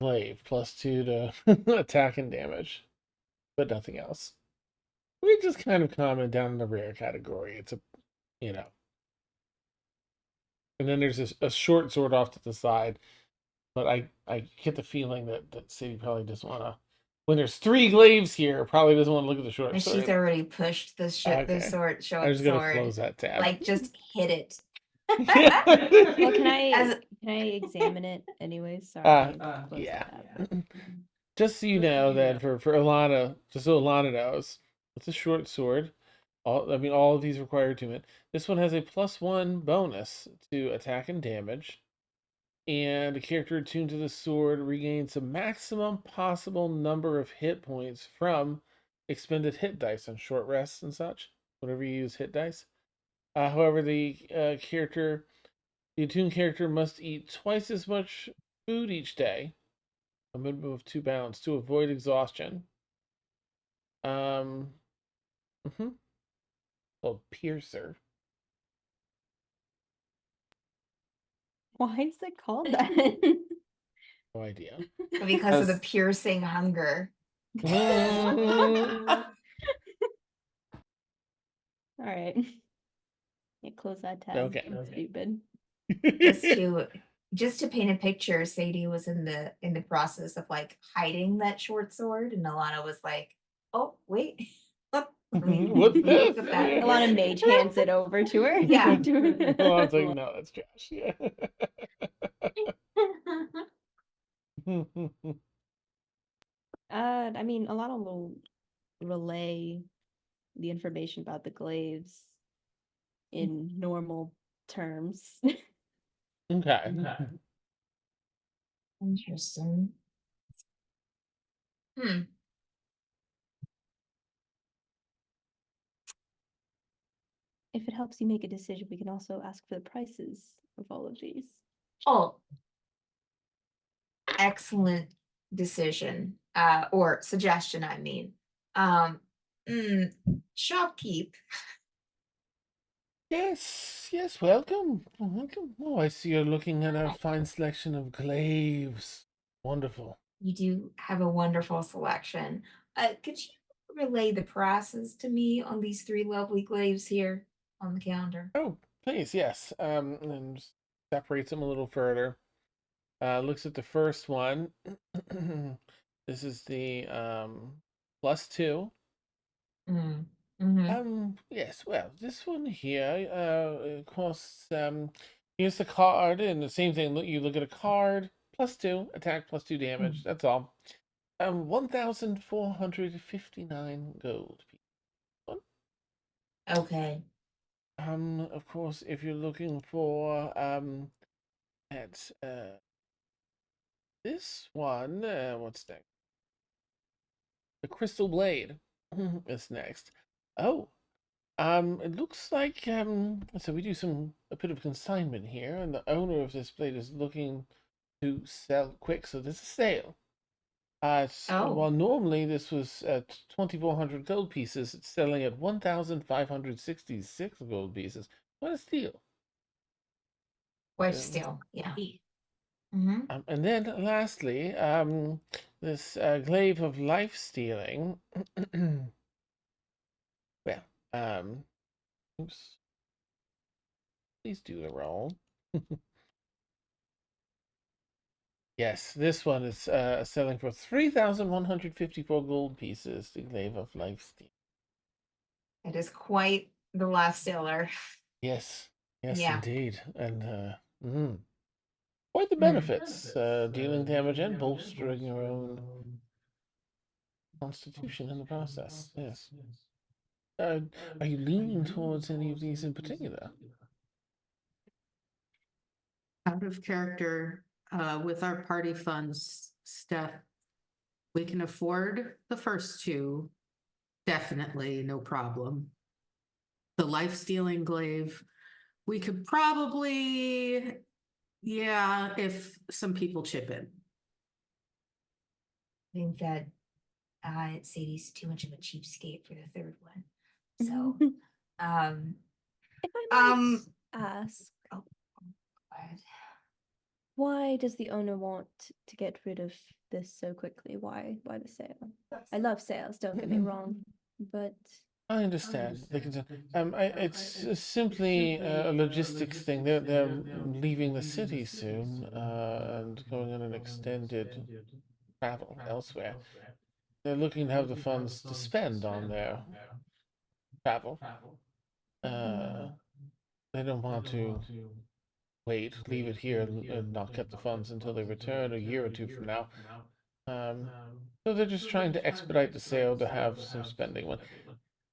Speaker 1: glaive, +2 to attack and damage, but nothing else. We just kind of comment down in the rare category. It's a, you know. And then there's a short sword off to the side, but I get the feeling that Sadie probably doesn't want to. When there's 3 glaives here, probably doesn't want to look at the short
Speaker 4: And
Speaker 1: sword.
Speaker 4: she's already pushed the
Speaker 1: Okay.
Speaker 4: sword,
Speaker 1: I'm just gonna close that tab.
Speaker 4: Like, just hit it.
Speaker 7: Well, can I examine it anyway? Sorry.
Speaker 1: Yeah. Just so you know that for Alana, just so Alana knows, it's a short sword. All of these require attunement. This one has a +1 bonus to attack and damage. And a character attuned to the sword regains a maximum possible number of hit points from expended hit dice on short rests and such, whenever you use hit dice. However, the attuned character must eat twice as much food each day, a minimum of 2 pounds, to avoid exhaustion. Called Piercer.
Speaker 7: Why is it called that?
Speaker 1: No idea.
Speaker 4: Because of the piercing hunger.
Speaker 7: All right. Yeah, close that tab.
Speaker 1: Okay.
Speaker 7: Stupid.
Speaker 4: Just to paint a picture, Sadie was in the process of like hiding that short sword, and Alana was like, "Oh, wait."
Speaker 1: What's this?
Speaker 7: A lot of mage hands it over to her.
Speaker 4: Yeah.
Speaker 1: Well, I was like, no, that's Josh. Yeah.
Speaker 7: Alana will relay the information about the glaives in normal terms.
Speaker 1: Okay.
Speaker 4: Interesting.
Speaker 7: If it helps you make a decision, we can also ask for the prices of all of these.
Speaker 4: Oh, excellent decision, or suggestion, I mean. Shopkeep.
Speaker 1: Yes, welcome. Oh, I see you're looking at a fine selection of glaives. Wonderful.
Speaker 4: You do have a wonderful selection. Could you relay the prices to me on these 3 lovely glaives here on the counter?
Speaker 1: Oh, please, yes. And separates them a little further. Looks at the first one. This is the +2. Yes, well, this one here costs here's the card, and the same thing. You look at a card, +2 attack, +2 damage. That's all. 1,459 gold.
Speaker 4: Okay.
Speaker 1: Of course, if you're looking for at this one, what's next? The Crystal Blade is next. Oh, It looks like so we do a bit of consignment here, and the owner of this blade is looking to sell quick, so there's a sale. While
Speaker 4: Oh,
Speaker 1: normally this was at 2,400 gold pieces, it's selling at 1,566 gold pieces. What a steal!
Speaker 4: quite
Speaker 1: Um,
Speaker 4: still, yeah. Mm-hmm.
Speaker 1: and then lastly, this glaive of life stealing. Well, oops. Please do the roll. Yes, this one is selling for 3,154 gold pieces. The glaive of life stealing.
Speaker 4: It is quite the last seller.
Speaker 1: Yes, yes,
Speaker 4: Yeah.
Speaker 1: indeed, and quite the
Speaker 4: Mm.
Speaker 1: benefits. Dealing damage and bolstering your own constitution in the process. Yes. Are you leaning towards any of these in particular?
Speaker 3: Out of character, with our party funds, Steph, we can afford the first two. Definitely, no problem. The life stealing glaive, we could probably, yeah, if some people chip in.
Speaker 4: I think that Sadie's too much of a cheapskate for the third one. So, um,
Speaker 7: If I might
Speaker 4: um,
Speaker 7: ask,
Speaker 4: go ahead.
Speaker 7: why does the owner want to get rid of this so quickly? Why the sale? I love sales, don't get me wrong, but
Speaker 1: I understand the concern. It's simply a logistics thing. They're leaving the city soon, and going on an extended travel elsewhere. They're looking to have the funds to spend on their travel. Uh, they don't want to leave it here and not get the funds until they return a year or two from now. Um, so they're just trying to expedite the sale to have some spending.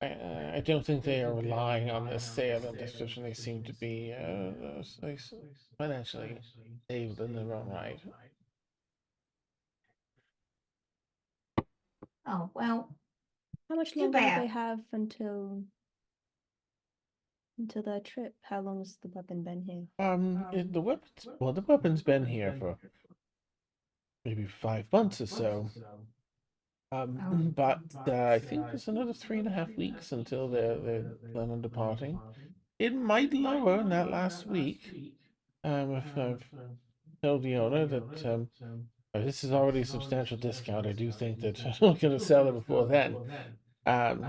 Speaker 1: I don't think they are relying on this sale, and especially seem to be financially stable in their own right.
Speaker 4: Oh, well,
Speaker 7: how much
Speaker 4: too
Speaker 7: longer do they
Speaker 4: bad.
Speaker 7: have until their trip? How long has the weapon been here?
Speaker 1: The weapon's been here for maybe 5 months or so.
Speaker 4: Oh,
Speaker 1: But I think there's another 3.5 weeks until they're planning on departing. It might lower in that last week. If I've told the owner that this is already a substantial discount, I do think that I'm not going to sell it before then. Um,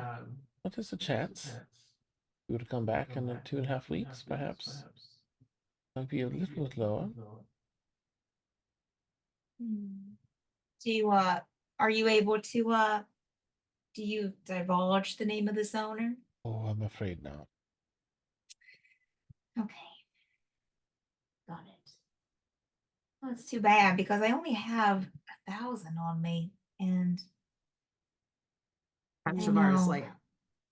Speaker 1: but there's a chance we would come back in 2.5 weeks, perhaps. Might be a little bit lower.
Speaker 4: do you, are you able to, do you divulge the name of this owner?
Speaker 1: Oh, I'm afraid not.
Speaker 4: Okay. Got it. Well, it's too bad because I only have 1,000 on me, and I
Speaker 3: Shavar is
Speaker 4: know.
Speaker 3: like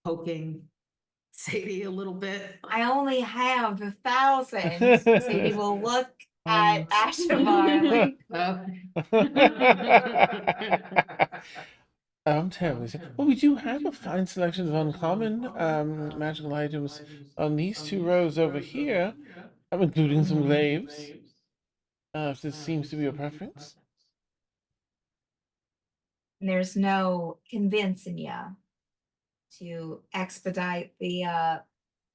Speaker 3: poking Sadie a little bit.
Speaker 4: I only have 1,000. Sadie will look at Ashavar like,
Speaker 1: I'm terribly sorry. Well, we do have a fine selection of uncommon magical items on these two rows over here. I'm including some glaives. If this seems to be your preference.
Speaker 4: there's no convincing you to expedite the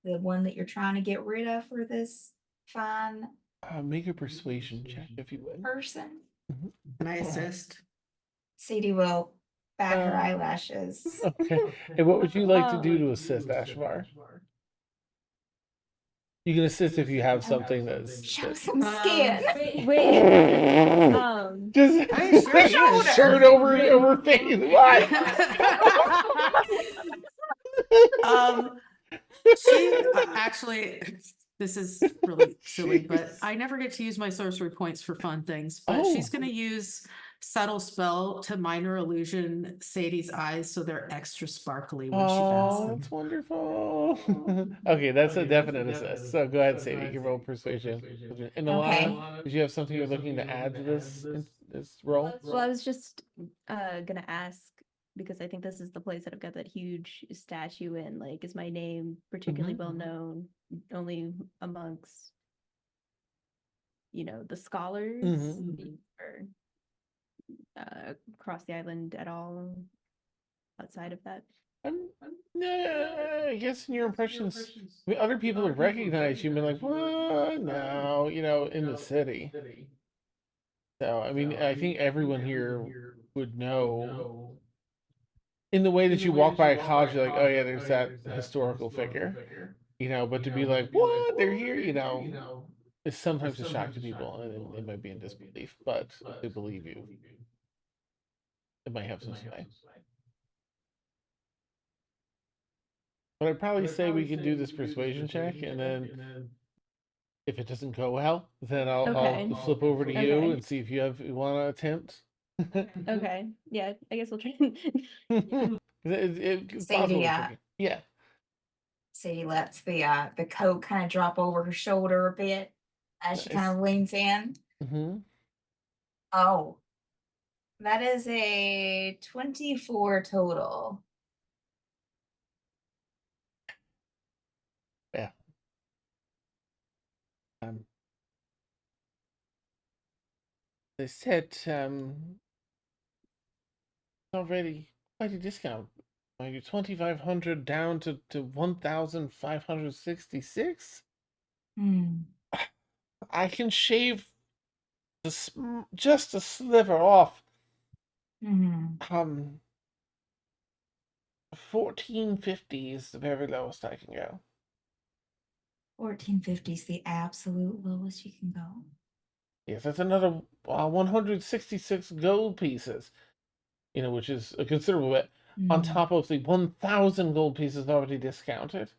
Speaker 4: one that you're trying to get rid of for this fine
Speaker 1: Make a persuasion check if you would.
Speaker 4: person.
Speaker 3: Can I assist?
Speaker 4: Sadie will bat her
Speaker 1: Uh,
Speaker 4: eyelashes.
Speaker 1: Okay. And what would you like to do to assist, Ashvar? You can assist if you have something
Speaker 4: Show some skin.
Speaker 7: Wait.
Speaker 1: just
Speaker 3: I sure is.
Speaker 1: shirt over face. What?
Speaker 3: She actually, this is really silly, but I never get to use my sorcery points for fun things. But she's
Speaker 1: Oh.
Speaker 3: going to use subtle spell to minor illusion Sadie's eyes so they're extra sparkly when she bends
Speaker 1: Oh,
Speaker 3: them.
Speaker 1: that's wonderful. Okay, that's a definite assist. So go ahead, Sadie. You can roll persuasion. And Alana, did you have something you're looking to add to this roll?
Speaker 7: Well, I was just gonna ask, because I think this is the place that I've got that huge statue in. Like, is my name particularly well known only amongst, the scholars or across the island at all outside of that?
Speaker 1: I guess in your impressions, I mean, other people have recognized you and been like, what? No, in the city. So, I mean, I think everyone here would know in the way that you walk by a college, you're like, oh yeah, there's that historical figure, but to be like, what? They're here, is sometimes a shock to people and they might be in disbelief, but if they believe you, it might have some sway. But I'd probably say we could do this persuasion check, and then if it doesn't go well, then I'll
Speaker 7: Okay.
Speaker 1: flip over to you
Speaker 7: Okay.
Speaker 1: and see if you want to attempt.
Speaker 7: Okay. Yeah, I guess we'll try.
Speaker 1: It's
Speaker 4: Sadie,
Speaker 1: possible. Tricky. Yeah.
Speaker 4: Sadie lets the coat kind of drop over her shoulder a bit as she kind
Speaker 1: Nice.
Speaker 4: of leans in. Oh, that is a 24 total.
Speaker 1: Yeah. They said already quite a discount. Maybe 2,500 down to 1,566. I can shave just a sliver off. 1450 is the very lowest I can go.
Speaker 4: 1450 is the absolute lowest you can go.
Speaker 1: Yes, that's another 166 gold pieces. Which is a considerable bit on top of the 1,000 gold pieces already discounted.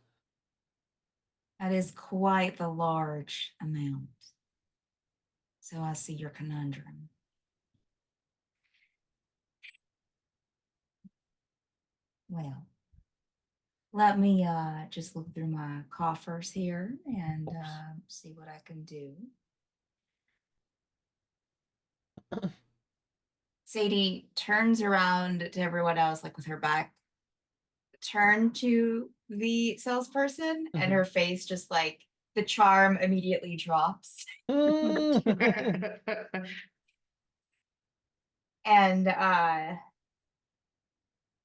Speaker 4: That is quite the large amount. So I see your conundrum. Well, let me just look through my coffers here and see what I can do. Sadie turns around to everyone else, like with her back turned to the salesperson, and her face just like the charm immediately drops. And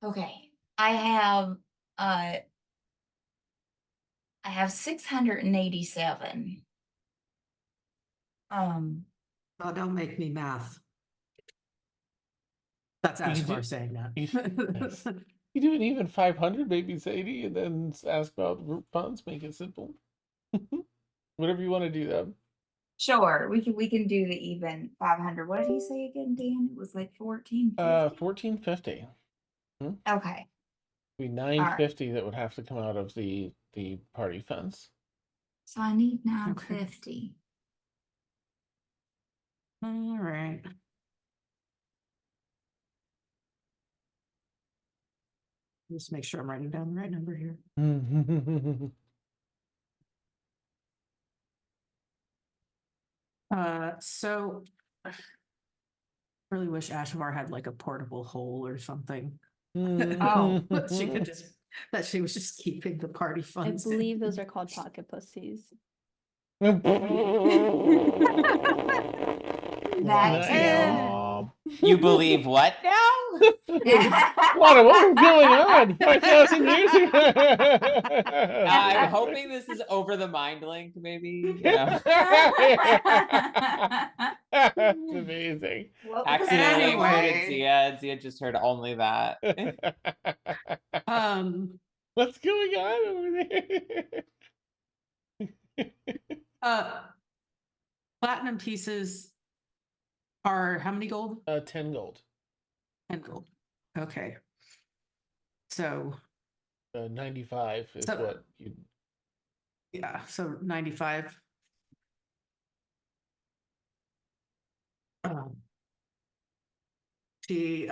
Speaker 4: okay, I have 687.
Speaker 3: Oh, don't make me math. That's Ashvar saying that.
Speaker 1: Nice. You do an even 500, maybe, Sadie, and then ask about group funds. Make it simple. Whatever you want to do, though.
Speaker 4: Sure, we can do the even 500. What did he say again, Dan? It was like 1450.
Speaker 1: 1450.
Speaker 4: Okay.
Speaker 1: Be 950 that would have to come out of the party funds.
Speaker 4: So I need 950.
Speaker 3: All right. Just make sure I'm writing down the right number here. So I really wish Ashvar had like a portable hole or something.
Speaker 4: Oh.
Speaker 3: She could just that she was just keeping the party
Speaker 7: I
Speaker 3: funds.
Speaker 7: believe those are called pocket pussies.
Speaker 4: That
Speaker 1: Nice.
Speaker 2: You believe what now?
Speaker 1: What was going on 5,000 years ago?
Speaker 2: I'm hoping this is over the mind link, maybe.
Speaker 1: That's amazing.
Speaker 2: Accidentally included
Speaker 3: Anyway.
Speaker 2: Zia. Zia just heard only that.
Speaker 1: What's going on over there?
Speaker 3: Platinum pieces are how many gold?
Speaker 1: 10 gold.
Speaker 3: 10 gold. Okay. So
Speaker 1: 95 is what you.
Speaker 3: Yeah, so 95. She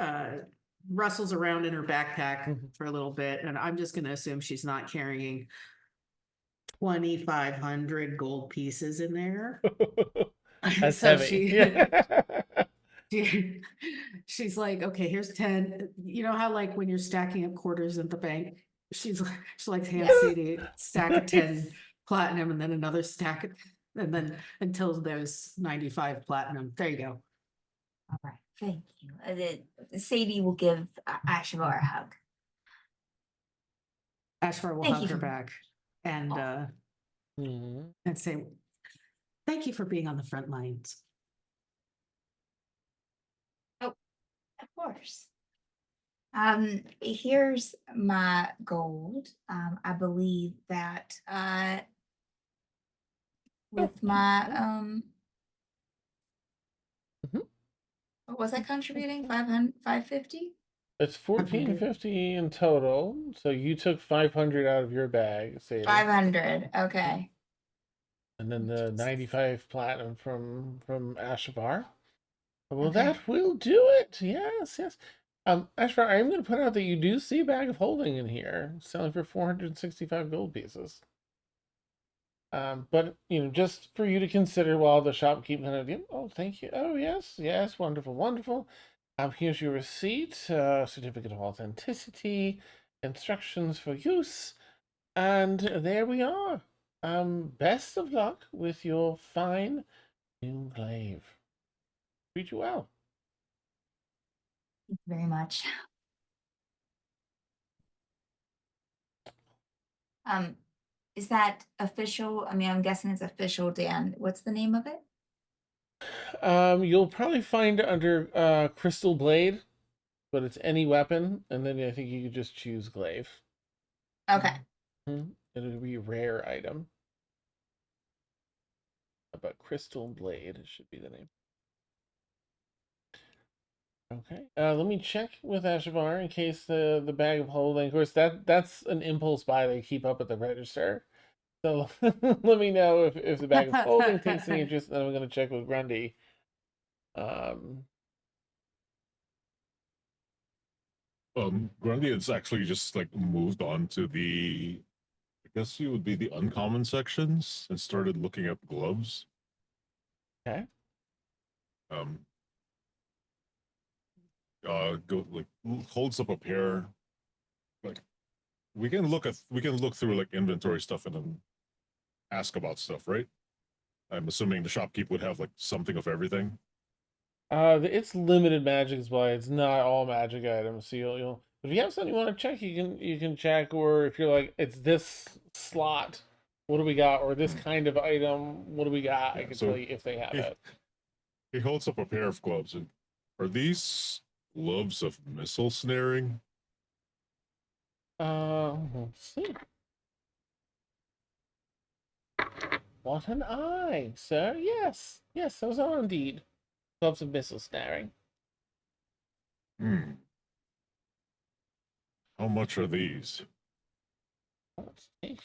Speaker 3: rustles around in her backpack for a little bit, and I'm just going to assume she's not carrying 2,500 gold pieces in there.
Speaker 1: That's
Speaker 3: So
Speaker 1: heavy.
Speaker 3: she's like, okay, here's 10. You know how like when you're stacking up quarters at the bank, she likes hand
Speaker 4: Yes.
Speaker 3: Sadie a stack of 10 platinum and then another stack, and then until there's 95 platinum. There you go.
Speaker 4: All right. Thank you. Sadie will give Ashavar a hug.
Speaker 3: Ashvar will
Speaker 4: Thank
Speaker 3: hug
Speaker 4: you
Speaker 3: her
Speaker 4: for-
Speaker 3: back and
Speaker 4: Aw.
Speaker 1: Mhm.
Speaker 3: and say, thank you for being on the front lines.
Speaker 4: Of course. Here's my gold. I believe that with my
Speaker 1: Mhm.
Speaker 4: what was I contributing? 500, 550?
Speaker 1: It's 1450 in total. So you took 500 out of your bag, Sadie.
Speaker 4: 500. Okay.
Speaker 1: And then the 95 platinum from Ashavar. Well,
Speaker 4: Okay.
Speaker 1: that will do it. Yes, yes. Ashvar, I'm going to put out that you do see a bag of holding in here, selling for 465 gold pieces. But just for you to consider while the shopkeep kind of, oh, thank you. Oh, yes, yes, wonderful, wonderful. Here's your receipt, certificate of authenticity, instructions for use, and there we are. Best of luck with your fine new glaive. Treat you well.
Speaker 4: Thank you very much. Is that official? I mean, I'm guessing it's official, Dan. What's the name of it?
Speaker 1: You'll probably find it under Crystal Blade, but it's any weapon, and then I think you could just choose glaive.
Speaker 4: Okay.
Speaker 1: It'll be a rare item. But Crystal Blade should be the name. Okay. Let me check with Ashavar in case the bag of holding. Of course, that's an impulse buy they keep up at the register. So let me know if the bag of holding takes any interest. Then I'm going to check with Grundy.
Speaker 5: Grundy has actually just like moved on to the, I guess it would be the uncommon sections and started looking at gloves.
Speaker 1: Okay.
Speaker 5: Go like holds up a pair. Like we can look through like inventory stuff and then ask about stuff, right? I'm assuming the shopkeep would have like something of everything.
Speaker 1: It's limited magic is why it's not all magic items. So you'll if you have something you want to check, you can check, or if you're like it's this slot, what do we got? Or this kind of item, what do we got? I
Speaker 5: Yeah,
Speaker 1: can
Speaker 5: so
Speaker 1: tell you if they have it.
Speaker 5: He holds up a pair of gloves. And are these gloves of missile snaring?
Speaker 1: Let's see. What an eye, sir. Yes, yes, those are indeed gloves of missile snaring.
Speaker 5: How much are these?
Speaker 1: Let's see.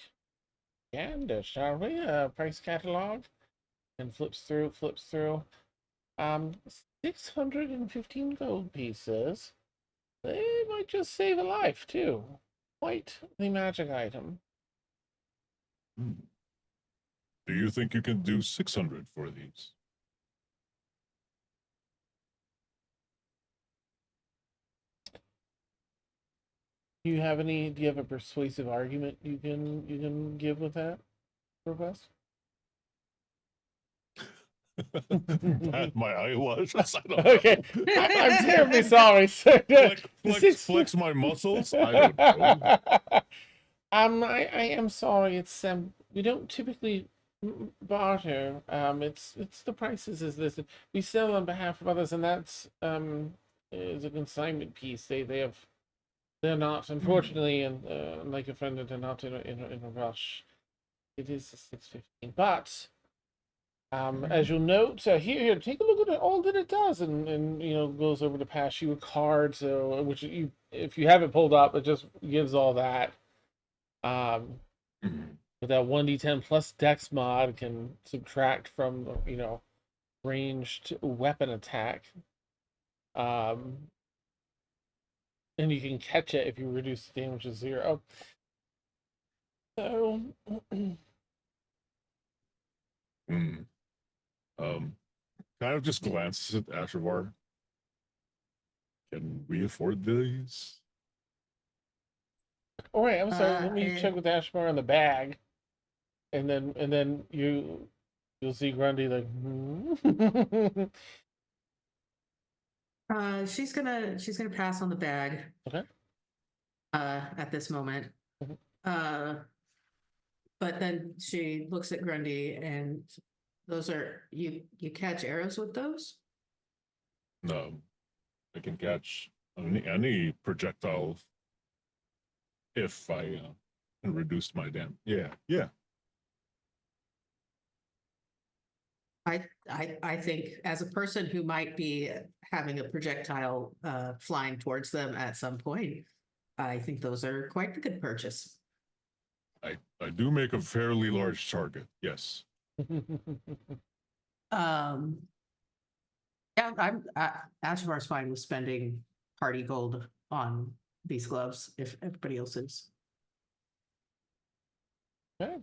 Speaker 1: And shall we? Price catalog. And flips through. 615 gold pieces. They might just save a life, too. Quite the magic item.
Speaker 5: Do you think you can do 600 for these?
Speaker 1: Do you have a persuasive argument you can give with that request?
Speaker 5: My eyelashes. I don't
Speaker 1: Okay,
Speaker 5: know.
Speaker 1: I'm terribly sorry, sir.
Speaker 5: Flex my muscles. I don't know.
Speaker 1: I am sorry. It's we don't typically barter. It's the prices is this. We sell on behalf of others, and that's is a consignment piece. They're not, unfortunately, and like a friend, they're not in a rush. It is 615, but as you'll note, here, take a look at all that it does, and goes over to pass you a card. So, which you, if you have it pulled up, it just gives all that. With that 1d10 plus Dex mod can subtract from ranged weapon attack. And you can catch it if you reduce the damage to 0. So,
Speaker 5: Kind of just glances at Ashavar. Can we afford these?
Speaker 1: All right, I'm sorry. Let me
Speaker 3: Uh,
Speaker 1: check with Ashmar on the bag, and then you'll see Grundy like. Hmm?
Speaker 3: She's gonna pass on the bag.
Speaker 1: Okay.
Speaker 3: At this moment.
Speaker 1: Mhm.
Speaker 3: But then she looks at Grundy, and those are you catch arrows with those?
Speaker 5: No, I can catch any projectile if I can reduce my damage. Yeah.
Speaker 3: I think as a person who might be having a projectile flying towards them at some point, I think those are quite a good purchase.
Speaker 5: I do make a fairly large target. Yes.
Speaker 3: Um, yeah, Ashivar's fine with spending party gold on these gloves if everybody else is.
Speaker 1: Okay.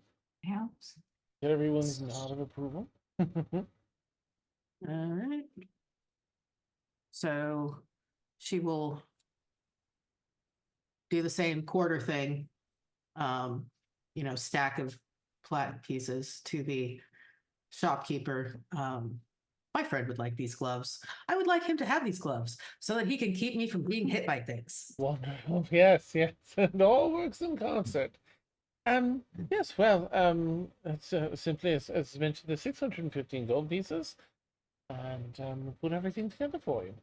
Speaker 4: Helps.
Speaker 1: Get everyone's nod of approval.
Speaker 3: All right. So she will do the same quarter thing, stack of plat pieces to the shopkeeper. My friend would like these gloves. I would like him to have these gloves so that he can keep me from being hit by things.
Speaker 1: Wonderful. Yes. It all works in concert. Yes, well, it's simply as mentioned, the 615 gold pieces, and put everything together for you.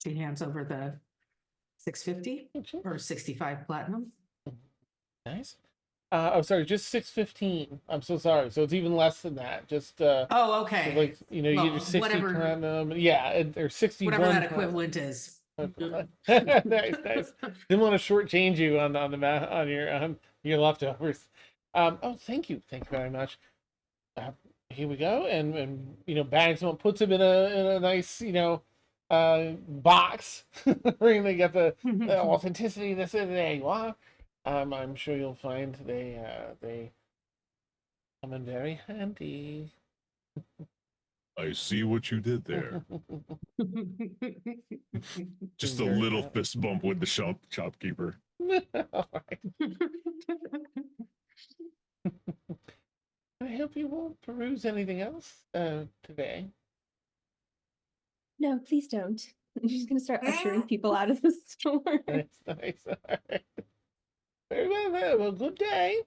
Speaker 3: She hands over the 650
Speaker 1: Okay.
Speaker 3: or 65 platinum.
Speaker 1: Nice. Sorry, just 615. I'm so sorry. So it's even less than that. Just
Speaker 3: Oh, okay.
Speaker 1: like you get your 60
Speaker 3: whatever,
Speaker 1: platinum. Yeah, or 61.
Speaker 3: whatever that equivalent is.
Speaker 1: Nice. Didn't want to shortchange you on your leftovers. Thank you very much. Here we go, and bags them up, puts them in a nice box. Really got the authenticity. There you are. I'm sure you'll find they come in very handy.
Speaker 5: I see what you did there. Just a
Speaker 1: Very
Speaker 5: little
Speaker 1: happy.
Speaker 5: fist bump with the shopkeeper.
Speaker 1: All right. I hope you won't peruse anything else today.
Speaker 7: No, please don't. I'm just gonna start ushering people out of the store.
Speaker 1: Nice. All right. Very well. Well, good day.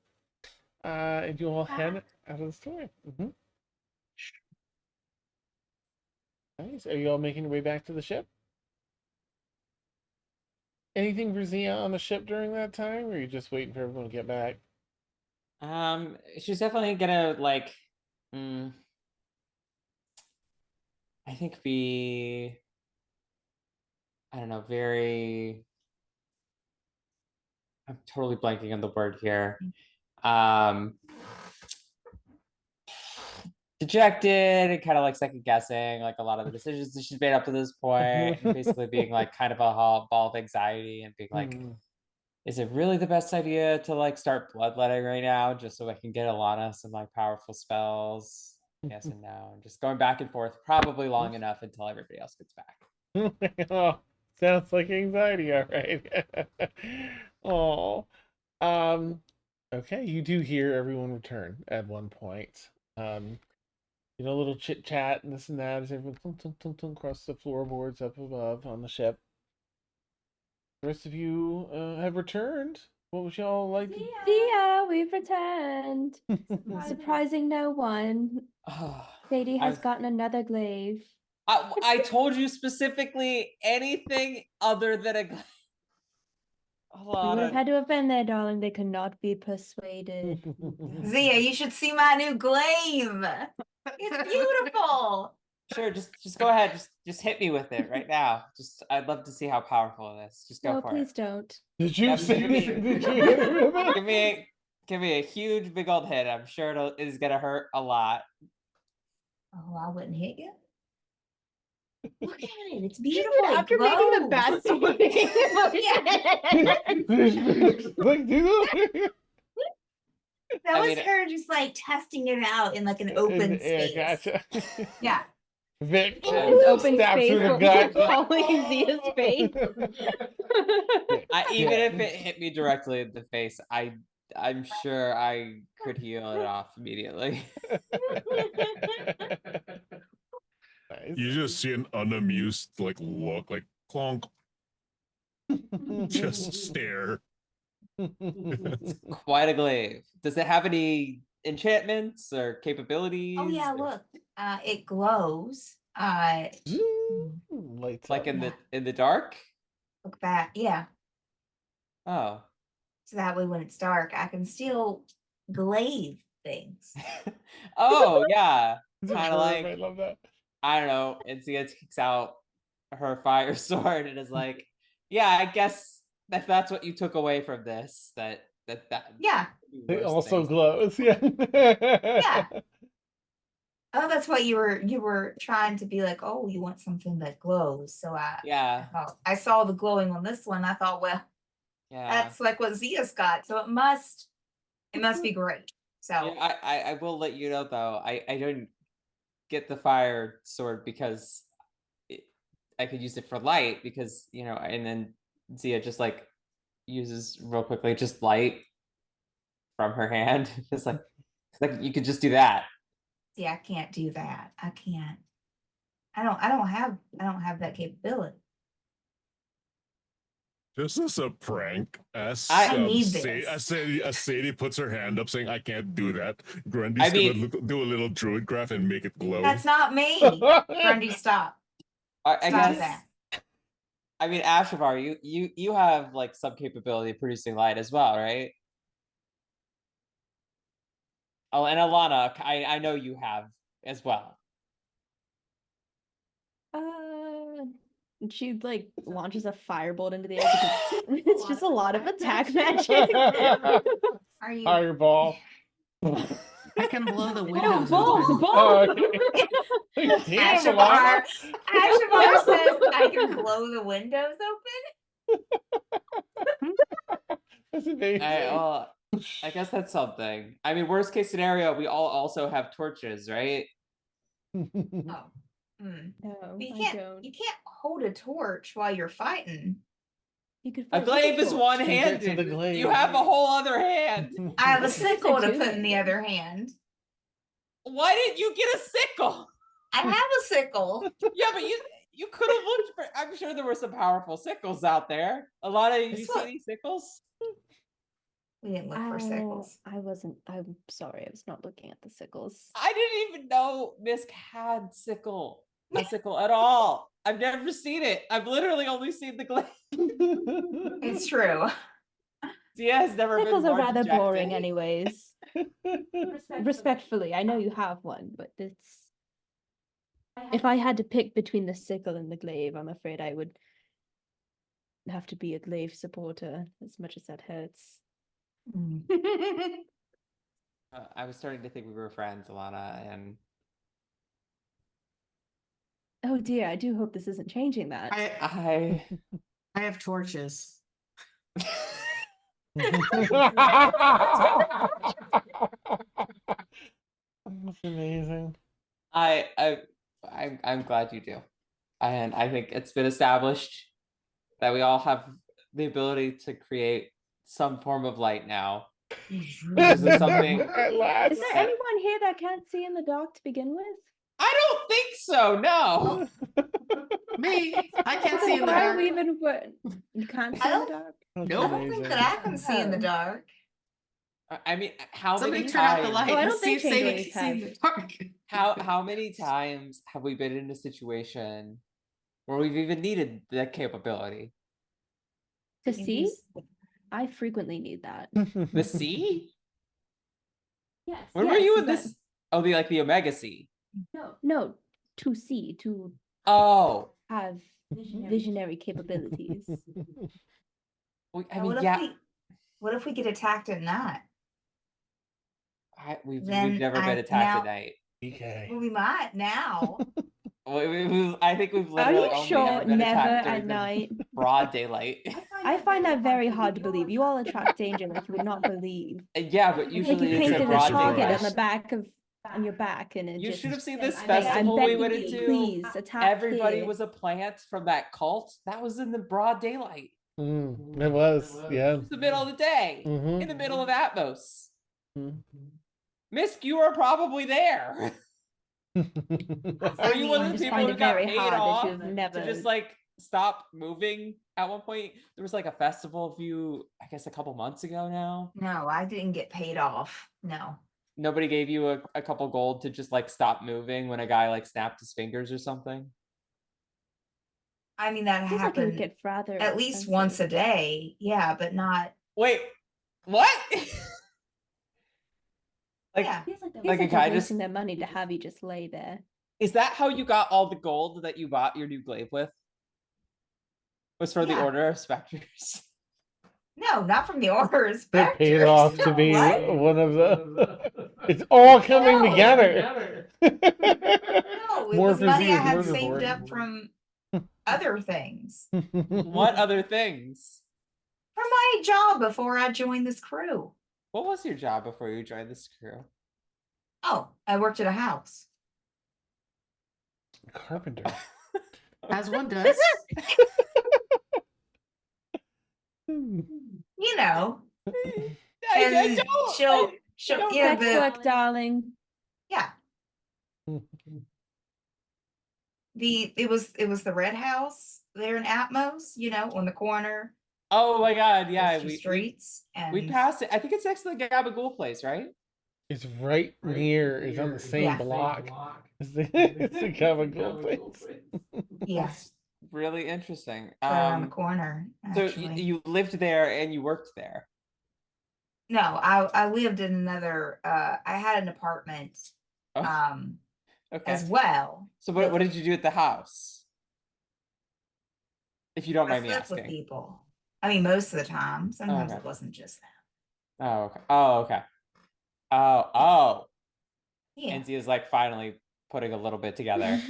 Speaker 1: And you all head out of the store. Mm-hmm. Nice. Are you all making your way back to the ship? Anything for Zia on the ship during that time, or are you just waiting for everyone to get back?
Speaker 2: She's definitely gonna like I think be I don't know, very I'm totally blanking on the word here. Dejected and kind of like second guessing like a lot of the decisions that she's made up to this point, and basically being like kind of a ball of anxiety and being like, is it really the best idea to like start bloodletting right now just so I can get Alana some like powerful spells? Yes and no. And just going back and forth, probably long enough until everybody else gets back.
Speaker 1: Oh, sounds like anxiety, all right. Oh. Okay, you do hear everyone return at one point. A little chit chat and this and that as everyone tunk across the floorboards up above on the ship. The rest of you have returned. What would y'all like to
Speaker 7: Yeah, we've returned. Surprising no one. Sadie has gotten another glaive.
Speaker 2: I told you specifically anything other than a glaive.
Speaker 7: You would have had to have been there, darling. They could not be persuaded.
Speaker 4: Zia, you should see my new glaive. It's beautiful.
Speaker 2: Sure, just go ahead. Just hit me with it right now. I'd love to see how powerful it is. Just go
Speaker 7: No,
Speaker 2: for
Speaker 7: please
Speaker 2: it.
Speaker 7: don't.
Speaker 1: Did you
Speaker 2: Yep,
Speaker 1: say
Speaker 2: give me-
Speaker 1: did you hit her with it?
Speaker 2: Give me a huge big old hit. I'm sure it is gonna hurt a lot.
Speaker 4: Oh, I wouldn't hit you. Look at it. It's beautiful.
Speaker 7: After
Speaker 4: It
Speaker 7: making the
Speaker 4: glows.
Speaker 7: bad swing.
Speaker 1: Like,
Speaker 4: That
Speaker 2: I
Speaker 4: was
Speaker 2: mean-
Speaker 4: her just like testing it out in like an open space.
Speaker 1: Yeah, gotcha.
Speaker 4: Yeah.
Speaker 1: Vic
Speaker 7: His open
Speaker 1: stabs
Speaker 7: space,
Speaker 1: through the
Speaker 7: what
Speaker 1: gut.
Speaker 7: we're calling Zia's face.
Speaker 2: Even
Speaker 1: Yeah.
Speaker 2: if it hit me directly in the face, I'm sure I could heal it off immediately.
Speaker 1: Nice.
Speaker 5: You just see an unamused like look, like clonk, just stare.
Speaker 2: Quite a glaive. Does it have any enchantments or capabilities?
Speaker 4: Oh yeah,
Speaker 2: or-
Speaker 4: look. It glows.
Speaker 1: Lights
Speaker 2: like
Speaker 1: up.
Speaker 2: in the dark?
Speaker 4: Look back. Yeah.
Speaker 2: Oh.
Speaker 4: So that way when it's dark, I can still glaive things.
Speaker 2: Oh yeah.
Speaker 1: It's a
Speaker 2: Kind of
Speaker 1: verb, I
Speaker 2: like,
Speaker 1: love that.
Speaker 2: I don't know, and Zia kicks out her fire sword and is like, yeah, I guess that's what you took away from this. That
Speaker 4: Yeah.
Speaker 1: It
Speaker 2: worse
Speaker 1: also
Speaker 2: things.
Speaker 1: glows. Yeah.
Speaker 4: Yeah. Oh, that's what you were trying to be like, oh, you want something that glows. So
Speaker 2: Yeah.
Speaker 4: I saw the glowing on this one. I thought, well,
Speaker 2: Yeah.
Speaker 4: that's like what Zia's got. So it must be great. So
Speaker 2: Yeah, I will let you know though. I didn't get the fire sword because I could use it for light because and then Zia just like uses real quickly just light from her hand. It's like you could just do that.
Speaker 4: see, I can't do that. I can't. I don't have that capability.
Speaker 5: This is a prank.
Speaker 4: I need this.
Speaker 5: Sadie puts her hand up saying, I can't do that. Grundy's
Speaker 2: I mean-
Speaker 5: gonna do a little druid craft and make it glow.
Speaker 4: That's not me. Grundy, stop.
Speaker 2: I
Speaker 4: Stop
Speaker 2: guess.
Speaker 4: that.
Speaker 2: I mean, Ashavar, you have like some capability of producing light as well, right? Oh, and Alana, I know you have as well.
Speaker 7: She like launches a firebolt into the air because it's just a lot of attack magic.
Speaker 4: Are you
Speaker 1: Fireball.
Speaker 3: I can blow the
Speaker 7: No,
Speaker 3: windows
Speaker 7: balls,
Speaker 3: open.
Speaker 7: balls.
Speaker 1: Damn,
Speaker 4: Ashavar,
Speaker 1: Alana.
Speaker 4: Ashavar says I can blow the windows open.
Speaker 1: That's amazing.
Speaker 2: I guess that's something. I mean, worst case scenario, we all also have torches, right?
Speaker 4: Oh. Hmm.
Speaker 7: No,
Speaker 4: But you
Speaker 7: I
Speaker 4: can't
Speaker 7: don't.
Speaker 4: you can't hold a torch while you're fighting.
Speaker 7: You could
Speaker 2: A
Speaker 7: fight with a
Speaker 2: glaive is
Speaker 7: torch.
Speaker 2: one-handed.
Speaker 1: To the glaive.
Speaker 2: You have a whole other hand.
Speaker 4: I have a
Speaker 7: It's a
Speaker 4: sickle to put in
Speaker 7: two-handed.
Speaker 4: the other hand.
Speaker 2: Why didn't you get a sickle?
Speaker 4: I have a sickle.
Speaker 2: Yeah, but you could have looked for. I'm sure there were some powerful sickles out there. A lot of you
Speaker 4: Guess
Speaker 2: see
Speaker 4: what?
Speaker 2: these sickles?
Speaker 4: We didn't look for sickles.
Speaker 7: I wasn't. I'm sorry. I was not looking at the sickles.
Speaker 2: I didn't even know Misk had a sickle at all. I've never seen it. I've literally only seen the glaive.
Speaker 4: It's true.
Speaker 2: Zia has never
Speaker 7: Sickles
Speaker 2: been
Speaker 7: are
Speaker 2: more
Speaker 7: rather
Speaker 2: dejected.
Speaker 7: boring, anyways. Respectfully, I know you have one, but it's. If I had to pick between the sickle and the glaive, I'm afraid I would have to be a glaive supporter, as much as that hurts.
Speaker 4: Mm.
Speaker 2: I was starting to think we were friends, Alana, and
Speaker 7: Oh dear, I do hope this isn't changing that.
Speaker 2: I.
Speaker 3: I have torches.
Speaker 1: That's amazing.
Speaker 2: I'm glad you do, and I think it's been established that we all have the ability to create some form of light now. Is this something?
Speaker 1: At last.
Speaker 7: Is there anyone here that can't see in the dark to begin with?
Speaker 2: I don't think so. No.
Speaker 3: Me, I can't
Speaker 7: So
Speaker 3: see in the
Speaker 7: why are
Speaker 3: dark.
Speaker 7: we even you can't see
Speaker 4: I
Speaker 7: in the
Speaker 4: don't-
Speaker 7: dark?
Speaker 1: That's
Speaker 3: Nope.
Speaker 4: I don't think that I can see in the
Speaker 7: Oh.
Speaker 4: dark.
Speaker 2: I mean, how
Speaker 3: Somebody
Speaker 2: many
Speaker 3: turn out the
Speaker 2: times?
Speaker 3: light.
Speaker 7: Oh, I
Speaker 3: and
Speaker 7: don't
Speaker 3: see
Speaker 7: think
Speaker 3: if Sadie
Speaker 7: changelings
Speaker 3: can see in
Speaker 7: have.
Speaker 3: the dark.
Speaker 2: How many times have we been in a situation where we've even needed that capability?
Speaker 7: To
Speaker 4: You
Speaker 7: see?
Speaker 4: just-
Speaker 7: I frequently need that.
Speaker 2: The sea?
Speaker 7: Yes.
Speaker 2: When were you in this? Oh, the Omega Sea.
Speaker 7: No, to see, to
Speaker 2: Oh,
Speaker 7: have visionary capabilities.
Speaker 2: I
Speaker 4: Now,
Speaker 2: mean,
Speaker 4: what
Speaker 2: yeah.
Speaker 4: what if we get attacked at night?
Speaker 2: We've
Speaker 4: Then
Speaker 2: never been
Speaker 4: I-
Speaker 2: attacked
Speaker 4: now-
Speaker 2: at night.
Speaker 1: Okay.
Speaker 4: Well, we might now.
Speaker 2: I think we've
Speaker 7: Are
Speaker 2: literally
Speaker 7: you
Speaker 2: only
Speaker 7: sure
Speaker 2: ever been
Speaker 7: never
Speaker 2: attacked
Speaker 7: at
Speaker 2: during the
Speaker 7: night?
Speaker 2: broad daylight.
Speaker 7: I find that very hard to believe. You all attract danger like you would not believe.
Speaker 2: Yeah, but
Speaker 7: It's like
Speaker 2: usually
Speaker 7: you
Speaker 2: it's a
Speaker 7: painted a
Speaker 2: broad
Speaker 7: target on
Speaker 2: daylight.
Speaker 7: the back of on your back, and it
Speaker 2: You
Speaker 7: just
Speaker 2: should have seen
Speaker 7: saying,
Speaker 2: this
Speaker 7: I'm
Speaker 2: festival we
Speaker 7: begging
Speaker 2: went
Speaker 7: you,
Speaker 2: into.
Speaker 7: please attack
Speaker 2: Everybody
Speaker 7: here.
Speaker 2: was a plant from that cult. That was in the broad daylight.
Speaker 1: It was, yeah.
Speaker 2: It was the middle of the day,
Speaker 1: Mhm.
Speaker 2: in the middle of Atmos.
Speaker 1: Mhm.
Speaker 2: Misk, you were probably there. Were you one of the
Speaker 7: just
Speaker 2: people
Speaker 7: find
Speaker 2: who
Speaker 7: it
Speaker 2: got
Speaker 7: very
Speaker 2: paid
Speaker 7: hard that
Speaker 2: off
Speaker 7: you've never
Speaker 2: to just like stop moving at one point? There was like a festival a few, I guess, a couple months ago now.
Speaker 4: No, I didn't get paid off. No.
Speaker 2: Nobody gave you a couple gold to just like stop moving when a guy like snapped his fingers or something.
Speaker 4: I mean, that
Speaker 7: Feels like it would
Speaker 4: happened
Speaker 7: get rather
Speaker 4: at least once a
Speaker 7: expensive.
Speaker 4: day. Yeah, but not.
Speaker 2: Wait, what? Like,
Speaker 4: Yeah.
Speaker 7: Feels like
Speaker 2: like a
Speaker 7: they're
Speaker 2: guy
Speaker 7: wasting
Speaker 2: just
Speaker 7: their money to have you just lay there.
Speaker 2: is that how you got all the gold that you bought your new glaive with? Was for the
Speaker 4: Yeah.
Speaker 2: Order of Specters.
Speaker 4: No, not from the Order of
Speaker 1: They're
Speaker 4: Specters.
Speaker 1: paid off to be
Speaker 4: What?
Speaker 1: one of the. It's all coming
Speaker 4: No.
Speaker 1: together.
Speaker 4: No, it was
Speaker 1: Morpheus
Speaker 4: money I
Speaker 1: is
Speaker 4: had
Speaker 1: murder
Speaker 4: saved
Speaker 1: board.
Speaker 4: up from other things.
Speaker 2: What other things?
Speaker 4: From my job before I joined this crew.
Speaker 2: What was your job before you joined this crew?
Speaker 4: Oh, I worked at a house.
Speaker 1: Carpenter.
Speaker 3: As one does.
Speaker 4: You know.
Speaker 2: I
Speaker 4: And
Speaker 2: don't.
Speaker 4: she'll
Speaker 2: don't
Speaker 4: yeah,
Speaker 7: Sex
Speaker 4: the
Speaker 7: work, darling.
Speaker 4: yeah. It was the red house there in Atmos, you know, on the corner.
Speaker 2: Oh my god, yeah,
Speaker 4: Those two streets and
Speaker 2: we passed it. I think it's next to the Gabagool place, right?
Speaker 1: It's right near. It's on the same
Speaker 4: Yeah.
Speaker 1: block. It's the Gabagool place.
Speaker 4: yeah,
Speaker 2: That's really interesting.
Speaker 4: right around the corner.
Speaker 2: So
Speaker 4: Actually.
Speaker 2: you lived there and you worked there.
Speaker 4: No, I lived in another I had an apartment
Speaker 2: Oh, okay.
Speaker 4: as well.
Speaker 2: So what did you do at the house? If you don't
Speaker 4: I
Speaker 2: mind me
Speaker 4: slept with
Speaker 2: asking.
Speaker 4: people. I mean, most of the time. Sometimes
Speaker 2: Okay.
Speaker 4: it wasn't just that.
Speaker 2: Oh, okay. Oh, okay. Oh.
Speaker 4: Yeah.
Speaker 2: And is like finally putting a little bit together.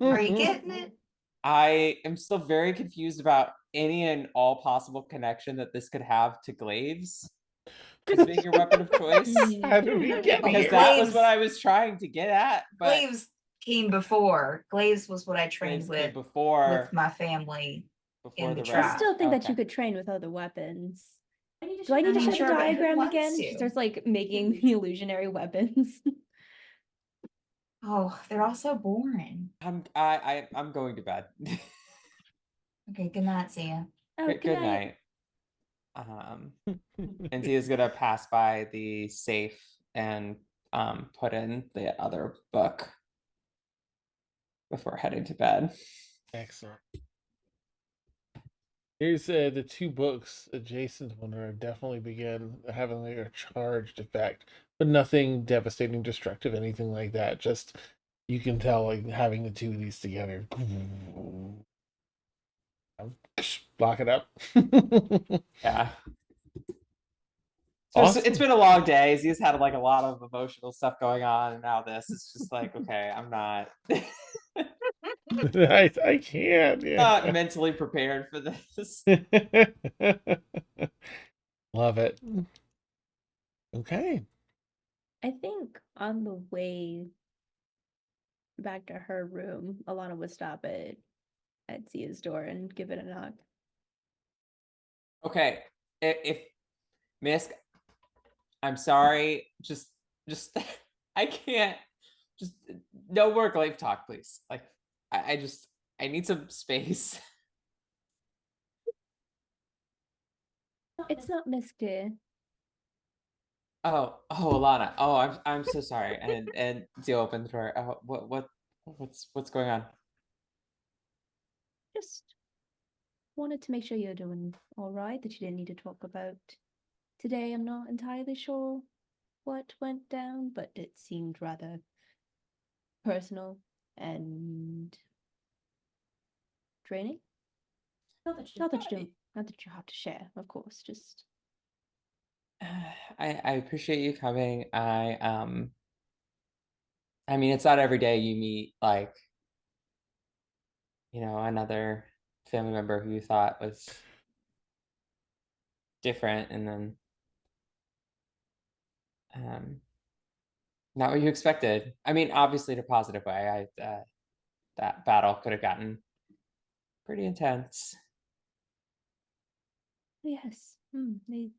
Speaker 4: Are you getting it?
Speaker 2: I am still very confused about any and all possible connection that this could have to glaives as being your weapon of choice.
Speaker 1: How did we get
Speaker 2: Because
Speaker 1: here?
Speaker 2: that was
Speaker 4: Glaives-
Speaker 2: what I was trying to get at. But
Speaker 4: Glaives came before. Glaives was what I trained
Speaker 2: glaives came
Speaker 4: with
Speaker 2: before
Speaker 4: my family.
Speaker 2: before
Speaker 4: in
Speaker 2: the
Speaker 4: the
Speaker 7: I
Speaker 4: tribe.
Speaker 2: rest.
Speaker 7: still think that you
Speaker 2: Okay.
Speaker 7: could train with other weapons. Do I need to
Speaker 4: I mean,
Speaker 7: show
Speaker 4: sure,
Speaker 7: the
Speaker 4: but who
Speaker 7: diagram
Speaker 4: wants
Speaker 7: again? She
Speaker 4: to?
Speaker 7: starts like making the illusionary weapons.
Speaker 4: Oh, they're all so boring.
Speaker 2: I'm going to bed.
Speaker 4: Okay, good night, Sia.
Speaker 7: Oh,
Speaker 2: Good night. And Tia's gonna pass by the safe and put in the other book before heading to bed.
Speaker 1: Excellent. Here's the two books adjacent to one are definitely begin having like a charged effect, but nothing devastating, destructive, anything like that. Just you can tell like having the two of these together. Lock it up.
Speaker 2: Yeah.
Speaker 1: Awesome.
Speaker 2: It's been a long day. He's had like a lot of emotional stuff going on, and now this is just like, okay, I'm not
Speaker 1: I can't. Yeah.
Speaker 2: not mentally prepared for this.
Speaker 1: Love it. Okay.
Speaker 7: I think on the way back to her room, Alana would stop at Sia's door and give it a knock.
Speaker 2: Okay, if Misk, I'm sorry. Just I can't. Just no more glaive talk, please. Like I need some space.
Speaker 7: It's not Miss dear.
Speaker 2: Oh, Alana. Oh, I'm so sorry. And Zio opened the door. Oh, what's going on?
Speaker 7: Just wanted to make sure you're doing all right, that you didn't need to talk about today. I'm not entirely sure what went down, but it seemed rather personal and draining. Not that you have to share, of course. Just
Speaker 2: I appreciate you coming. I mean, it's not every day you meet like, another family member who you thought was different, and then Not what you expected. I mean, obviously in a positive way. That battle could have gotten pretty intense.
Speaker 7: Yes. They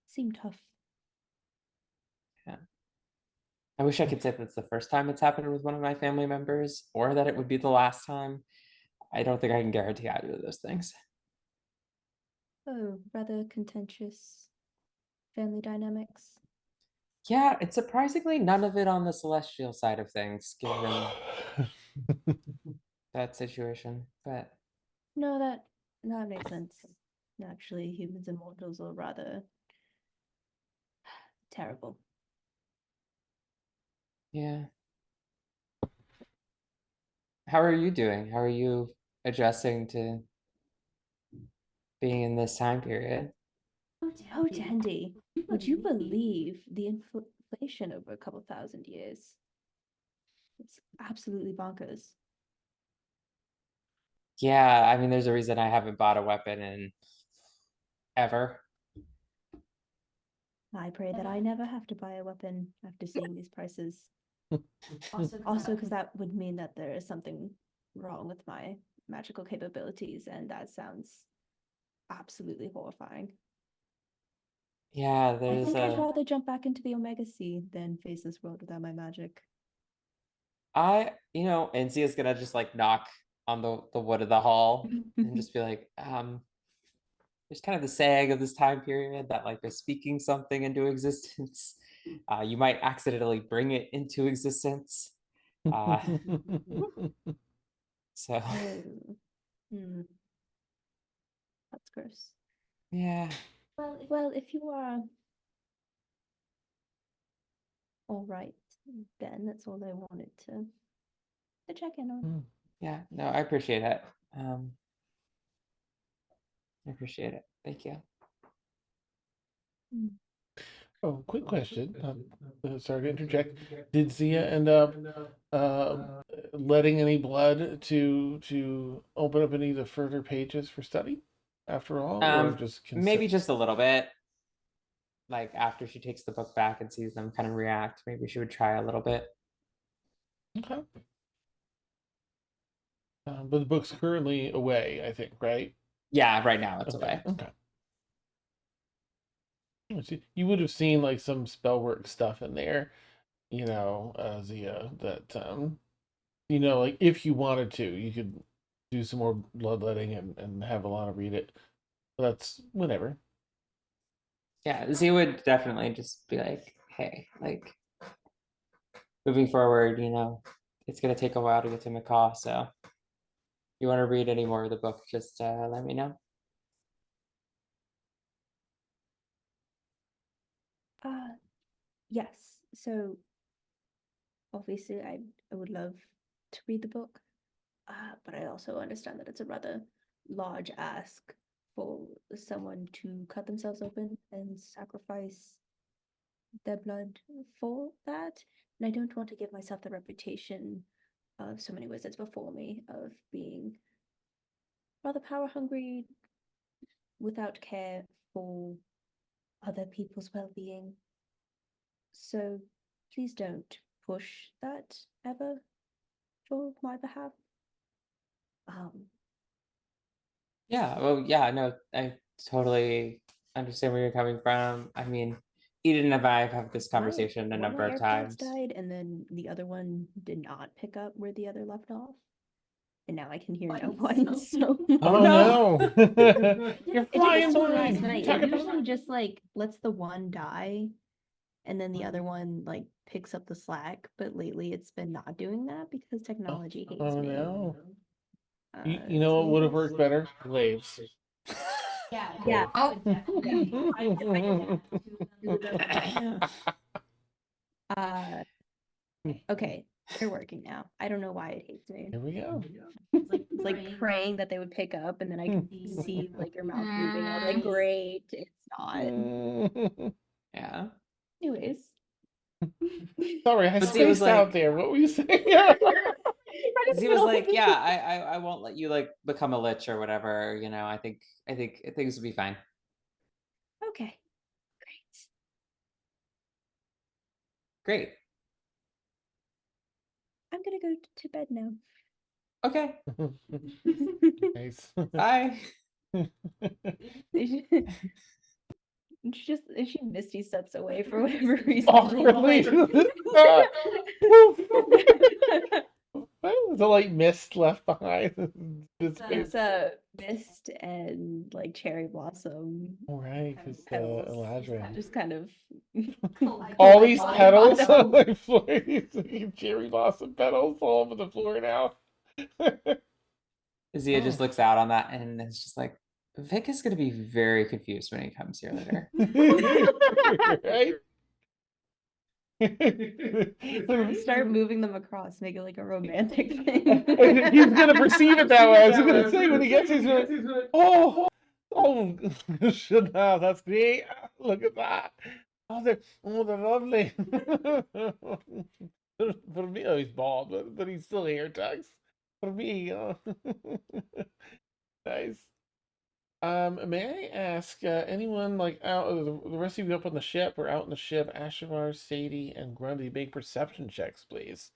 Speaker 7: seem tough.
Speaker 2: Yeah. I wish I could say that's the first time it's happened with one of my family members, or that it would be the last time. I don't think I can guarantee either of those things.
Speaker 7: Oh, rather contentious family dynamics.
Speaker 2: Yeah, it's surprisingly none of it on the celestial side of things, given that situation. But
Speaker 7: No, that makes sense. Naturally, humans and mortals are rather terrible.
Speaker 2: yeah. How are you doing? How are you adjusting to being in this time period?
Speaker 7: Oh, Dandy, would you believe the inflation over a couple thousand years? It's absolutely bonkers.
Speaker 2: Yeah, I mean, there's a reason I haven't bought a weapon in ever.
Speaker 7: I pray that I never have to buy a weapon after seeing these prices. Also, because that would mean that there is something wrong with my magical capabilities, and that sounds absolutely horrifying.
Speaker 2: Yeah,
Speaker 7: I
Speaker 2: there's
Speaker 7: think I'd
Speaker 2: a
Speaker 7: rather jump back into the Omega Sea than face this world without my magic.
Speaker 2: and Zia's gonna just like knock on the wood of the hall and just be like, there's kind of the saying of this time period that like by speaking something into existence, you might accidentally bring it into existence. So
Speaker 7: Oh, that's gross.
Speaker 2: yeah.
Speaker 7: Well, if you are all right, then that's all I wanted to check in on.
Speaker 2: Yeah, no, I appreciate it. I appreciate it. Thank you.
Speaker 1: Oh, quick question. Sorry to interject. Did Zia end up letting any blood to open up any of the further pages for study after all, or just
Speaker 2: Maybe
Speaker 1: consent?
Speaker 2: just a little bit. Like after she takes the book back and sees them kind of react, maybe she would try a little bit.
Speaker 1: Okay. But the book's currently away, I think, right?
Speaker 2: Yeah, right now it's
Speaker 1: Okay.
Speaker 2: away.
Speaker 1: Okay. You would have seen like some spellwork stuff in there, Zia, that like if you wanted to, you could do some more bloodletting and have Alana read it. But that's whatever.
Speaker 2: Yeah, Z would definitely just be like, hey, like moving forward, it's gonna take a while to get to Macaw, so if you want to read any more of the book, just let me know.
Speaker 7: Yes. So obviously I would love to read the book, but I also understand that it's a rather large ask for someone to cut themselves open and sacrifice their blood for that. And I don't want to give myself the reputation of so many wizards before me of being rather power hungry without care for other people's well-being. So please don't push that ever for my behalf.
Speaker 2: Yeah, well, yeah, no, I totally understand where you're coming from. I mean, Eden and I have had this conversation a
Speaker 7: One of
Speaker 2: number
Speaker 7: my
Speaker 2: of
Speaker 7: AirPods
Speaker 2: times.
Speaker 7: died, and then the other one did not pick up where the other left off. And now I can hear no one. So
Speaker 1: Oh
Speaker 2: no!
Speaker 1: no! You're
Speaker 7: it
Speaker 1: flying
Speaker 7: just
Speaker 1: blind.
Speaker 7: tonight.
Speaker 1: Talk
Speaker 7: It
Speaker 1: about
Speaker 7: usually just like lets the one die, and then the other one like picks up the slack. But lately, it's been not doing that because technology hates
Speaker 1: oh
Speaker 7: me.
Speaker 1: no. You know what would have worked better? Glaives.
Speaker 7: Yeah.
Speaker 4: Oh,
Speaker 7: Okay, they're working now. I don't know why it hates me.
Speaker 1: Here we go.
Speaker 7: It's like praying that they would pick up, and then I can see like your mouth moving. I was like, great, it's not.
Speaker 2: Yeah.
Speaker 7: Anyways.
Speaker 1: Sorry, I
Speaker 2: But Z was
Speaker 1: spaced out
Speaker 2: like,
Speaker 1: there. What were you saying?
Speaker 2: Z was like, yeah, I won't let you like become a lich or whatever. I think things will be fine.
Speaker 7: Okay, great.
Speaker 2: Great.
Speaker 7: I'm gonna go to bed now.
Speaker 2: Okay.
Speaker 1: Nice.
Speaker 2: Bye.
Speaker 7: She misty steps away for whatever reason.
Speaker 1: Awkwardly. The light mist left behind.
Speaker 7: It's a mist and like cherry blossom.
Speaker 1: All right, because
Speaker 7: Petals.
Speaker 1: Eladrin.
Speaker 7: Just kind of
Speaker 1: All
Speaker 7: my
Speaker 1: these
Speaker 7: body
Speaker 1: petals on
Speaker 7: bottom.
Speaker 1: my floor. Cherry blossom petals all over the floor now.
Speaker 2: Zia
Speaker 1: Oh.
Speaker 2: just looks out on that and is just like, Vic is going to be very confused when he comes here later.
Speaker 1: Right?
Speaker 7: Start moving them across, make it like a romantic thing.
Speaker 1: He's gonna perceive it that way. I was gonna say when he gets here, he's gonna, oh, should have. That's great. Look at that. They're lovely. For me, oh, he's bald, but he's still hair tucks. For me, nice. May I ask anyone like out the rest of you up on the ship or out in the ship, Ashavar, Sadie, and Grundy, make perception checks, please.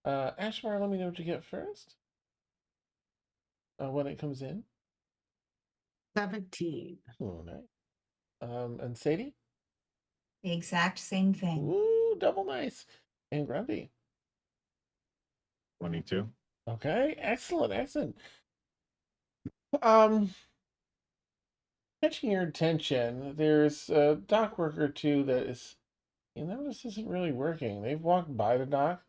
Speaker 1: Ashmar, let me know what you get first. When it comes in.
Speaker 3: 17.
Speaker 1: Oh, nice. And Sadie?
Speaker 4: The exact same thing.
Speaker 1: Ooh, double nice. And Grundy.
Speaker 5: 22.
Speaker 1: Okay, excellent, excellent. Catching your attention, there's a dock worker or two that is, this isn't really working. They've walked by the dock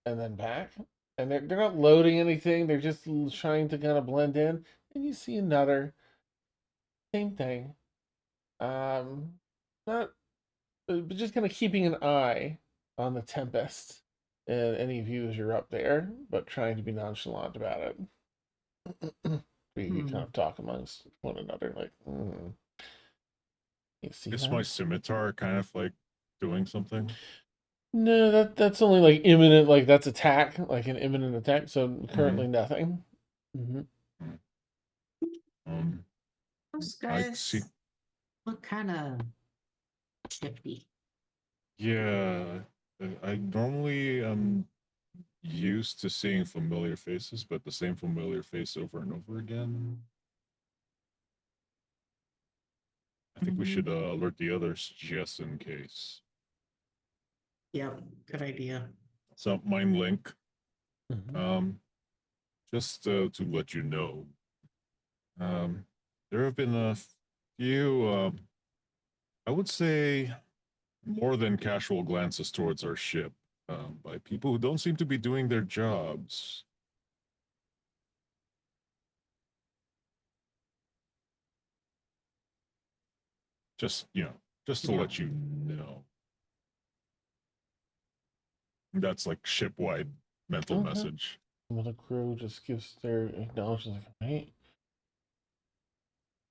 Speaker 1: and then back, and they're not loading anything. They're just trying to kind of blend in. And you see another, same thing. Not, but just kind of keeping an eye on the Tempest and any of you as you're up there, but trying to be nonchalant about it. We kind of talk amongst one another, like, you see
Speaker 5: Is
Speaker 1: that?
Speaker 5: my scimitar kind of like doing something?
Speaker 1: No, that's only like imminent, like that's attack, like an imminent attack. So currently nothing.
Speaker 3: Those
Speaker 5: I
Speaker 3: guys
Speaker 5: see.
Speaker 3: look kind of shifty.
Speaker 5: Yeah, I normally am used to seeing familiar faces, but the same familiar face over and over again. I think we should alert the others just in case.
Speaker 3: Yep, good idea.
Speaker 5: So mind link. Just to let you know, there have been a few, I would say, more than casual glances towards our ship by people who don't seem to be doing their jobs. Just to let you know. That's like ship-wide mental message.
Speaker 1: Well, the crew just gives their acknowledgement, like, right?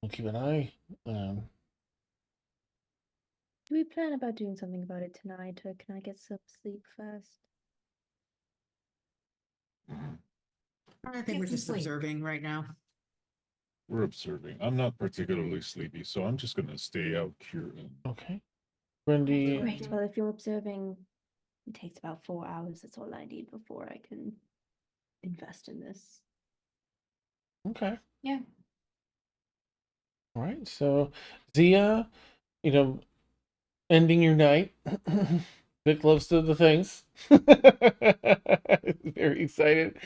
Speaker 1: We'll keep an eye.
Speaker 7: Do we plan about doing something about it tonight, or can I get some sleep first?
Speaker 3: I think we're just observing right now.
Speaker 5: We're observing. I'm not particularly sleepy, so I'm just gonna stay out here.
Speaker 1: Okay. Wendy.
Speaker 7: Great. Well, if you're observing, it takes about 4 hours. That's all I need before I can invest in this.
Speaker 1: Okay.
Speaker 4: Yeah.
Speaker 1: All right. So, Zia, ending your night. Vic loves the things. Very excited.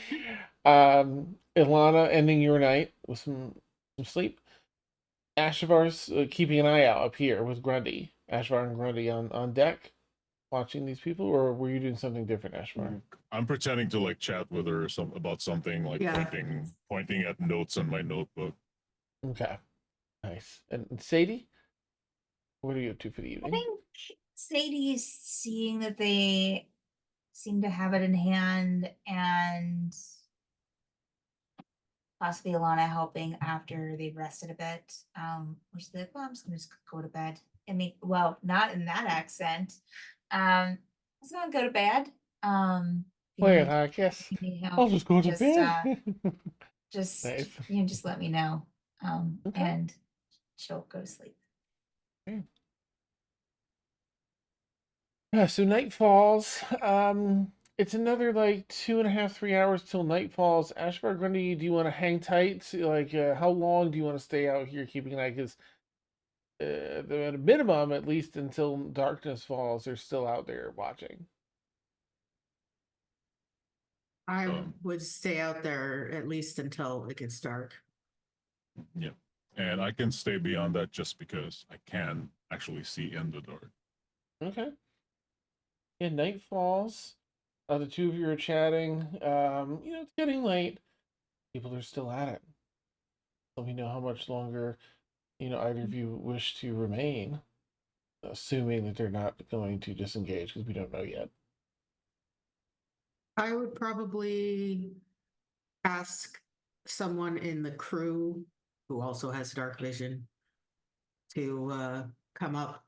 Speaker 1: Ilana ending your night with some sleep. Ashavar's keeping an eye out up here with Grundy. Ashavar and Grundy on deck, watching these people, or were you doing something different, Ashavar?
Speaker 5: I'm pretending to like chat with her about something, like pointing at notes on my notebook.
Speaker 1: Okay, nice. And Sadie, what are you up to for the evening?
Speaker 4: I think Sadie's seeing that they seem to have it in hand, and possibly Alana helping after they've rested a bit. Which is like, well, I'm just gonna go to bed. I mean, well, not in that accent. I'm just gonna go to bed.
Speaker 1: Well, I guess I'll just go to bed.
Speaker 4: Just
Speaker 1: Nice.
Speaker 4: just let me know.
Speaker 1: Okay.
Speaker 4: And she'll go to sleep.
Speaker 1: So night falls. It's another like 2.5, 3 hours till night falls. Ashbar Grundy, do you want to hang tight? Like, how long do you want to stay out here keeping an eye? Because at a minimum, at least until darkness falls, they're still out there watching.
Speaker 3: I would stay out there at least until it gets dark.
Speaker 5: Yeah. And I can stay beyond that just because I can actually see in the dark.
Speaker 1: Okay. Yeah, night falls. The two of you are chatting. It's getting late. People are still at it. Let me know how much longer, either of you wish to remain, assuming that they're not going to disengage, because we don't know yet.
Speaker 3: I would probably ask someone in the crew who also has dark vision to come up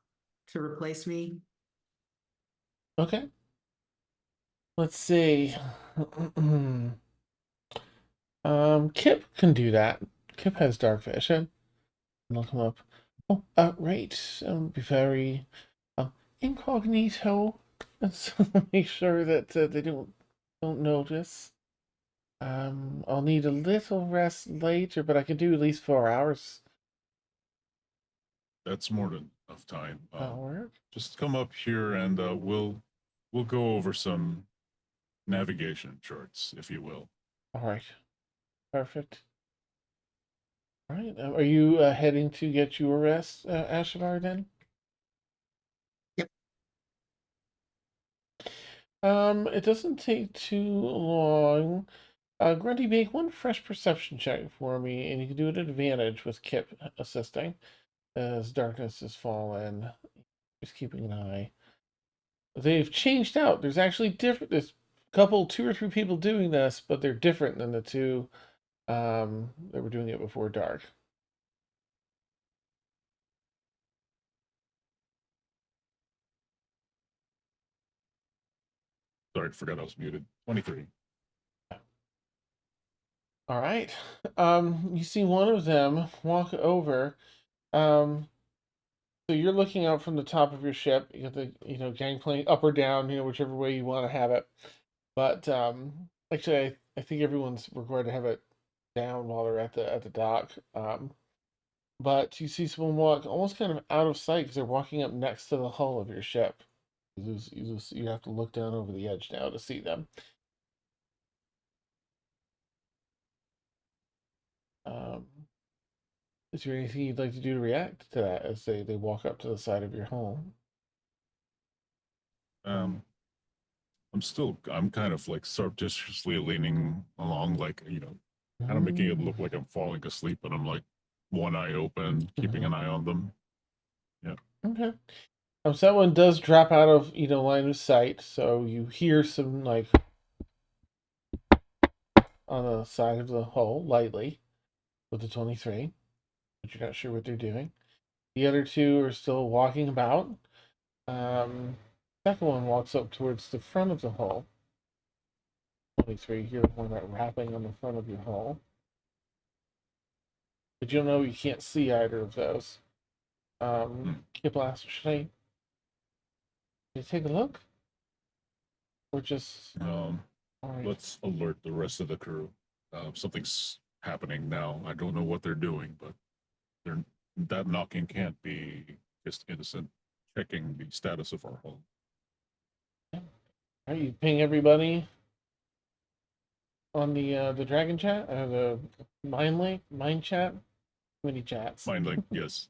Speaker 3: to replace me.
Speaker 1: Okay. Let's see. Kip can do that. Kip has dark vision. And I'll come up. Oh, right. Be very incognito. So make sure that they don't notice. I'll need a little rest later, but I can do at least 4 hours.
Speaker 5: That's more than enough time.
Speaker 1: That'll work.
Speaker 5: Just come up here and we'll go over some navigation charts, if you will.
Speaker 1: All right. Perfect. All right. Are you heading to get your rest, Ashavar, then?
Speaker 3: Yep.
Speaker 1: It doesn't take too long. Grundy, make one fresh perception check for me, and you can do it at advantage with Kip assisting as darkness has fallen. Just keeping an eye. They've changed out. There's actually different. There's a couple, 2 or 3 people doing this, but they're different than the two that were doing it before dark.
Speaker 5: Sorry, forgot I was muted. 23.
Speaker 1: All right. You see one of them walk over. So you're looking out from the top of your ship. You got the, gangplank up or down, whichever way you want to have it. But actually, I think everyone's required to have it down while they're at the dock. But you see someone walk almost kind of out of sight because they're walking up next to the hull of your ship. You have to look down over the edge now to see them. Is there anything you'd like to do to react to that as they walk up to the side of your home?
Speaker 5: I'm kind of like surreptitiously leaning along, like, kind of making it look like I'm falling asleep, but I'm like one eye open, keeping an eye on them. Yeah.
Speaker 1: Okay. So that one does drop out of, line of sight, so you hear some, like, on the side of the hull, lightly, with the 23, but you're not sure what they're doing. The other 2 are still walking about. Second one walks up towards the front of the hull. 23, you hear one that rapping on the front of your hull. But you know you can't see either of those. Kiplaster, should I take a look? Or just... Right.
Speaker 5: Let's alert the rest of the crew. Something's happening now. I don't know what they're doing, but that knocking can't be just innocent checking the status of our hull.
Speaker 1: Are you ping everybody on the dragon chat or the mind chat? Many chats.
Speaker 5: Mind link, yes.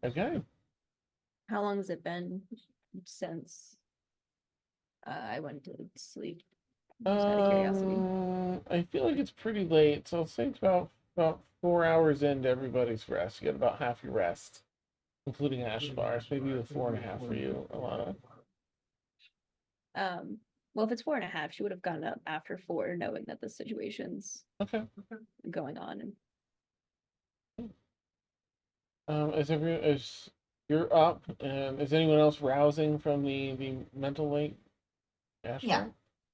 Speaker 1: Okay.
Speaker 7: How long has it been since I went to sleep? Just out of curiosity.
Speaker 1: I feel like it's pretty late, so I'll say it's about 4 hours into everybody's rest. You get about half your rest, including Ashbar's. Maybe the 4.5 for you, Alana.
Speaker 7: Well, if it's 4.5, she would have gotten up after 4, knowing that the situation's
Speaker 1: Okay.
Speaker 7: going on.
Speaker 1: Is you're up, and is anyone else rousing from the mental lake? Ashbar?
Speaker 4: Yeah.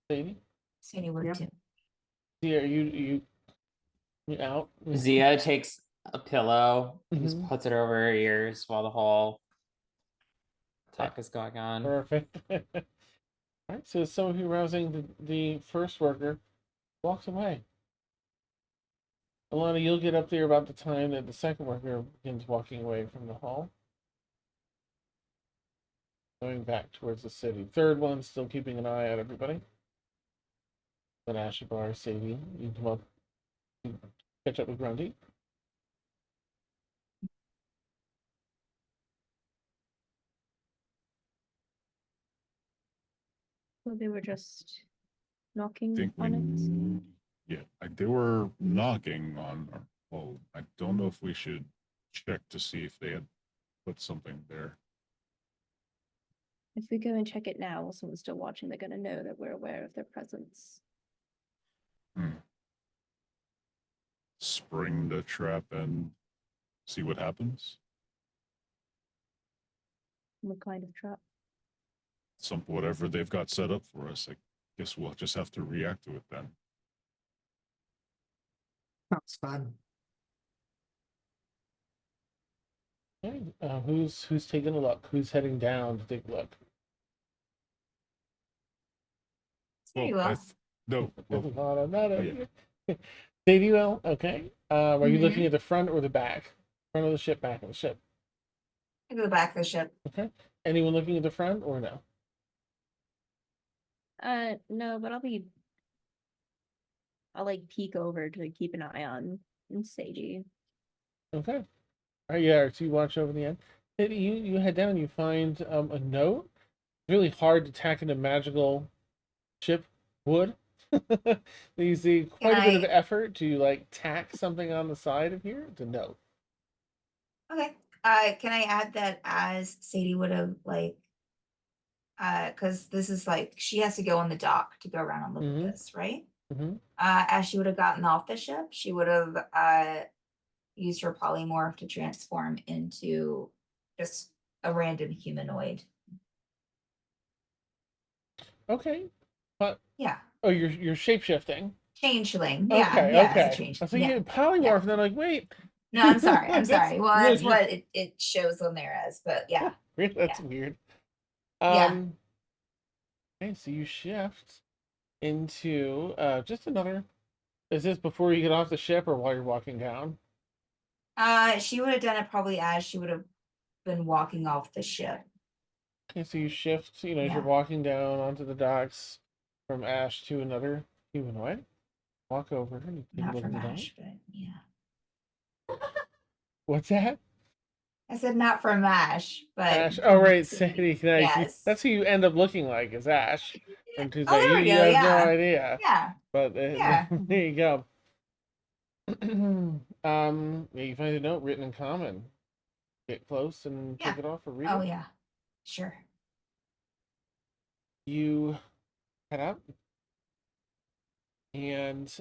Speaker 1: Sadie?
Speaker 4: Sadie would
Speaker 3: Yeah.
Speaker 4: too.
Speaker 1: Yeah, are you out?
Speaker 2: Zia takes a pillow and just
Speaker 1: Mhm.
Speaker 2: puts it over her ears while the whole talk is going on.
Speaker 1: Perfect. All right, so some of you rousing the first worker walks away. Alana, you'll get up there about the time that the second worker begins walking away from the hall. Going back towards the city. Third one, still keeping an eye on everybody. Then Ashabar, Sadie, you come up, you catch up with Grundy.
Speaker 7: So they were just
Speaker 5: I
Speaker 7: knocking
Speaker 5: think
Speaker 7: on it.
Speaker 5: they were knocking on our hole. I don't know if we should check to see if they had put something there.
Speaker 7: If we go and check it now while someone's still watching, they're gonna know that we're aware of their presence.
Speaker 5: Spring the trap and see what happens.
Speaker 7: What kind of trap?
Speaker 5: Whatever they've got set up for us. I guess we'll just have to react to it then.
Speaker 8: Sounds fun.
Speaker 1: Okay, who's taking a look? Who's heading down to take a look?
Speaker 4: Very
Speaker 5: Well,
Speaker 4: well.
Speaker 5: no. Well,
Speaker 1: Lana, Sadie will. Okay. Are you looking at the front or the back? Front of the ship, back of the ship.
Speaker 4: I go back of the ship.
Speaker 1: Okay. Anyone looking at the front or no?
Speaker 7: No, but I'll like peek over to keep an eye on Seiji.
Speaker 1: Okay. All right, yeah, so you watch over the end. You head down and you find a note. It's really hard to tack into magical ship wood. You see quite a bit of effort to like tack something on the side of here. It's a note.
Speaker 4: Okay. Can I add that as Sadie would have because this is like she has to go on the dock to go around and look at this, right? As she would have gotten off the ship, she would have used her polymorph to transform into just a random humanoid.
Speaker 1: Okay. But
Speaker 4: Yeah.
Speaker 1: oh, you're shape shifting.
Speaker 4: Changeling. Yeah.
Speaker 1: Okay,
Speaker 4: Yeah.
Speaker 1: okay.
Speaker 4: As a change.
Speaker 1: I was thinking polymorph, and then like, wait.
Speaker 4: No, I'm sorry. I'm
Speaker 1: That's
Speaker 4: sorry. Well,
Speaker 1: really
Speaker 4: that's what it shows on there as, but yeah.
Speaker 1: That's weird.
Speaker 4: Yeah.
Speaker 1: Okay, so you shift into just another. Is this before you get off the ship or while you're walking down?
Speaker 4: She would have done it probably as she would have been walking off the ship.
Speaker 1: Okay, so you shift, as you're
Speaker 4: Yeah.
Speaker 1: walking down onto the docks from Ash to another humanoid. Walk over and you take a
Speaker 4: Not
Speaker 1: look
Speaker 4: from
Speaker 1: at the
Speaker 4: Ash, but yeah.
Speaker 1: What's that?
Speaker 4: I said not from Ash, but
Speaker 1: Ash. Oh, right, Sadie. Nice.
Speaker 4: Yes.
Speaker 1: That's who you end up looking like, is Ash from Tuesday.
Speaker 4: Oh, there we
Speaker 1: You
Speaker 4: go.
Speaker 1: have no
Speaker 4: Yeah.
Speaker 1: idea.
Speaker 4: Yeah.
Speaker 1: But
Speaker 4: Yeah.
Speaker 1: there you go. Yeah, you find a note written in common. Get close and
Speaker 4: Yeah.
Speaker 1: take it off or read
Speaker 4: Oh,
Speaker 1: it.
Speaker 4: yeah. Sure.
Speaker 1: You head up and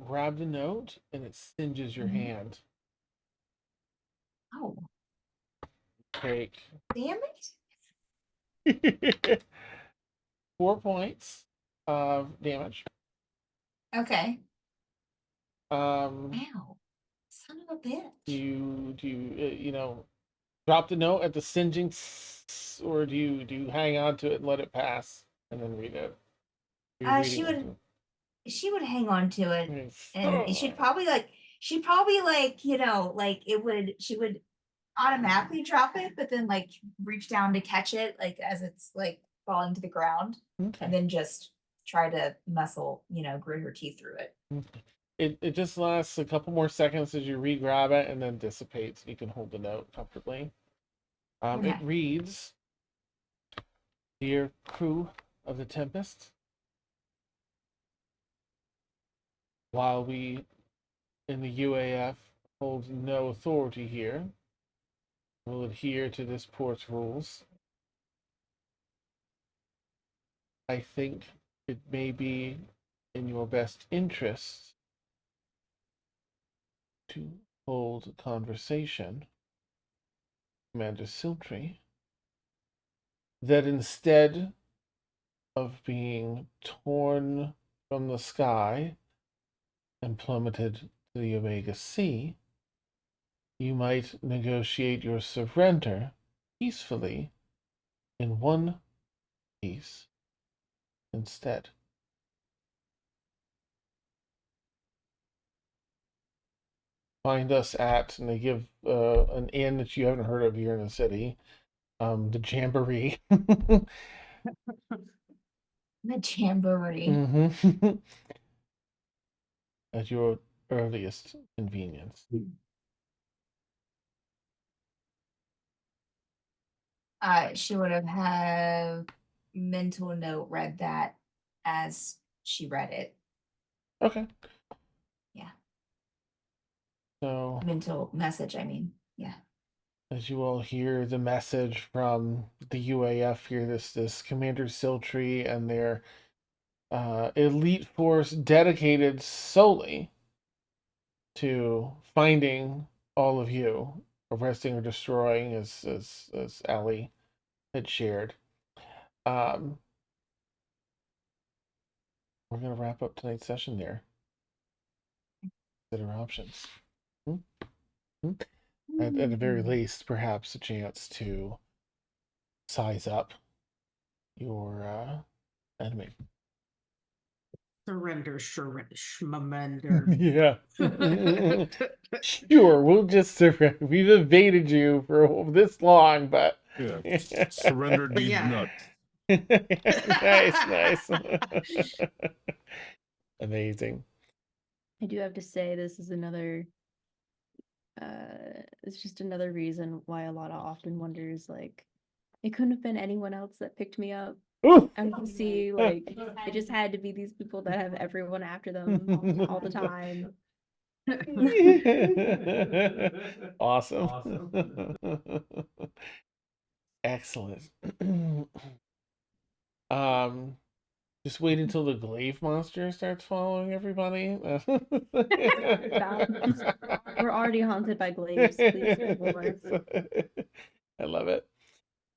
Speaker 1: grab the note, and it singes your hand.
Speaker 4: Oh,
Speaker 1: Take
Speaker 4: damn it.
Speaker 1: 4 points of damage.
Speaker 4: Okay.
Speaker 1: Um,
Speaker 4: Ow. Son of a bitch.
Speaker 1: do you drop the note at the singeing, or do you hang on to it and let it pass and then read it?
Speaker 4: She would hang on to it, and
Speaker 1: Oh.
Speaker 4: she'd probably she would automatically drop it, but then like reach down to catch it like as it's like falling to the ground,
Speaker 1: Okay.
Speaker 4: and then just try to grit her teeth through it.
Speaker 1: It just lasts a couple more seconds as you re-grab it and then dissipates. You can hold the note comfortably.
Speaker 4: Okay.
Speaker 1: It reads, "Dear crew of the Tempest, while we in the UAF hold no authority here, will adhere to this port's rules. I think it may be in your best interest to hold a conversation, Commander Siltree, that instead of being torn from the sky and plummeted to the Omega Sea, you might negotiate your surrender peacefully in one piece instead. Find us at, and they give an inn that you haven't heard of here in the city, the Jamboree.
Speaker 4: The jamboree.
Speaker 1: Mm-hmm. At your earliest convenience.
Speaker 4: She would have mental note read that as she read it.
Speaker 1: Okay.
Speaker 4: Yeah.
Speaker 1: So,
Speaker 4: Mental message, I mean. Yeah.
Speaker 1: as you all hear the message from the UAF here, this Commander Siltree and their elite force dedicated solely to finding all of you, arresting or destroying, as Ali had shared. We're gonna wrap up tonight's session there. Consider options. At the very least, perhaps a chance to size up your enemy.
Speaker 3: Surrender, schmender.
Speaker 1: Yeah. Sure, we'll just surrender. We've evaded you for this long, but
Speaker 5: Yeah. Surrender
Speaker 3: But
Speaker 5: these
Speaker 3: yeah.
Speaker 5: nuts.
Speaker 1: nice. Amazing.
Speaker 7: I do have to say this is another it's just another reason why a lot of often wonders like it couldn't have been anyone else that picked me up.
Speaker 1: Ooh.
Speaker 7: I can see like it just had to be these people that have everyone after them all the time.
Speaker 1: Awesome. Excellent. Just wait until the glaive monster starts following everybody.
Speaker 7: We're already haunted by glaives. Please say more.
Speaker 1: I love it.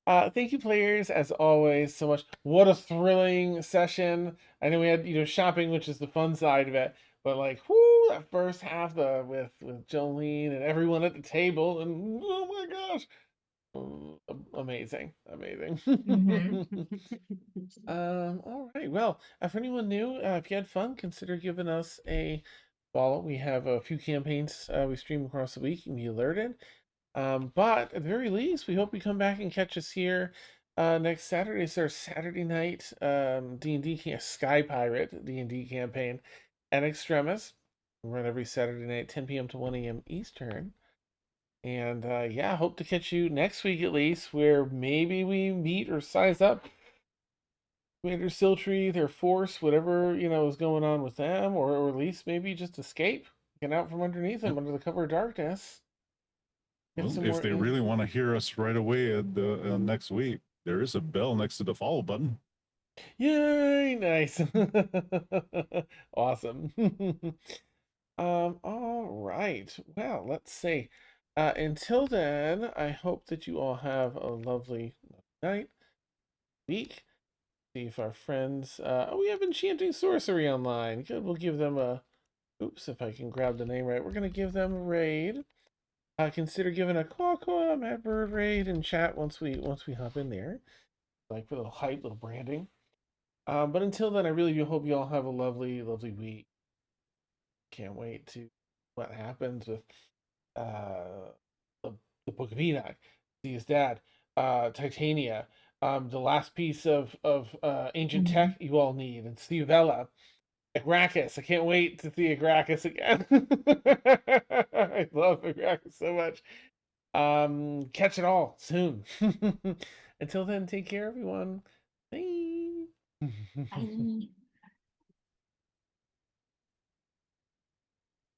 Speaker 1: Thank you, players, as always, so much. What a thrilling session! I know we had shopping, which is the fun side of it, but like, whoo, that first half with Jolene and everyone at the table, and oh my gosh, amazing. All right. Well, for anyone new, if you had fun, consider giving us a follow. We have a few campaigns we stream across the week. You can be alerted. But at the very least, we hope you come back and catch us here next Saturday. It's our Saturday night D&D Sky Pirate D&D campaign at Extremis. We run every Saturday night, 10 p.m. to 1 a.m. Eastern. And yeah, hope to catch you next week at least, where maybe we meet or size up Commander Siltree, their force, whatever is going on with them, or at least maybe just escape, get out from underneath them under the cover of darkness.
Speaker 5: Well, if they really want to hear us right away at the next week, there is a bell next to the follow button.
Speaker 1: Yay! Nice. Awesome. All right. Well, let's see. Until then, I hope that you all have a lovely night, week. See if our friends. Oh, we have Enchanting Sorcery online. Good. We'll give them a. Oops, if I can grab the name right. We're gonna give them a raid. Consider giving a Quaquam at Bird raid and chat once we hop in there. Like for a little hype, little branding. But until then, I really do hope you all have a lovely week. Can't wait to what happens with the Book of Enoch. See his dad, Titania, the last piece of ancient tech you all need, and Steve Vella, Agracus. I can't wait to see Agracus again. I love Agracus so much. Catch it all soon. Until then, take care, everyone. Bye.
Speaker 4: Bye.